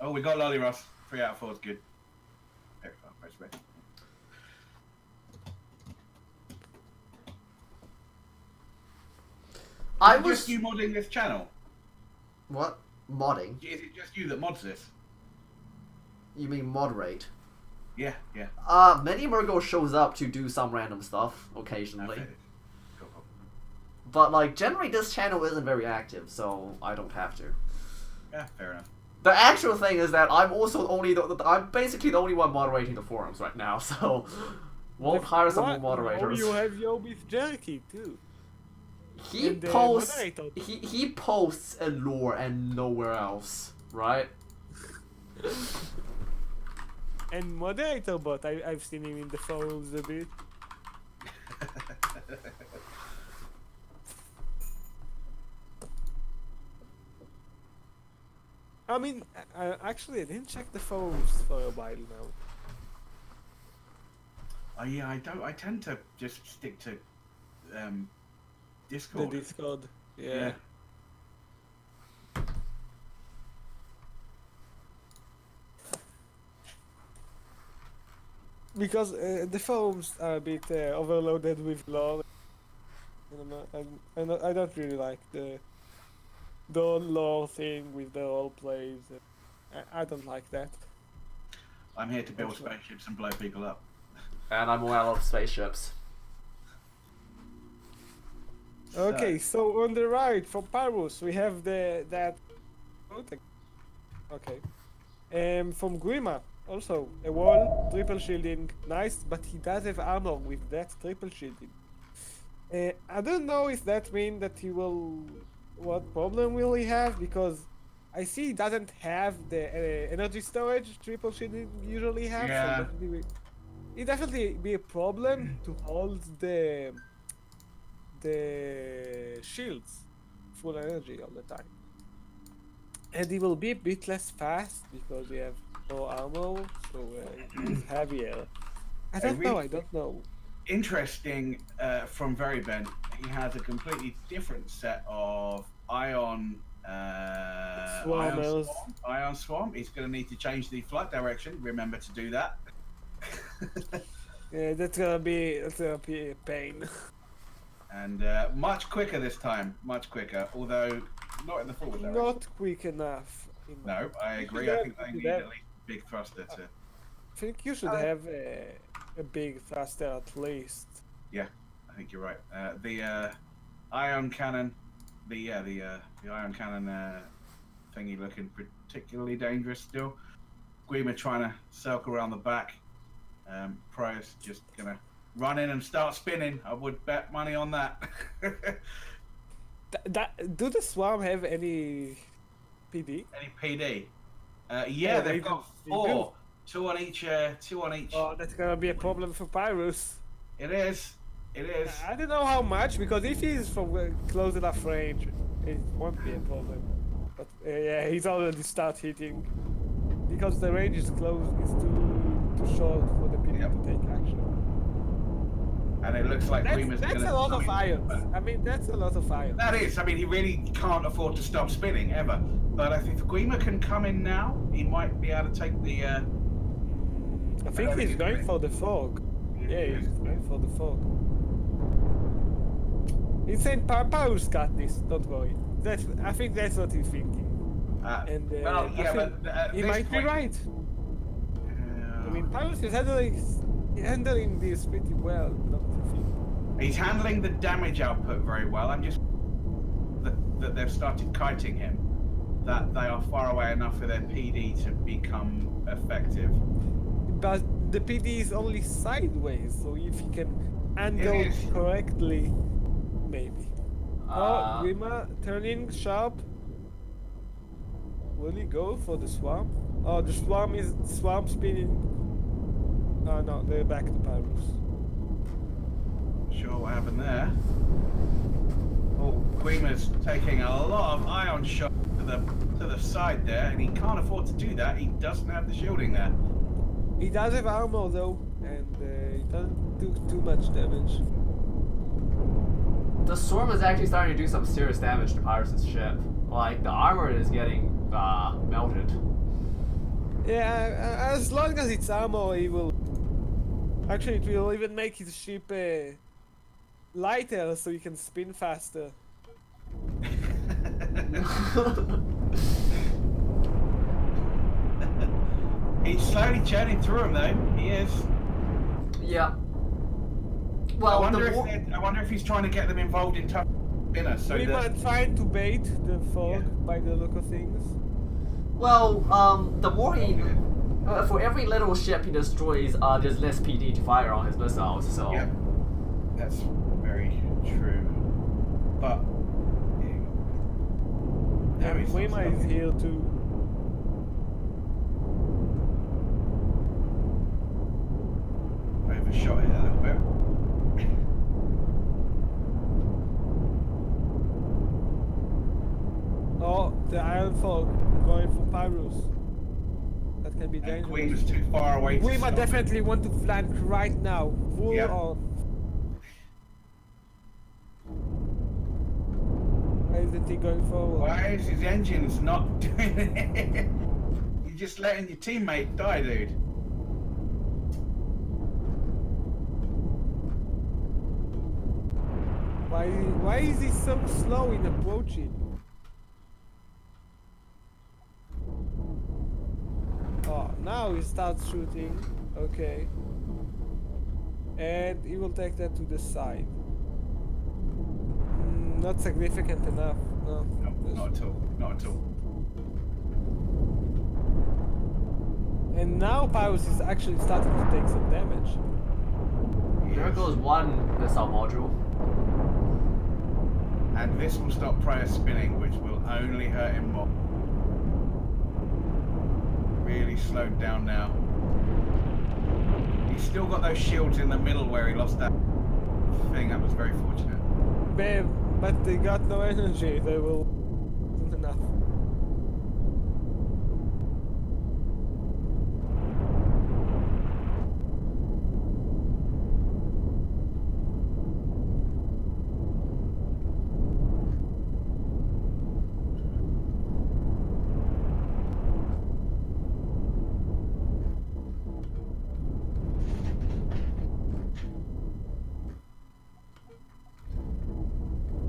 Oh, we got Lollyross. 3 out of 4 is good. Excellent. Press red. I Is it was just you modding this channel? what modding? Is it just you that mods this? You mean moderate? Yeah. Many Murgo shows up to do some random stuff occasionally. Okay. Cool. But like generally this channel isn't very active, so I don't have to. Yeah, fair enough. The actual thing is that I'm also I'm basically the only one moderating the forums right now, so we'll hire some more Oh, moderators. you have Yobis Jerky too. He and the posts moderator. he posts a lore and nowhere else, right? And moderator bot, I've seen him in the forums a bit. I mean, actually, I didn't check the forums for a while now. Oh yeah, I tend to just stick to The Discord. Discord, yeah. Because the forums are a bit overloaded with lore. I don't really like the lore thing with the role plays. I don't like that. I'm here to build spaceships and blow people up. And I'm out of spaceships. Okay, so on the right from Pyrus we have that. Okay. From Grima also a wall, triple shielding, nice, but he does have armor with that triple shielding. I don't know if that means that he will. What problem will he have? Because I see he doesn't have the energy storage triple shielding usually have. Yeah. So it definitely be a problem to hold the shields full energy all the time. And he will be a bit less fast because we have more armor, so it's heavier. I don't know. Interesting from Very Ben. He has a completely different set of ion Swarmers. Ion Swarm. He's going to need to change the flight direction. Remember to do that. Yeah, that's gonna be a pain. And much quicker this time. Much quicker. Although not in the forward direction. Not quick enough. No, I agree. I think they need at least a big thruster to. I think you should have a big thruster at least. Yeah, I think you're right. The ion cannon, the ion cannon thingy looking particularly dangerous still. Grima trying to circle around the back. Pro's just gonna run in and start spinning. I would bet money on that. Do the swarm have any PD? Any PD? Yeah, they've got four. Two on each. Oh, that's gonna be a problem for Pyrus. It is. It is. I don't know how much, because if he's from close enough range, it won't be a problem. But yeah, he's already start hitting. Because the range is close, it's too short for the PD to take action. And it looks like Grima's that's a lot of ions. I mean, that's a lot of ions. That is. I mean, he really can't afford to stop spinning ever. But I think if Grima can come in now, he might be able to take the. I think he's going for the fog. Yeah, he's going for the fog. He's saying Pyrus got this. Don't worry. I think that's what he's thinking. And well, yeah, but he might be right. I mean, Pyrus is handling this pretty well, don't you think? He's handling the damage output very well. I'm just that they've started kiting him, that they are far away enough for their PD to become effective. But the PD is only sideways, so if he can angle correctly, maybe. Oh, Grima turning sharp. Will he go for the swarm? Oh, the swarm spinning. Oh no, they're back to Pyrus. Sure what happened there. Oh, Grima's taking a lot of ion shot to the side there, and he can't afford to do that. He doesn't have the shielding there. He does have armor though, and he doesn't do too much damage. The swarm is actually starting to do some serious damage to Pyrus' ship. Like, the armor is getting melted. Yeah, as long as it's armor, he will. Actually, it will even make his ship lighter, so he can spin faster. He's slowly churning through them, though. He is. Yeah. Well, I wonder if he's trying to get them involved in tough dinner. So we might try to bait the fog by the look of things. Well, the more he, for every little ship he destroys, there's less PD to fire on his missiles. So. Yeah, that's very true. But Wayma is here too. Overshot it a little bit. Oh, the iron fog going for Pyrus. That can be dangerous. Queen was too far away. We might definitely want to flank right now. Full on. Why isn't he going forward? Why is his engines not doing it? You're just letting your teammate die, dude. Why is he so slow in approaching? Oh, now he starts shooting. Okay. And he will take that to the side. Not significant enough. No. No, not at all. Not at all. And now Pyrus is actually starting to take some damage. There goes one missile module. And this will stop Prayer spinning, which will only hurt him more. Really slowed down now. He's still got those shields in the middle where he lost that thing. That was very fortunate. But they got no energy. They will... Not enough.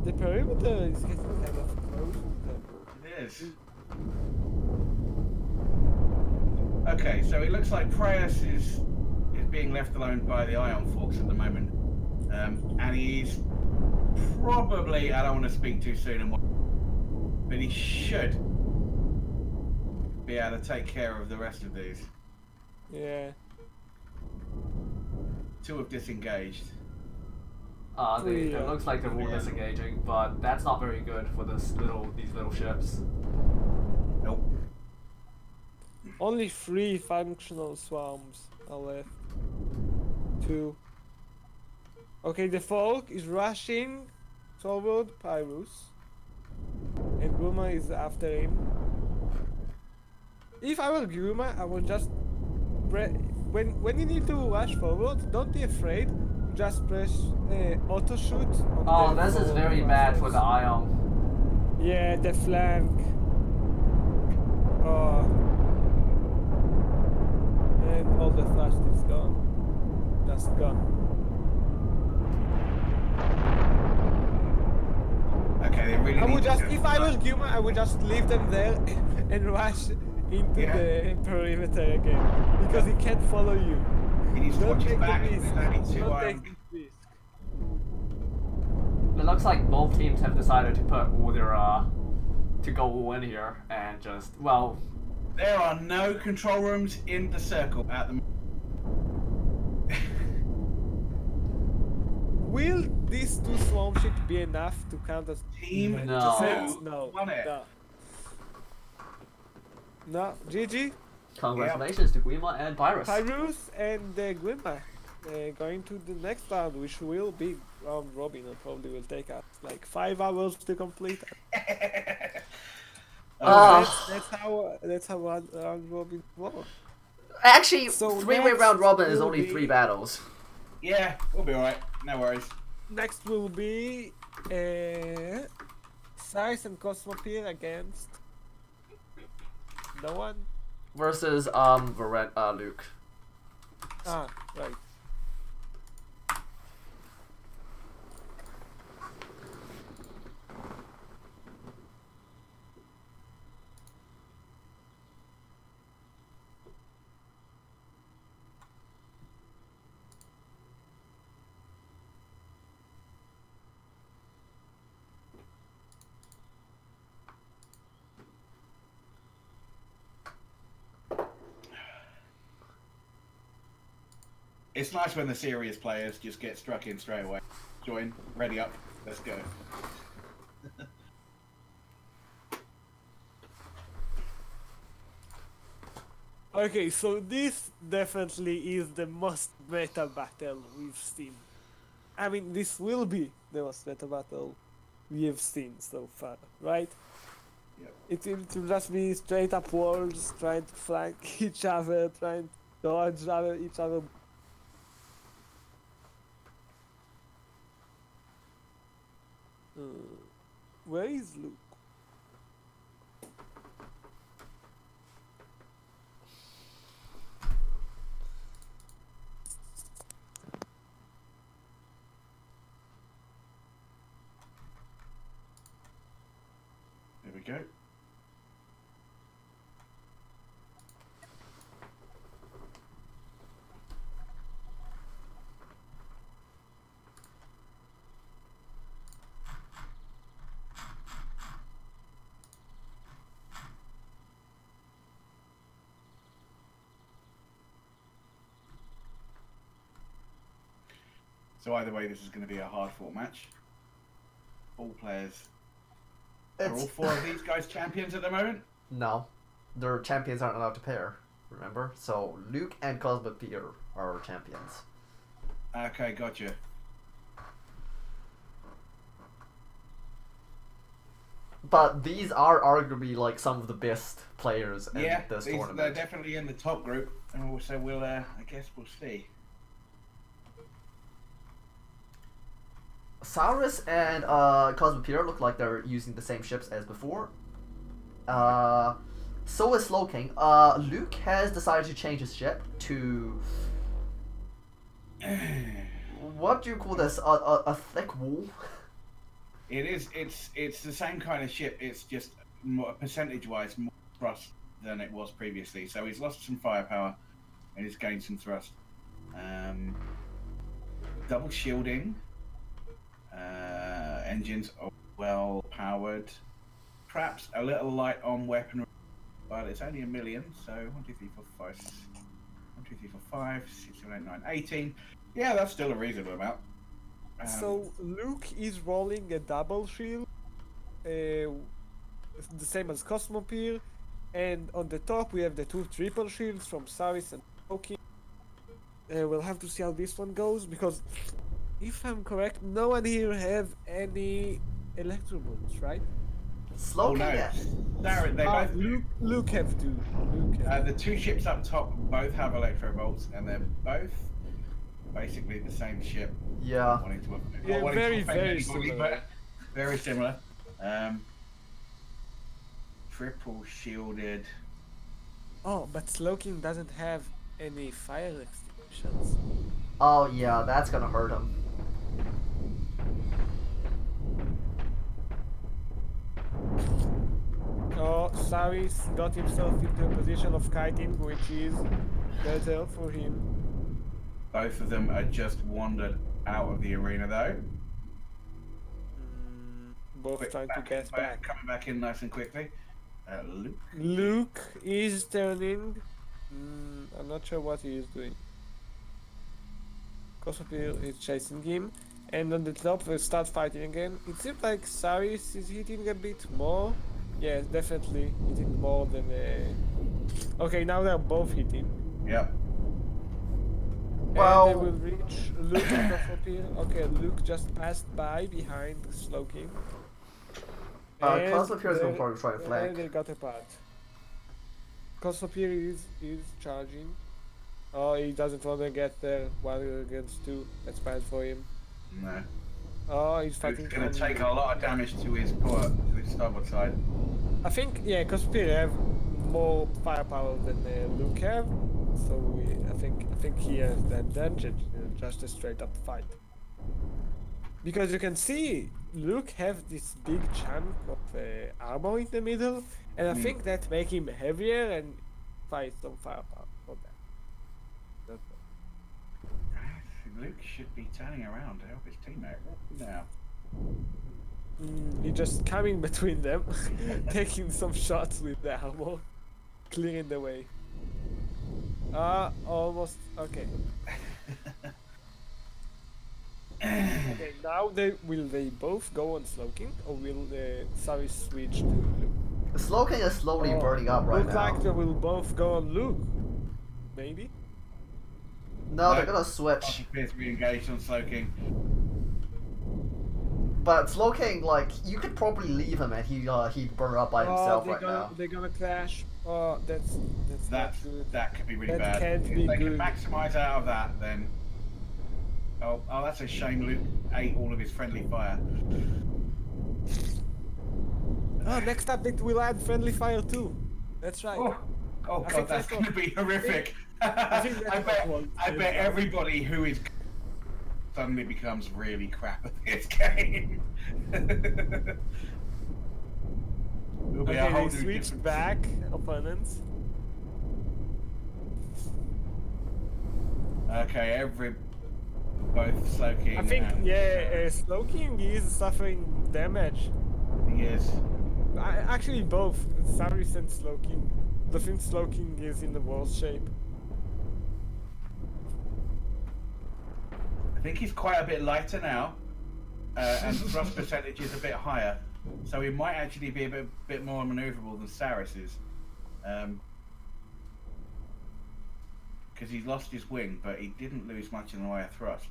The perimeter is getting kind of close. It is. Okay, so it looks like Preyas is being left alone by the Ion Forks at the moment. And he's probably, I don't want to speak too soon, but he should be able to take care of the rest of these. Yeah. Two have disengaged. It looks like they're all disengaging, but that's not very good for these little ships. Nope. Only 3 functional swarms are left. 2. Okay, the Folk is rushing toward Pyrus. And Gruma is after him. If I were Gruma, I would just... When you need to rush forward, don't be afraid. Just press auto shoot. Oh, this is very bad for the Ion. Yeah, the flank. Oh. And all the thrust is gone. Just gone. Okay, they really I need would to just, go if I was fast. Guma, I would just leave them there and rush into the perimeter again. Because he can't follow you. He needs to Don't watch his take the back. risk. There's only 2 Don't Ion. take the risk. It looks like both teams have decided to put all their to go all in here and just There are no control rooms in the circle at the moment. Will these 2 swarm ships be enough to count as Team No. No. won it. No. No. GG. Congratulations to Guima and Pyrus. Pyrus and Grima going to the next round, which will be round robin, and probably will take us like 5 hours to complete. That's how round robin works. Actually, So three-way next round robin is will only be- 3 battles. Yeah, we'll be alright. No worries. Next will be Size and Cosmoteer against no one. Versus Luke. Ah, right. It's nice when the serious players just get struck in straight away. Join, ready up, let's go. Okay, so this definitely is the most meta battle we've seen. I mean, this will be the most meta battle we have seen so far, right? Yep. It will just be straight up wars, trying to flank each other, trying to dodge each other. Where is Luke? There we go. So either way, this is going to be a hard-fought match. All players. Are all 4 of these guys champions at the moment? No, their champions aren't allowed to pair. Remember, so Luke and Cosmoteer are champions. Okay, gotcha. But these are arguably like some of the best players in this tournament. They're definitely in the top group, and also we'll, I guess we'll see. Saurus and Cosmoteer look like they're using the same ships as before. So is Slowking. Luke has decided to change his ship to what do you call this? A thick wall. It is. It's the same kind of ship. It's just more, percentage-wise more thrust than it was previously. So he's lost some firepower, and he's gained some thrust. Double shielding. Engines are well powered. Perhaps a little light on weaponry, but it's only 1 million. So 1, 2, 3, 4, 5. 1, 2, 3, 4, 5, 6, 7, 8, 9, 18. Yeah, that's still a reasonable amount. So Luke is rolling a double shield, the same as Cosmoteer, and on the top we have the 2 triple shields from Saris and Loki. We'll have to see how this one goes, because if I'm correct, no one here have any electrobolts, right? Slow Darren, they both Luke have 2. The 2 ships up top both have electrobolts, and they're both basically the same ship. Yeah. Very similar. But very similar. Triple shielded. Oh, but Slowking doesn't have any fire extinguishers. Oh yeah, that's gonna hurt him. Oh, Saris got himself into a position of kiting, which is better for him. Both of them are just wandered out of the arena though. Both trying to get back. Coming back in nice and quickly. Luke. Luke is turning. I'm not sure what he is doing. Cosmoteer is chasing him. And on the top we start fighting again. It seems like Saris is hitting a bit more. Yeah, definitely hitting more than... Okay, now they're both hitting. Yep. Well... And they will reach Luke and Cosmoteer. Okay, Luke just passed by behind Slowking. Cosmoteer is going to probably try to flank. And they got apart. Cosmoteer is charging. Oh, he doesn't want to get there 1 against 2. That's bad for him. No. Oh, he's fighting. It's going to take a lot of damage to his port, to his starboard side. I think, yeah, Cosmoteer have more firepower than Luke have, so I think he has the advantage. Just a straight up fight. Because you can see Luke have this big chunk of armor in the middle, and I think that make him heavier and fight some firepower for that. Luke should be turning around to help his teammate now. He's just coming between them, taking some shots with the armor, clearing the way. Almost. Okay. Okay, now will they both go on Slowking, or will Saris switch to Luke? Slowking is slowly burning up right Look now. like they will both go on Luke. Maybe? No, they're gonna switch. Appears to be engaged on Slowking. But Slowking, like, you could probably leave him and he'd burn up by himself right now. They're gonna clash. Oh, that's not good. That could be really That bad. can't If be they good. can maximise out of that, then... Oh, that's a shame Luke ate all of his friendly fire. Oh, next update will add friendly fire too. That's right. Oh I god, think that's that's going to be horrific. I think that's I bet everybody who is suddenly becomes really crap at this game. It'll be a Okay, whole they new switched different- back opponents. Okay, both Slowking I think, and Slowking is suffering damage. he is. Actually, both Saris and Slowking. I think Slowking is in the worst shape. I think he's quite a bit lighter now, and thrust percentage is a bit higher, so he might actually be a bit more maneuverable than Saris is. Because he's lost his wing, but he didn't lose much in the way of thrust.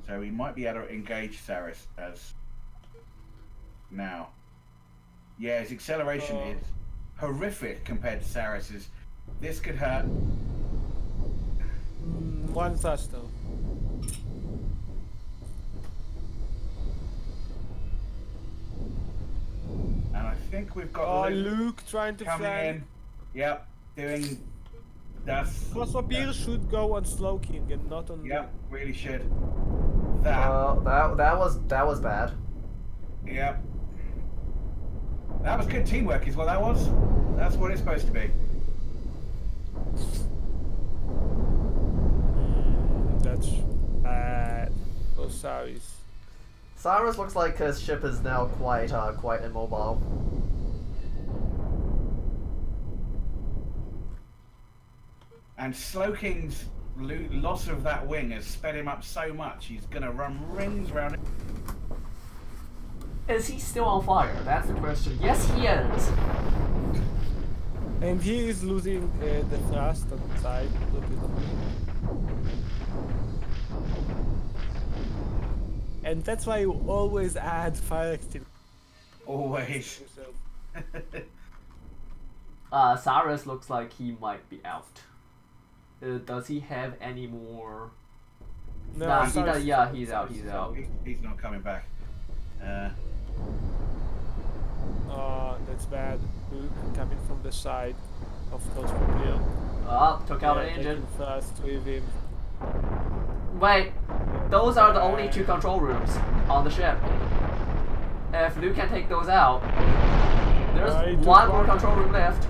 So he might be able to engage Saris as now. Yeah, his acceleration is horrific compared to Saris's. This could hurt. One thrust though. And I think we've got Luke trying to coming fly. in. Yep, doing that's. Cosmoteer should go on Slow King and not on. Yep, really should. That was bad. Yep. That was good teamwork, is what that was. That's what it's supposed to be. That's bad. Oh, sorry. Cyrus looks like his ship is now quite immobile. And Slowking's loss of that wing has sped him up so much, he's gonna run rings around it. Is he still on fire? That's the question. Yes, he is. And he is losing the thrust on the side. And that's why you always add fire extinguisher. Always. Cyrus looks like he might be out. Does he have any more? No, Nah, he Cyrus- does, yeah, he's out. He's out. He's not coming back. That's bad. Luke coming from the side of Cosmoteer. Took out an engine. taking thrust with him. Wait, those are the only 2 control rooms on the ship. If Luke can take those out, there's he took one more one. control room left.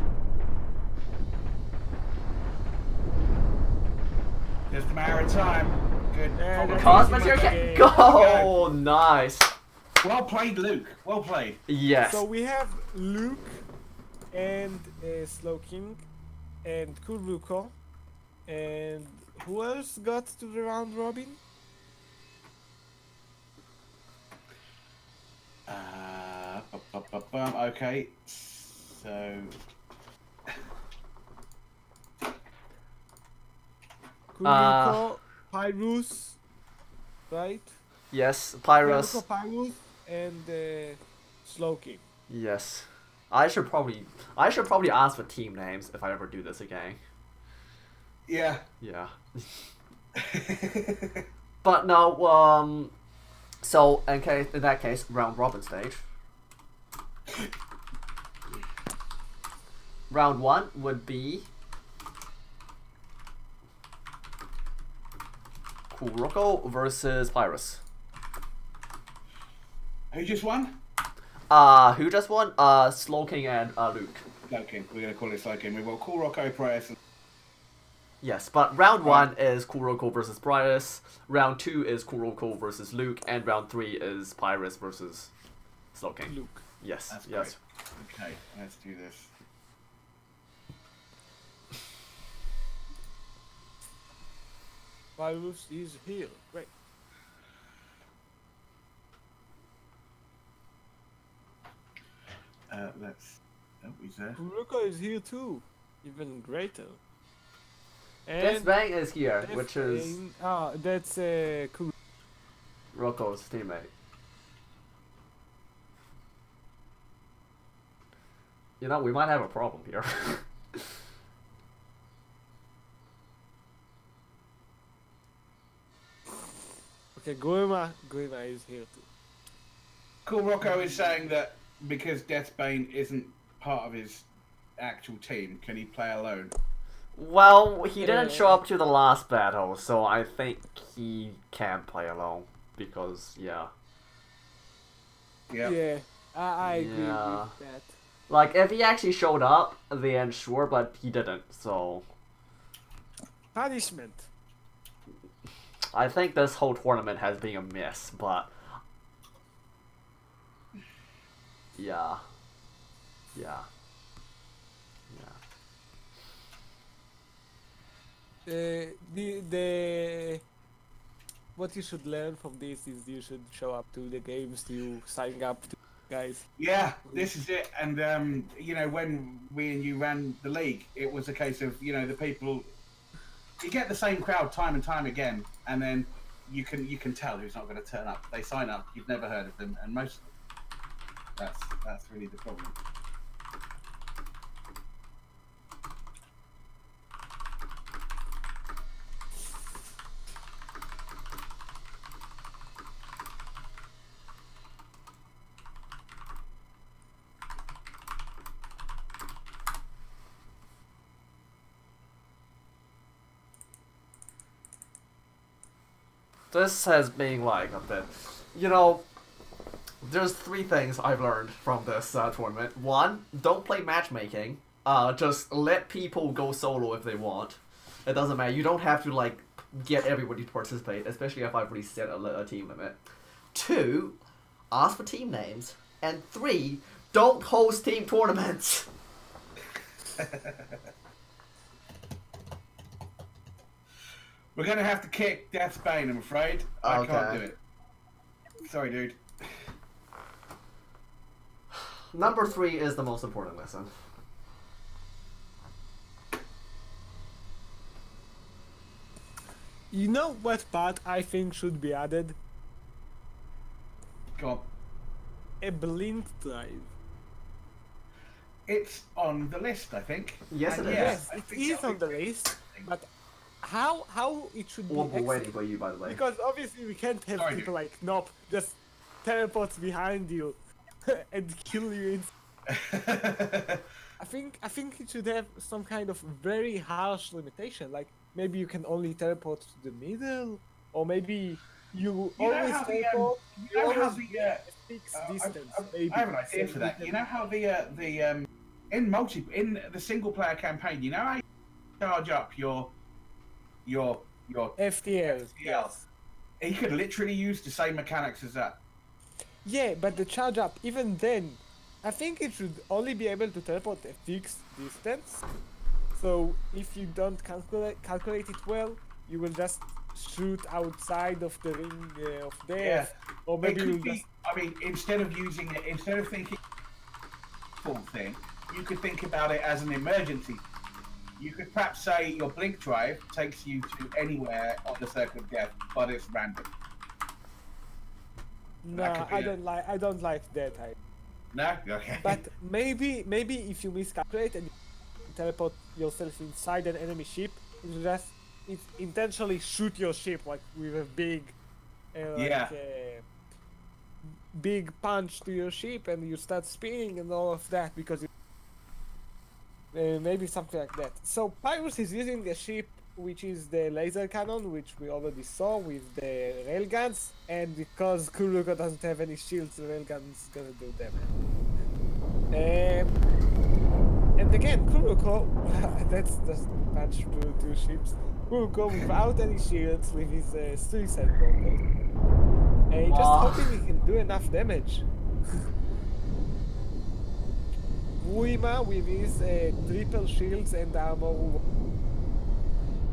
Just a matter of time. Good. Yeah, Probably. Cosmoteer can go! Nice. Well played, Luke. Well played. Yes. So we have Luke and Slow King and Kuruko. And who else got to the round robin? Okay, so Kuruko, Pyrus, right? Yes, Pyrus. Kuruko, Pyrus, and Slow King. Yes. I should probably ask for team names if I ever do this again. yeah. Yeah. But no, so in that case, round robin stage. Round 1 would be Kuroko versus Pyrus. Who just won? Who just won? Slow King and Luke. Slowking. We're gonna call it Slowking. We've got Cool Rocco, Prius, and Yes, but round 1 is Kuroko versus Pyrus, round 2 is Kuroko versus Luke, and round 3 is Pyrus versus Slow King. Luke. Yes, That's yes. okay, let's do this. Pyrus is here. Great. Let's. Oh, he's there. Kuruko is here too. Even greater. This Bang is here, Death which is Bane- that's cool. Rocco's teammate. You know, we might have a problem here. Okay, Goima is here too. Cool Rocco is saying that because Deathbane isn't part of his actual team, can he play alone? Well, he didn't show up to the last battle, so I think he can play alone. Because, yeah. Yeah. Yeah, I agree Yeah. with that. Like, if he actually showed up, then sure, but he didn't, so... Punishment. I think this whole tournament has been a miss, but... Yeah. Yeah. Yeah. The what you should learn from this is you should show up to the games, you sign up to guys. Yeah, this is it. And you know, when we and you ran the league, it was a case of, you know, the people, you get the same crowd time and time again, and then you can tell who's not going to turn up. They sign up, you've never heard of them, and most that's really the problem. This has been like a bit, you know, there's 3 things I've learned from this tournament. 1, don't play matchmaking. Just let people go solo if they want. It doesn't matter. You don't have to like get everybody to participate, especially if I've already set a team limit. 2, ask for team names. And 3, don't host team tournaments. We're going to have to kick Death's Bane, I'm afraid. I can't do it. Sorry, dude. Number 3 is the most important lesson. You know what part I think should be added? Go on. A blink drive. It's on the list, I think. Yes, And it is. Yes, I it think is so. on the list, but how it should be We're waiting executed? for you, by the way. Because obviously we can't have Sorry, people like, nope, just teleports behind you and kill you. I think it should have some kind of very harsh limitation. Like maybe you can only teleport to the middle, or maybe you You know always how the, teleport. you know how always the, be a fixed distance. Maybe. I have an idea So for that. can- You know how the in the single player campaign, you know how you charge up your FTL. FTL? You could literally use the same mechanics as that. Yeah, but the charge up, even then, I think it should only be able to teleport a fixed distance. So if you don't calculate it well, you will just shoot outside of the ring of death, or It maybe could you'll be, just. I mean, instead of thinking full thing, you could think about it as an emergency. You could perhaps say your blink drive takes you to anywhere on the circle of death, but it's random. No, that could be I don't like that. No? Okay. But maybe if you miscalculate and you teleport yourself inside an enemy ship, you just intentionally shoot your ship like with a big, Yeah. big punch to your ship, and you start spinning and all of that because you, maybe something like that. So Pyrus is using a ship which is the laser cannon, which we already saw with the railguns, and because Kuruko doesn't have any shields, the railgun's gonna do damage. And again, Kuruko, that's just punch through 2 ships. Kuruko without any shields with his suicide bomber. And just hoping he can do enough damage. Wuima with his triple shields and armor,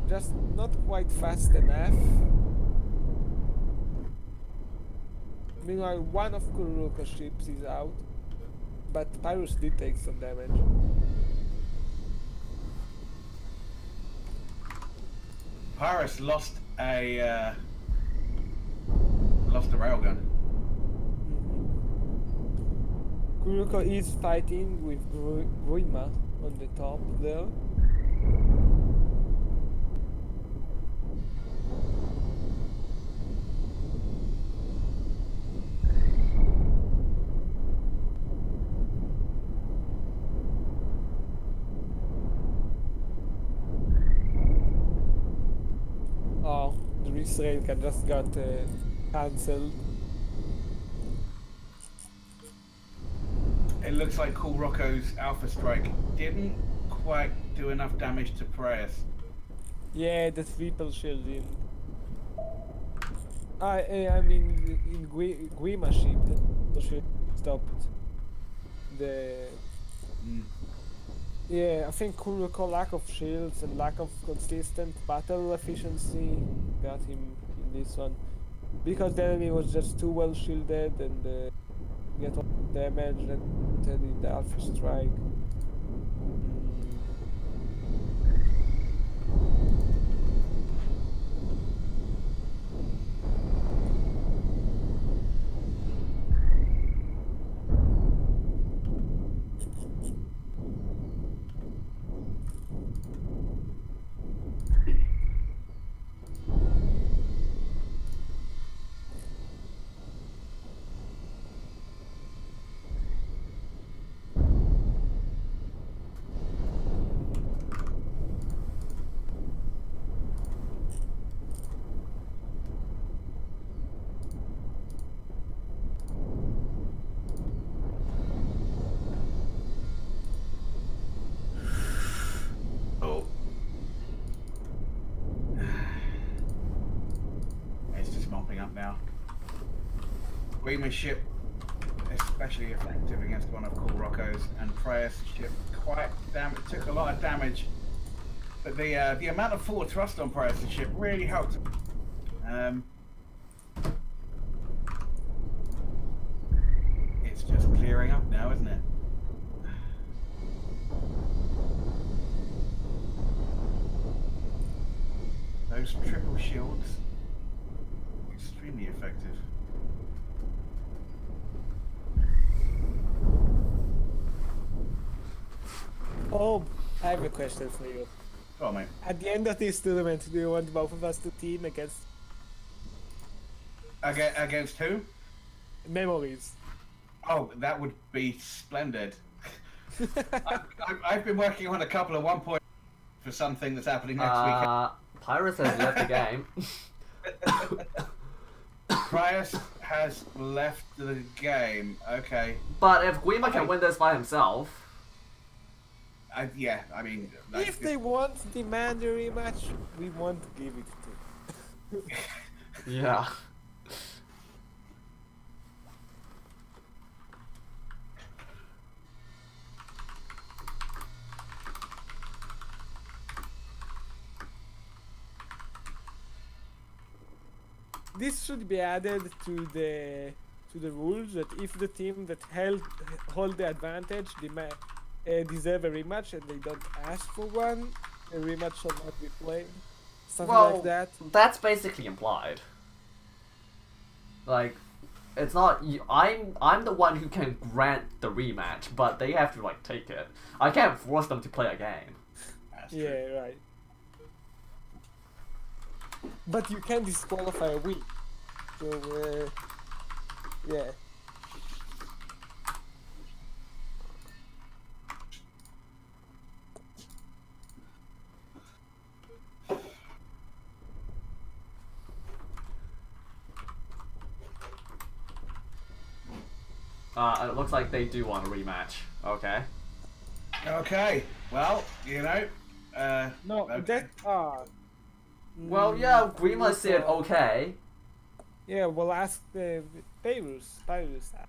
just not quite fast enough. Meanwhile, one of Kuruko's ships is out, but Pyrus did take some damage. Pyrus lost a railgun. Kuruko is fighting with Wuima on the top there. Oh, the railgun just got cancelled. It looks like Cool Rocco's Alpha Strike didn't quite do enough damage to Preyas. Yeah, the triple shielding. I mean, in Guima ship, the shield stopped the Yeah, I think Kuroko lack of shields and lack of consistent battle efficiency got him in this one. Because the enemy was just too well shielded and get all the damage that did the Alpha Strike. Mm. Oh. It's just mopping up now. Reema's ship, especially effective against one of Cool Rocco's, and Preyer's ship quite took a lot of damage. But the amount of forward thrust on Preyer's ship really helped. It's just clearing up now, isn't it? Those triple shields, extremely effective. Oh, I have a question for you. Go on, mate. At the end of this tournament, do you want both of us to team against Against who? Memories? Oh, that would be splendid. I've been working on a couple of 1 for something that's happening next weekend. Pyrus has left the game. Prius has left the game. Okay. But if Guima can win this by himself, Yeah, I mean... like, If they want to demand a rematch, we want to give it to them. yeah. This should be added to the rules that if the team that hold the advantage deserve a rematch and they don't ask for one, a rematch shall not be played. Something Well, like that. that's basically implied. Like, it's not. I'm the one who can grant the rematch, but they have to like take it. I can't force them to play a game. that's true. Yeah, right. But you can disqualify a win. So, yeah. It looks like they do want a rematch. Okay. Okay, well, you know... No, okay. that Well, yeah, Guima said okay. Yeah, we'll ask Beirut.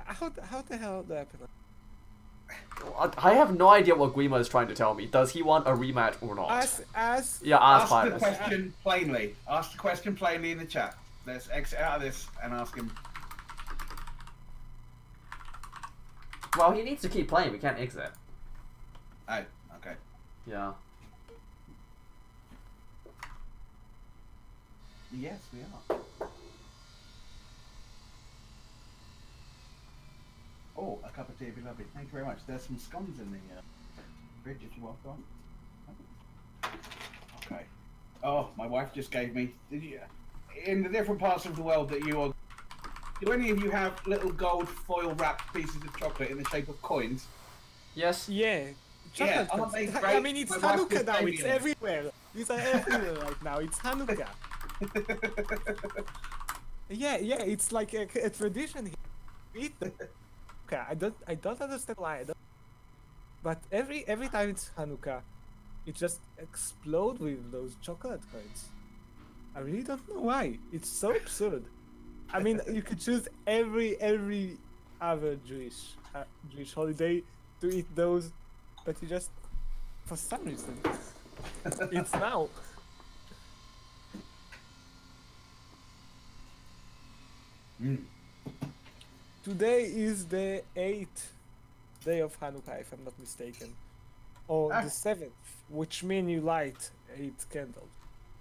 How the hell that happened? I have no idea what Guima is trying to tell me. Does he want a rematch or not? Ask Yeah, ask Ask the Pyrus. question plainly. Ask the question plainly in the chat. Let's exit out of this and ask him. Well, he needs to keep playing. We can't exit. Oh, okay. Yeah. Yes, we are. Oh, a cup of tea would be lovely. Thank you very much. There's some scones in the fridge if you want one. Okay. Oh, my wife just gave me. Did you? In the different parts of the world that you are. Do any of you have little gold foil wrapped pieces of chocolate in the shape of coins? Yes. yeah. Yeah, Chocolate aren't they coins. I great? mean, it's My wife Hanukkah just now. gave It's me them. everywhere. These are everywhere right now. It's Hanukkah. Yeah, it's like a tradition here. Eat them. Okay, I don't understand why. But every time it's Hanukkah, it just explodes with those chocolate coins. I really don't know why. It's so absurd. I mean, you could choose every other Jewish holiday to eat those, but you just For some reason. It's now. Today is the 8th day of Hanukkah, if I'm not mistaken. Or the 7th, which means you light 8 candles,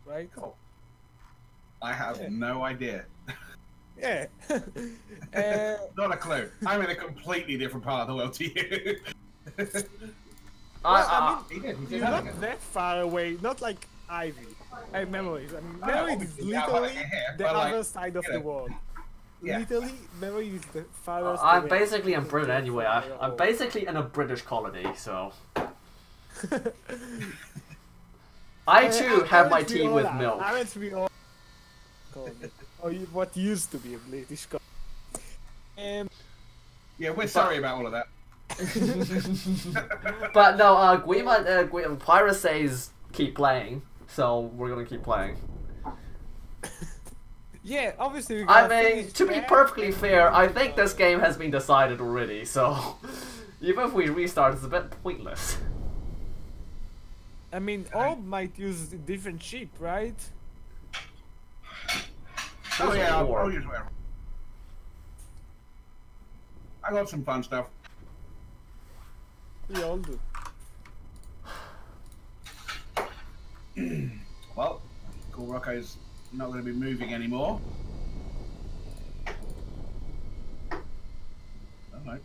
right? Cool. I have no idea. Yeah. Not a clue. I'm in a completely different part of the world to you. You're not that far away, not like Ivy. I have memories. I mean, memories is literally the other side of the world. Yeah. Literally, memory is the farthest I'm away. basically in Britain anyway. I'm basically in a British colony, so. I too have my tea with milk. Aren't we all colony? Or what used to be a British colony. Yeah, we're sorry about all of that. But no, Guima, Pyrus says keep playing, so we're gonna keep playing. Yeah, obviously we I mean, to be perfectly fair, I think this game has been decided already, so even if we restart, it's a bit pointless. I mean, all might use a different chip, right? Oh yeah, I'll use whatever. I got some fun stuff. We all do. Well, Cool Rocco's not going to be moving anymore. Alright.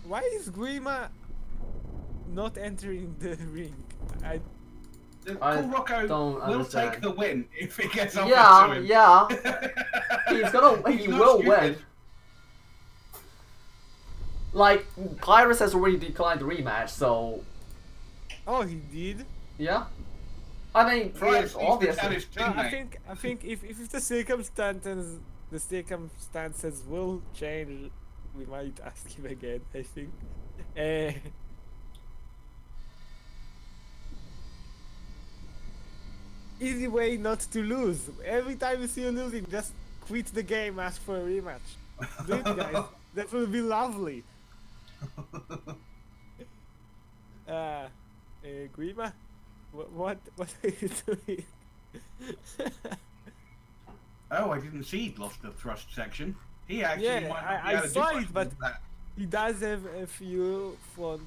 Why is Guima not entering the ring? Cool Rocco will take the win if he gets offered to him. Yeah. He will win. Like, Pyrus has already declined the rematch, so. Oh, he did? Yeah. I mean, it's obvious. I think if the circumstances will change, we might ask him again. I think. Easy way not to lose. Every time you see you losing, just quit the game, ask for a rematch. Do it, guys. That will be lovely. Guima, what are you doing? Oh, I didn't see he'd lost the thrust section. He actually might not be I able to do saw much it, but with that. he does have a few forward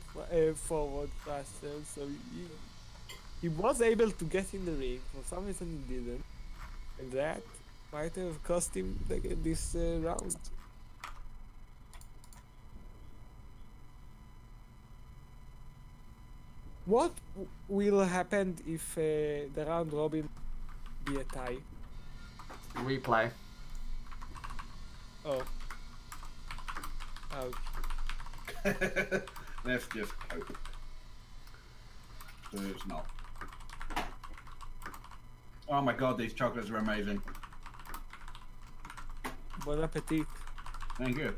thrusters, so he was able to get in the ring. For some reason he didn't, and that might have cost him this round. What will happen if the round robin be a tie? Replay. Oh. Ouch. Let's just hope. So it's not. Oh my god, these chocolates are amazing. Bon appetit. Thank you.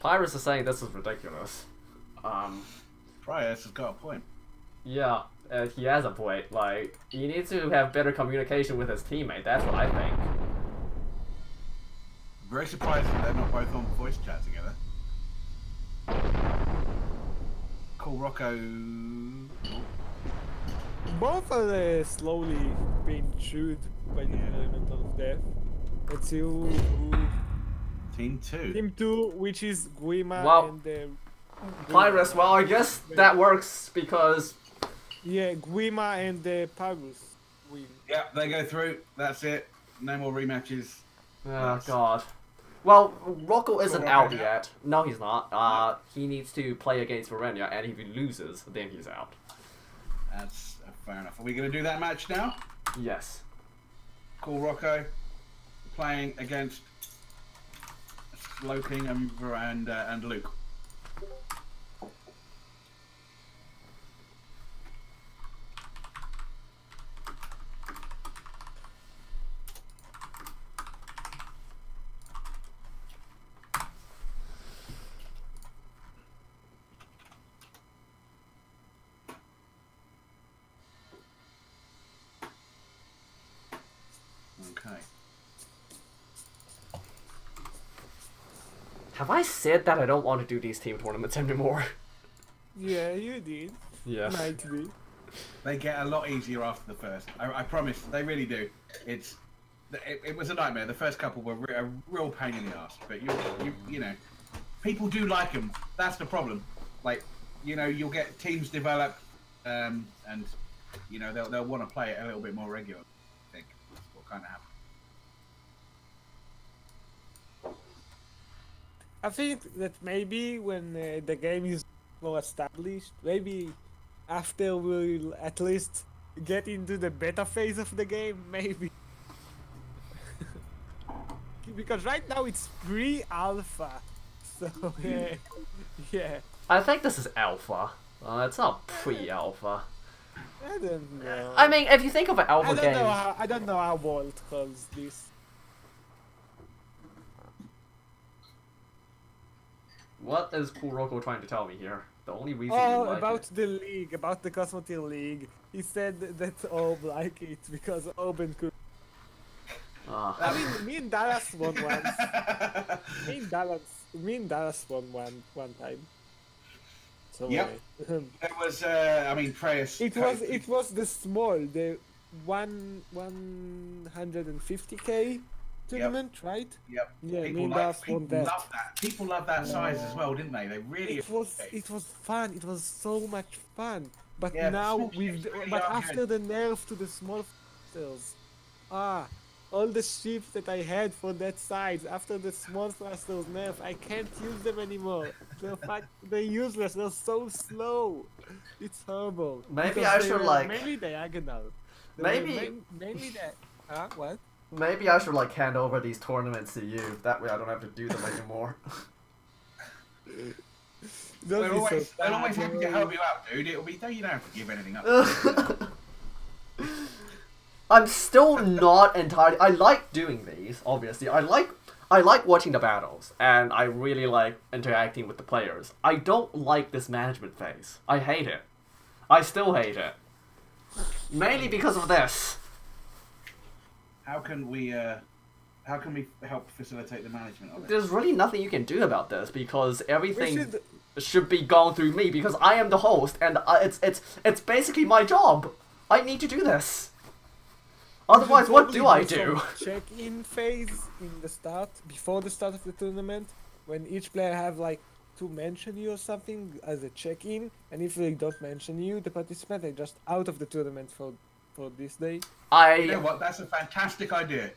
Pyrus is saying this is ridiculous. Prius has got a point. Yeah, he has a point. Like, he needs to have better communication with his teammate. That's what I think. Very surprised that they're not both on voice chat together. Cool Rocco. Both are slowly being chewed by the element of death. Let's see who Team 2. Team 2, which is Guima Well, and Pyrus, well, I guess that works because. yeah, Guima and Pyrus win. Yeah, they go through. That's it. No more rematches. Oh, God. Well, Rocco isn't Rocco out out? yet. No, he's not. He needs to play against Verenia, and if he loses, then he's out. That's fair enough. Are we going to do that match now? Yes. Cool Rocco playing against Sloping and Luke. Have I said that I don't want to do these team tournaments anymore? Yeah, you did. Yeah. Might be. They get a lot easier after the first. I promise, they really do. It was a nightmare. The first couple were a real pain in the ass. But you know, people do like them. That's the problem. Like, you know, you'll get teams develop, and you know they'll want to play it a little bit more regular. I think that's what kind of happens. I think that maybe when the game is more established, maybe after we'll at least get into the beta phase of the game, maybe. Because right now it's pre-alpha, so yeah. I think this is alpha. It's not pre-alpha. I don't know. I mean, if you think of an alpha game... I don't know how Walt calls this. What is Kuroko trying to tell me here? The only reason you like About it. the league, about the Cosmoteer League. He said that Orb like it because Orb and Kur. I mean, me and Dallas won once. Me and Dallas won one time. So Yep. It was, I mean, Preyas. it was the small, the 150k tournament, right? Yep. Yeah, People me and Dallas won that. love that. People love that size as well, didn't they? They really. It was fun. It was so much fun. But Yeah, the now small with ships really but are after the nerf to the small thrusters, all the ships that I had for that size after the small thrusters nerf, I can't use them anymore. They're useless. They're so slow. It's horrible. Maybe Because I they should, were like- mainly diagonal. Maybe- Maybe that. What? Maybe I should like hand over these tournaments to you. That way I don't have to do them anymore. Don't They're be so always sad, happy to Joey. help you out, dude. You don't have to give anything up. I'm still not entirely... I like doing these, obviously. I like watching the battles, and I really like interacting with the players. I don't like this management phase. I hate it. I still hate it. Mainly because of this. How can we help facilitate the management of it? There's really nothing you can do about this, because everything We should- should be gone through me, because I am the host, and it's basically my job. I need to do this. Otherwise, what do I do? Check-in phase in the start, before the start of the tournament, when each player have like to mention you or something as a check-in, and if they don't mention you, the participant are just out of the tournament for this day. You know what? That's a fantastic idea.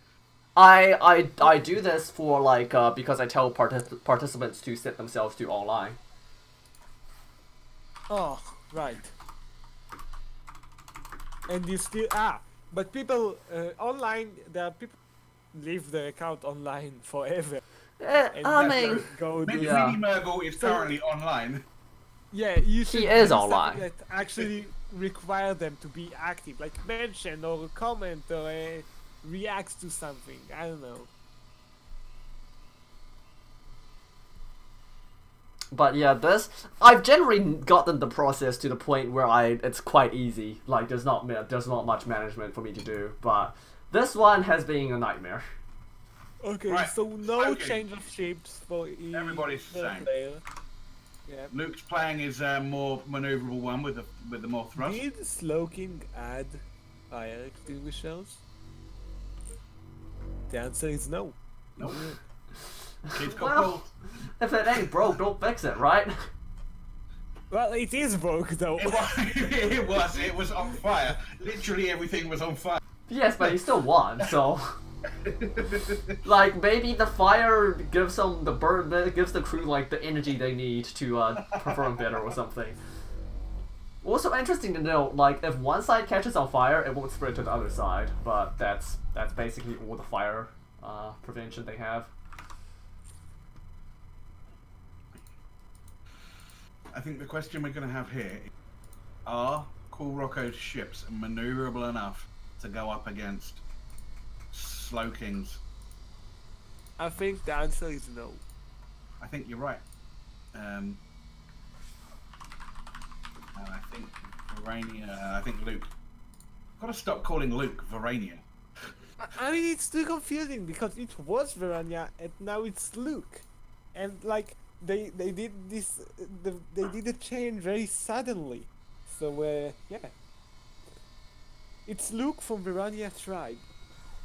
I do this for like because I tell participants to set themselves to online. Oh, right. And you still but people online, there are people leave their account online forever. And I that's mean, not go do Yeah. Mini Murgle is So- currently online. Yeah, you should is do online. something that actually require them to be active, like mention or comment or react to something. I don't know. but yeah, I've generally gotten the process to the point where it's quite easy. Like there's not much management for me to do, but this one has been a nightmare. Okay, Right, so no okay. change of ships for Everybody's the same. player. Yeah. Luke's playing his more maneuverable one with the more thrust. Did Slowking add fire extinguishers? The answer is no. Nope. Kids got Well, pulled. if it ain't broke, don't fix it, right? Well, it is broke though. It was on fire. Literally everything was on fire. Yes, but he still won, so. Like maybe the fire gives the crew like the energy they need to perform better or something. Also interesting to note, like if one side catches on fire, it won't spread to the other side, but that's basically all the fire prevention they have. I think the question we're going to have here is, are Cool Rocco's ships maneuverable enough to go up against Slowking's? I think the answer is no. I think you're right. And I think Varania, I think Luke. I've got to stop calling Luke Varania. I mean, it's too confusing because it was Verania and now it's Luke. and like they did this, they did the change very suddenly. So yeah, it's Luke from Piranha Tribe.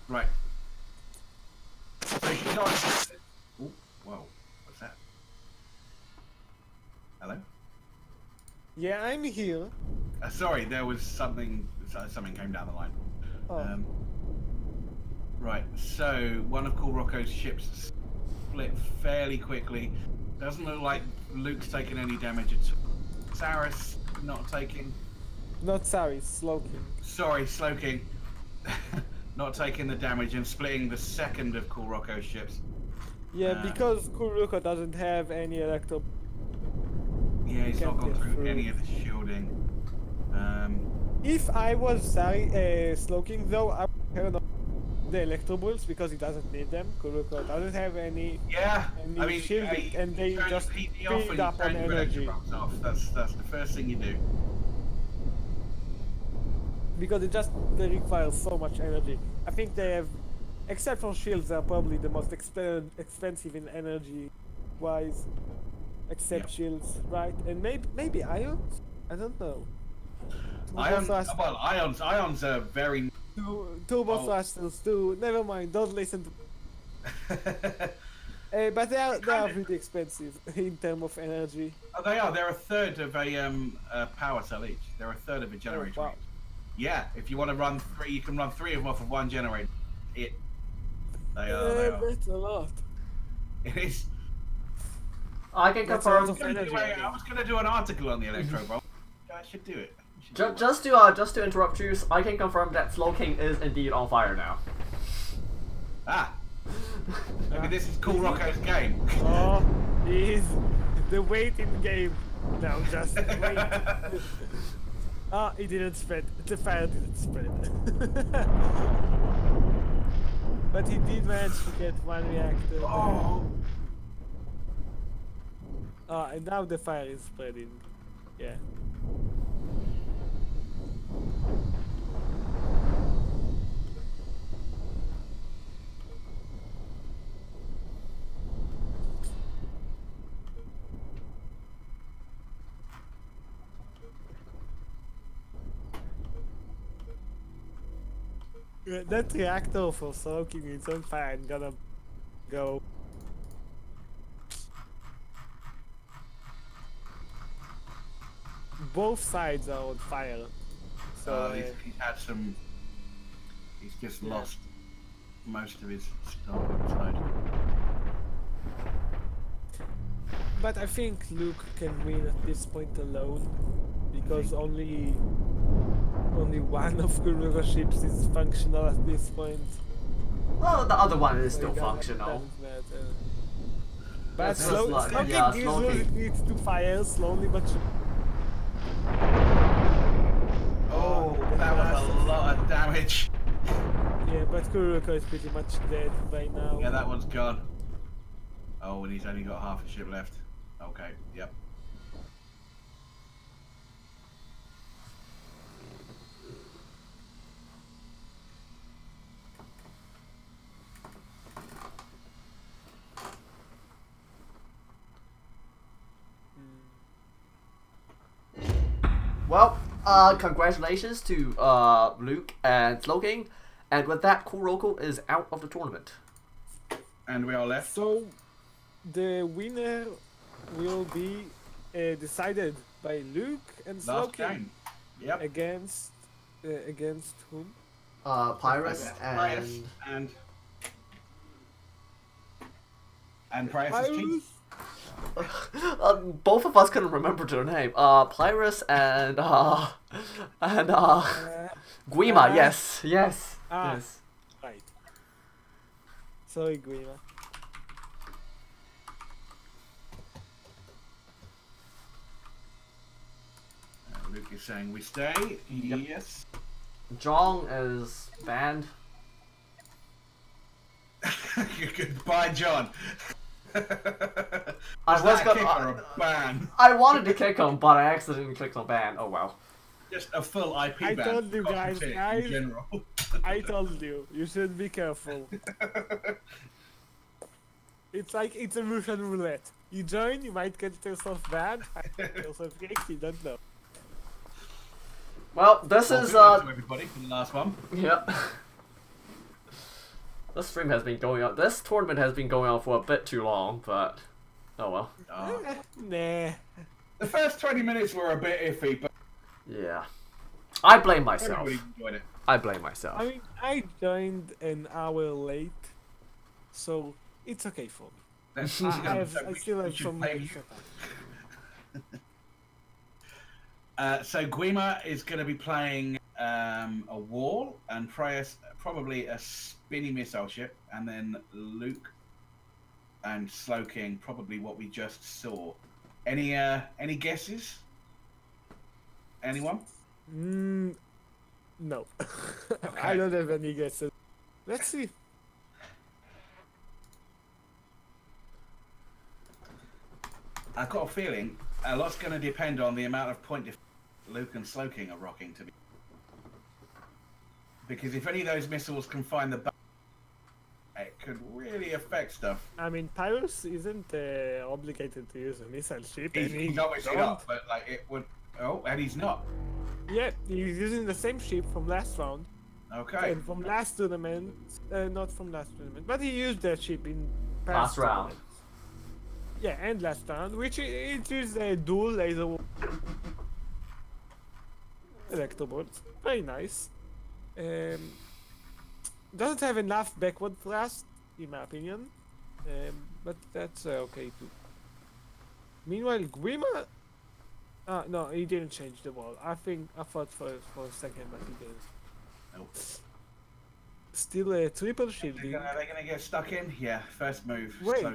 Right. So she's on. Oh, whoa. What's that? Hello? Yeah, I'm here. Sorry, there was something. Something came down the line. Oh. Right. So one of Cool Rocco's ships split fairly quickly. Doesn't look like Luke's taking any damage at all. Saris not taking. Not sorry, Slowking. Sorry, Slowking. Not taking the damage and splitting the second of Cool Rocco's ships. Yeah, because Kuruko doesn't have any electro. Yeah, he's not Can't gone get through through. any of the shielding. If I was Slowking though, I would turn on the electro bulls because he doesn't need them. Kuruko doesn't have any Yeah, any I mean, shielding, and they turn just the PT off feed and up turn on your energy. electro off. That's the first thing you do. Because it just they require so much energy. I think they have, except for shields, they're probably the most expensive in energy wise. Except Yeah. shields, right? And maybe ions? I don't know. Ions are very. Turbo Oh. thrusters too. Never mind. Don't listen to. But they are pretty expensive in terms of energy. Oh, they are. They're a third of a power cell each. They're a third of a generator. wow. Each. Yeah, if you want to run 3, you can run 3 of them off of one generator. They are. They are. That's a lot. It is. I can That's a lot confirm. of energy. I was going to do an article on the electro bro. I should do it. Just to interrupt you, I can confirm that Slowking is indeed on fire now. Ah. Maybe this is Cool Rocco's game. Oh, is the waiting game. Now just wait. Ah, it didn't spread. The fire didn't spread. But he did manage to get one reactor. Oh. Ah, and now the fire is spreading. Yeah. That reactor for soaking is on fire. I'm gonna go. Both sides are on fire. So He's had some. He's just lost most of his starboard side. but I think Luke can win at this point alone because only one of Gulliver ships is functional at this point. Well, the other one is So still it doesn't- functional. doesn't matter. But That's just slow, like- Slowking yeah, gives Slowking. needs to fire slowly but surely. Oh, that was a lot of damage. Yeah, but Kuruko is pretty much dead by now. Yeah, that one's gone. Oh, and he's only got half a ship left. Okay, yep. Well, congratulations to Luke and Slowking, and with that, Kuroko is out of the tournament. And we are left. So, the winner will be decided by Luke and Last Slowking game. Yep. against whom? Pyrus Prius and... and Prius' team. both of us couldn't remember their name. Pyrus and Guima. Yes. Yes. Right. Sorry, Guima. Luke is saying we stay. Yep. Yes. Jong is banned. Goodbye, John. I Was was that a gonna- kick or a ban? I wanted to kick him, but I accidentally clicked on ban. Oh well. Just a full IP I ban. told you guys, Cosmoteer in general. I told you, you should be careful. It's like it's a Russian roulette. You join, you might get yourself banned, might get yourself kicked, you don't know. Well, this Well, is good luck to everybody for the last one. Yep. This stream has been going on. This tournament has been going on for a bit too long, but oh well. Nah. The first 20 minutes were a bit iffy, but Yeah. I blame myself. everybody enjoyed it. I blame myself. I mean, I joined an hour late, so it's okay for me. That's- I still we have should some blame extra time. So Guima is going to be playing a wall, and Prius probably a spinny missile ship, and then Luke and Slowking probably what we just saw. Any guesses? Anyone? No. Okay. I don't have any guesses. Let's see. I've got a feeling a lot's going to depend on the amount of point Luke and Slowking are rocking to be. Because if any of those missiles can find the it could really affect stuff. I mean, Pyrus isn't obligated to use a missile ship. and he He's obviously don't. not, but like it would. Oh, and he's not. Yeah, he's using the same ship from last round. Okay. And from last tournament, not from last tournament, but he used that ship in Last past round. tournaments. Yeah, and last round, which it is a dual laser electrobolt. Very nice. Doesn't have enough backward thrust, in my opinion, but that's okay too. Meanwhile, Guima. No, he didn't change the wall. I thought for a second, but he didn't. Nope. Still a triple shielding. Are they gonna get stuck in? Yeah, first move. Wait, Slow.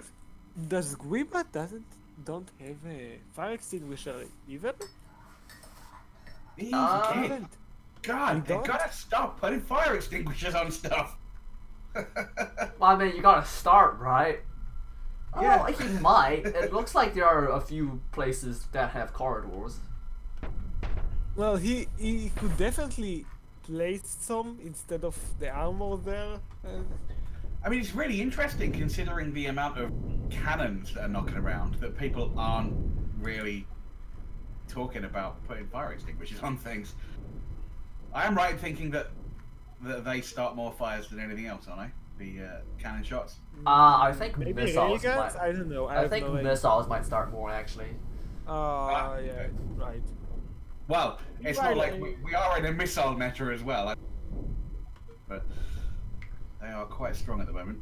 does Guima don't have a fire extinguisher either? He Uh, did. Doesn't. God, you they don't? gotta stop putting fire extinguishers on stuff. Well, I mean, you gotta start, right? Yeah. Oh, he might. It looks like there are a few places that have corridors. Well, he could definitely place some instead of the armor there. I mean, it's really interesting considering the amount of cannons that are knocking around that people aren't really talking about putting fire extinguishers on things. I am right in thinking that they start more fires than anything else, aren't they? The cannon shots. I think Maybe missiles railguns? might. I don't know. I think missiles might start more actually. Yeah, right. Well, it's Right, not like we are in a missile meta as well, but they are quite strong at the moment.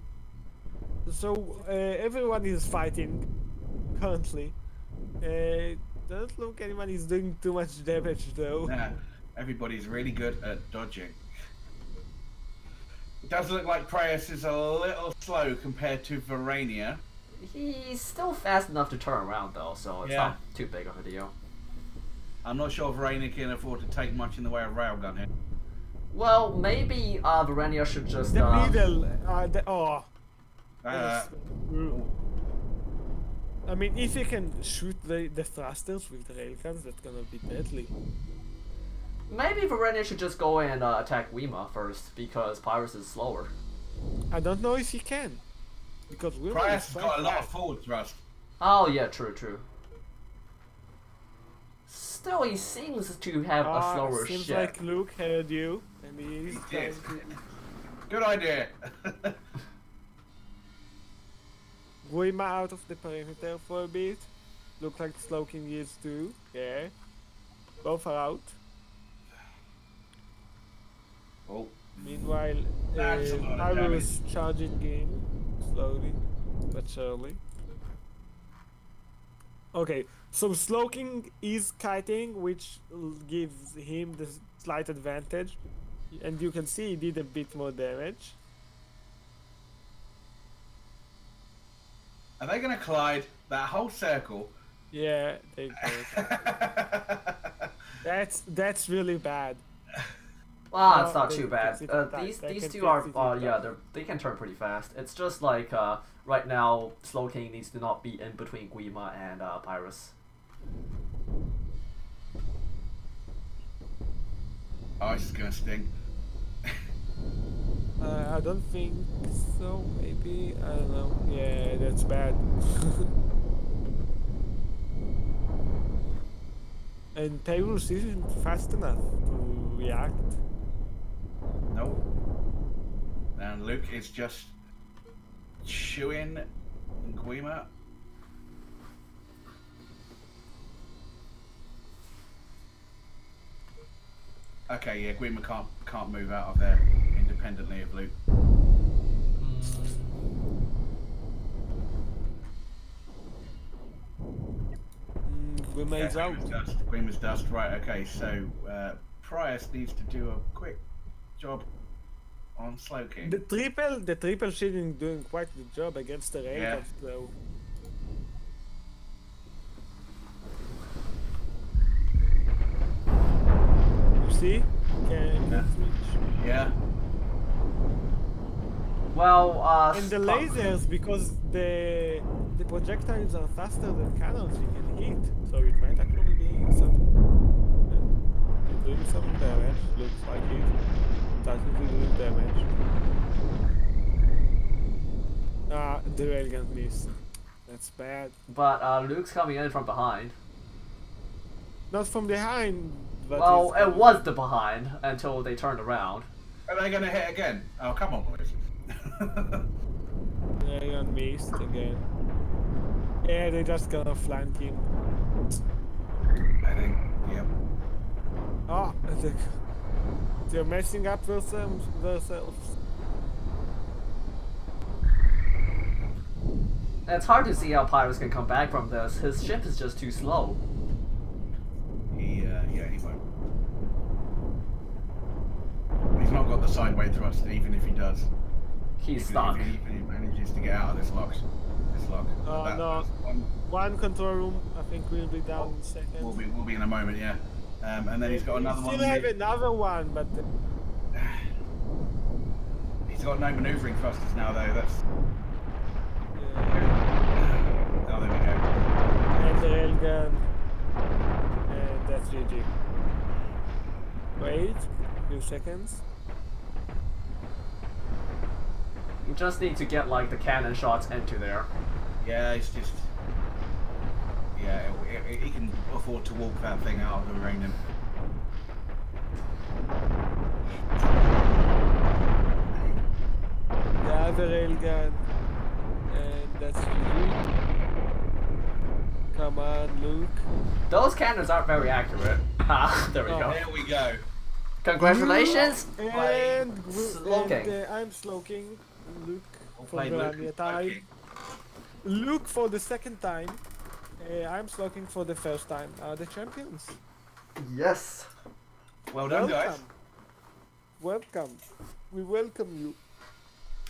So everyone is fighting currently. Doesn't look anyone is doing too much damage though. Nah, everybody's really good at dodging. It does look like Prius is a little slow compared to Varania. He's still fast enough to turn around though, so it's Yeah. not too big of a deal. I'm not sure Varania can afford to take much in the way of railgun here. Well, maybe Varenia should just. The middle. Uh, Yes. I mean, if you can shoot the thrusters with the railguns, that's gonna be deadly. Maybe Varenia should just go and attack Wima first because Pyrus is slower. I don't know if he can, because Wilma Prius is has quite got a lot of fast. forward thrust. Oh yeah, true. Still, he seems to have a slower Seems ship. like Luke heard you, and he's He trying did. to... Good idea. Guima out of the perimeter for a bit. Look like Slowking is too. Yeah. Both are out. Oh, Meanwhile, That's a lot of Pyrus charging in slowly but surely. Okay, so Slowking is kiting, which gives him the slight advantage, and you can see he did a bit more damage. are they going to collide that whole circle? Yeah, they did. That's really bad. Well, it's No, not they too can bad. fix it in time. These They can two fix are it in yeah, time. they can turn pretty fast. It's just like right now, Slowking needs to not be in between Guima and Pyrus. Oh, this is going to sting. I don't think so. Maybe I don't know. Yeah, that's bad. And Tyrus isn't fast enough to react. Nope. And Luke is just chewing Guima. Okay, yeah, Guima can't move out of there independently of Luke. Guima's out. Guima's dust. Right. Okay. So Prius needs to do a quick job on Slowking. The triple shielding doing quite the job against the railguns Yeah. though. You see? Can switch. Yeah. Well, And the lasers, because the projectiles are faster than cannons, we can hit. So it might actually be some doing some damage. Looks like it. Technically doing damage. Ah, the railgun missed. That's bad. but Luke's coming in from behind. Not from behind, but Well, it's- it was the behind until they turned around. Are they going to hit again? Oh, come on, boys. railgun missed again. Yeah, they're just gonna flank him. I think. Yep. Ah, they're messing up themselves. It's hard to see how Pyrus can come back from this. His ship is just too slow. Yeah, he won't. He's not got the sideway thrust, even if he does. He's Even stuck. if he manages to get out of this lock. Oh no. One control room, I think we'll be down in a second. We'll be in a moment, yeah. And then he's got another one. Still have another one, but He's got no manoeuvring thrusters now, though. That's. Oh, there we go. and the railgun, and that's GG. Wait, few seconds. You just need to get like the cannon shots into there. Yeah, it's just. Yeah, he can afford to walk that thing out of the arena. The other railgun, and that's GG. Come on, Luke. Those cannons aren't very accurate. Ah, there we Oh. go. There we go. Congratulations! And, Slowking. I'm Slowking. Luke for Play the Luke. Rania time. Luke for the second time. I'm Slowking for the first time. Are the champions? Yes. Well done, guys. Welcome. We welcome you.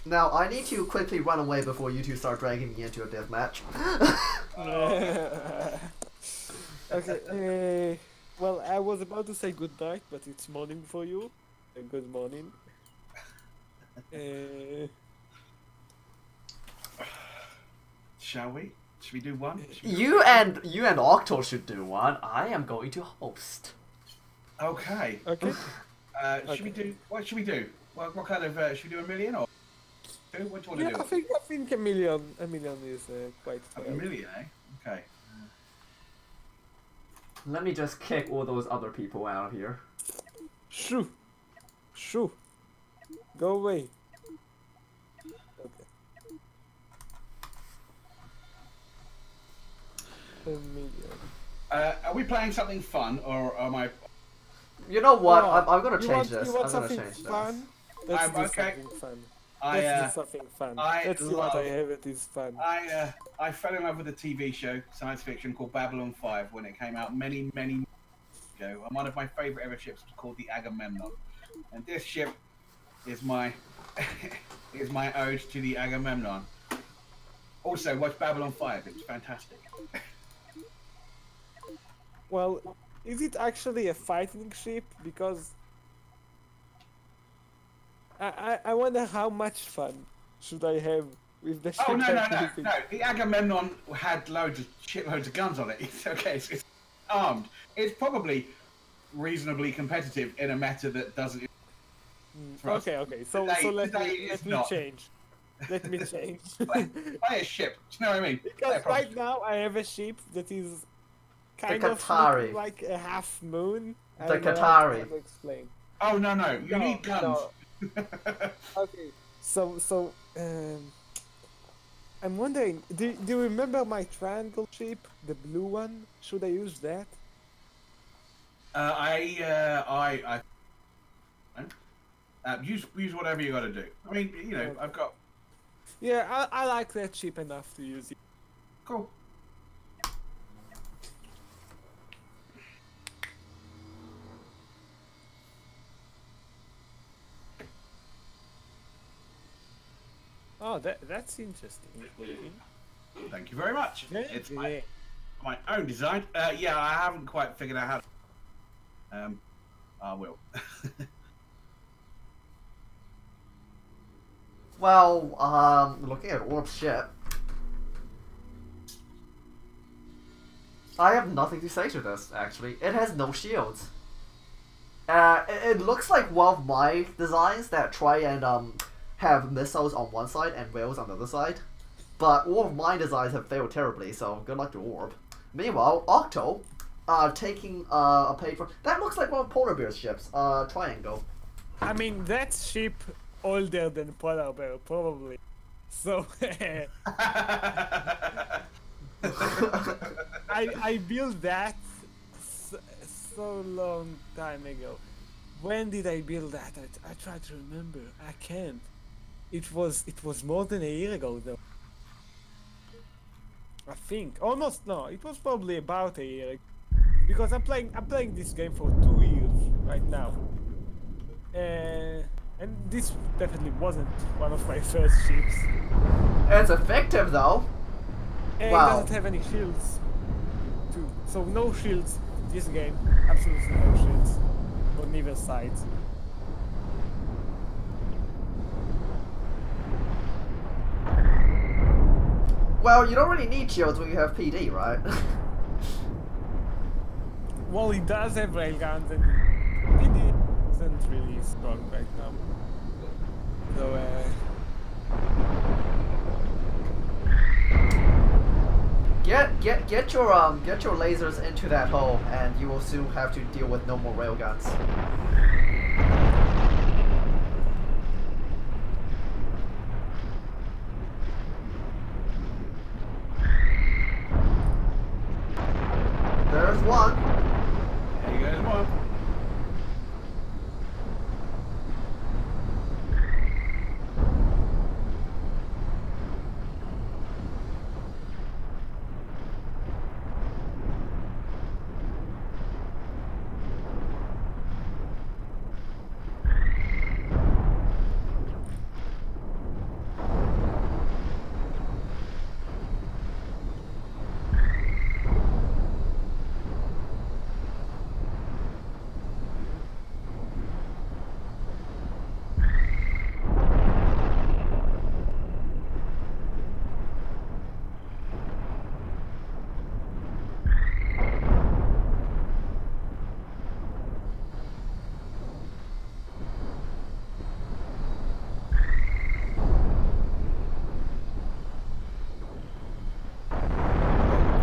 Now I need to quickly run away before you two start dragging me into a death match. Okay. Well, I was about to say good night, but it's morning for you. Good morning. Shall we? Should we do one? Should we do you and Octo should do one. I am going to host. Okay. Okay. Should we do? What should we do? What kind of? Should we do a million or two? What do you want Yeah, to do? I think a million is quite A fair. million, eh? Okay. Let me just kick all those other people out of here. Shoo. Shoo. Go away. Okay. A million. Are we playing something fun, or am I? You know what? Oh, I'm gonna you change want, this. You want I'm gonna something change fun? this. Let's I'm do okay. something fun. I Let's do something fun. Let's see what I have. It is fun. I fell in love with a TV show, science fiction, called Babylon 5 when it came out many years ago, and one of my favourite ever ships was called the Agamemnon, and this ship is my is my ode to the Agamemnon. Also, watch Babylon 5; it's fantastic. Well, is it actually a fighting ship? Because I wonder how much fun should I have with the ship. Oh no! I'm moving. The Agamemnon had shitloads of guns on it. It's okay. It's armed. It's probably reasonably competitive in a meta that doesn't. Trust. Okay. So let me change. Let me change. Buy a ship. Do you know what I mean? Because right now I have a ship that is kind of Qatari. looking like a half moon. I The don't know Qatari. how to explain. Oh no, you need guns. No. Okay. So I'm wondering, do you remember my triangle ship, the blue one? Should I use that? Use whatever you got to do. I mean, you know, I've got Yeah, I like that ship enough to use it. cool. Oh, that's interesting. Thank you very much. Yeah, It's my own design. Yeah, I haven't quite figured out how to. I will. Well, looking at Orb's ship, I have nothing to say to this, actually. It has no shields. It looks like one of my designs that try and have missiles on one side and whales on the other side. But all of my designs have failed terribly, so good luck to Orb. Meanwhile, Octo, taking a paper... That looks like one of Polar Bear's ships, Triangle. I mean, that ship older than Polar Bear, probably. So... I built that so long time ago. When did I build that? I try to remember. I can't. It was more than a year ago though. I think almost no. It was probably about a year ago. Because I'm playing this game for 2 years right now. And this definitely wasn't one of my first ships. It's effective, though. And Wow. it doesn't have any shields, too. So no shields this game. Absolutely no shields on neither side. Well, you don't really need shields when you have PD, right? Well, it does have railguns, and PD isn't really strong right now. So, Get your lasers into that hole, and you will soon have to deal with no more railguns. There's one. There you go, one.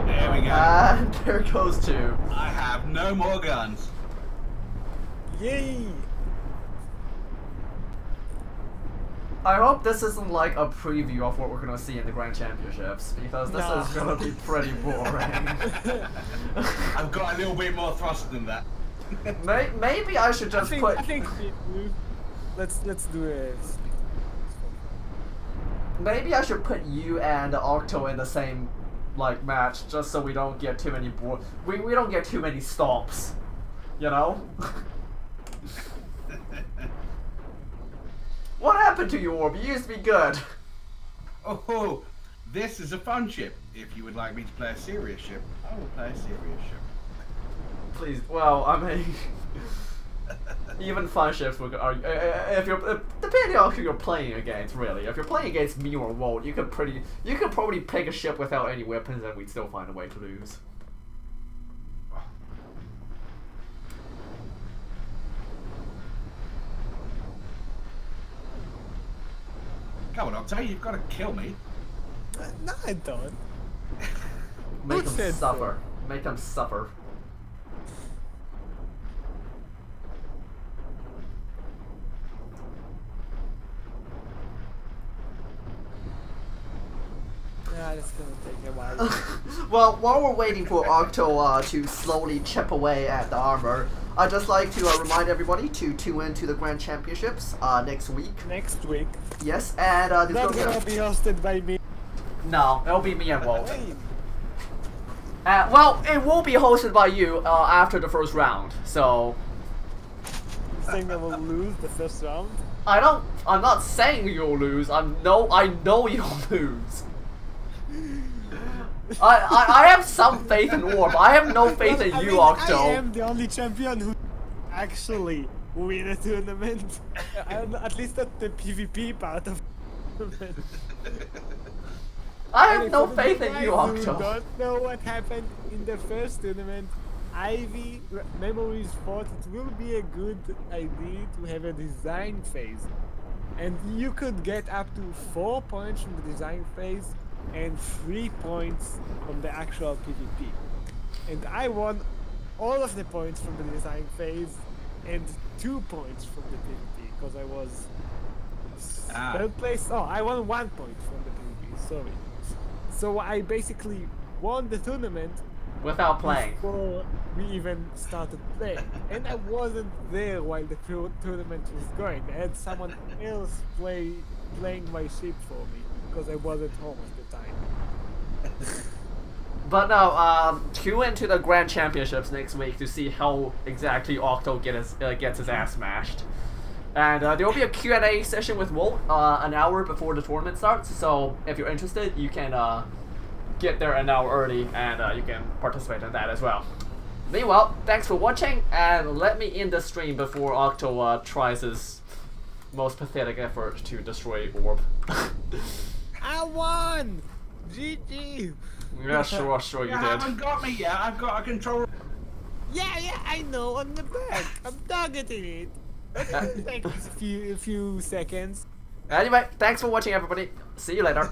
There we go. And there goes two. I have no more guns. yay! I hope this isn't like a preview of what we're gonna see in the Grand Championships, because this No. is gonna be pretty boring. I've got a little bit more thrust than that. Maybe I should just I think let's do a. Maybe I should put you and Octo in the same like match, just so we don't get too many we don't get too many stops, you know. What happened to you, Orb? You used to be good. Oh, this is a fun ship. If you would like me to play a serious ship, I will play a serious ship. Please, well, I mean, even fun ships are if you're depending on who you're playing against, really. If you're playing against me or Walt, you could probably pick a ship without any weapons, and we'd still find a way to lose. Come on, Octo, you've got to kill me. No, I don't. Make Who them said suffer. Make them suffer. Yeah, it's gonna take a while. Well, while we're waiting for Octo to slowly chip away at the armor, I'd just like to remind everybody to tune in to the Grand Championships next week. Next week. Yes, and there's Not gonna gonna be hosted by me. No, it'll be me and Walt. Hey, Well, it will be hosted by you after the first round, so... you saying I will lose the first round? I'm not saying you'll lose, I know you'll lose. I have some faith in Warp. I have no faith in you, Octo. I am the only champion who actually win a tournament. At least at the PvP part of the tournament. I have no For the faith in guys you, who Octo. don't know what happened in the first tournament, Ivy Memories thought it will be a good idea to have a design phase. And you could get up to 4 points from the design phase and 3 points from the actual PvP. And I won all of the points from the design phase and 2 points from the PvP because I was third place. Oh, I won 1 point from the PvP, sorry. So I basically won the tournament Without playing. before we even started playing. And I wasn't there while the tournament was going. I had someone else playing my ship for me because I wasn't home at the time. But no, tune into the Grand Championships next week to see how exactly Octo gets his ass smashed. And there will be a Q&A session with Walt an hour before the tournament starts, so if you're interested, you can get there an hour early and you can participate in that as well. Meanwhile, thanks for watching, and let me end the stream before Octo tries his most pathetic effort to destroy Orb. I won! GG! Yeah, sure you You did. haven't got me yet. I've got a controller. Yeah, I know, on the back. I'm targeting it. It takes a few seconds. Anyway, thanks for watching everybody. See you later.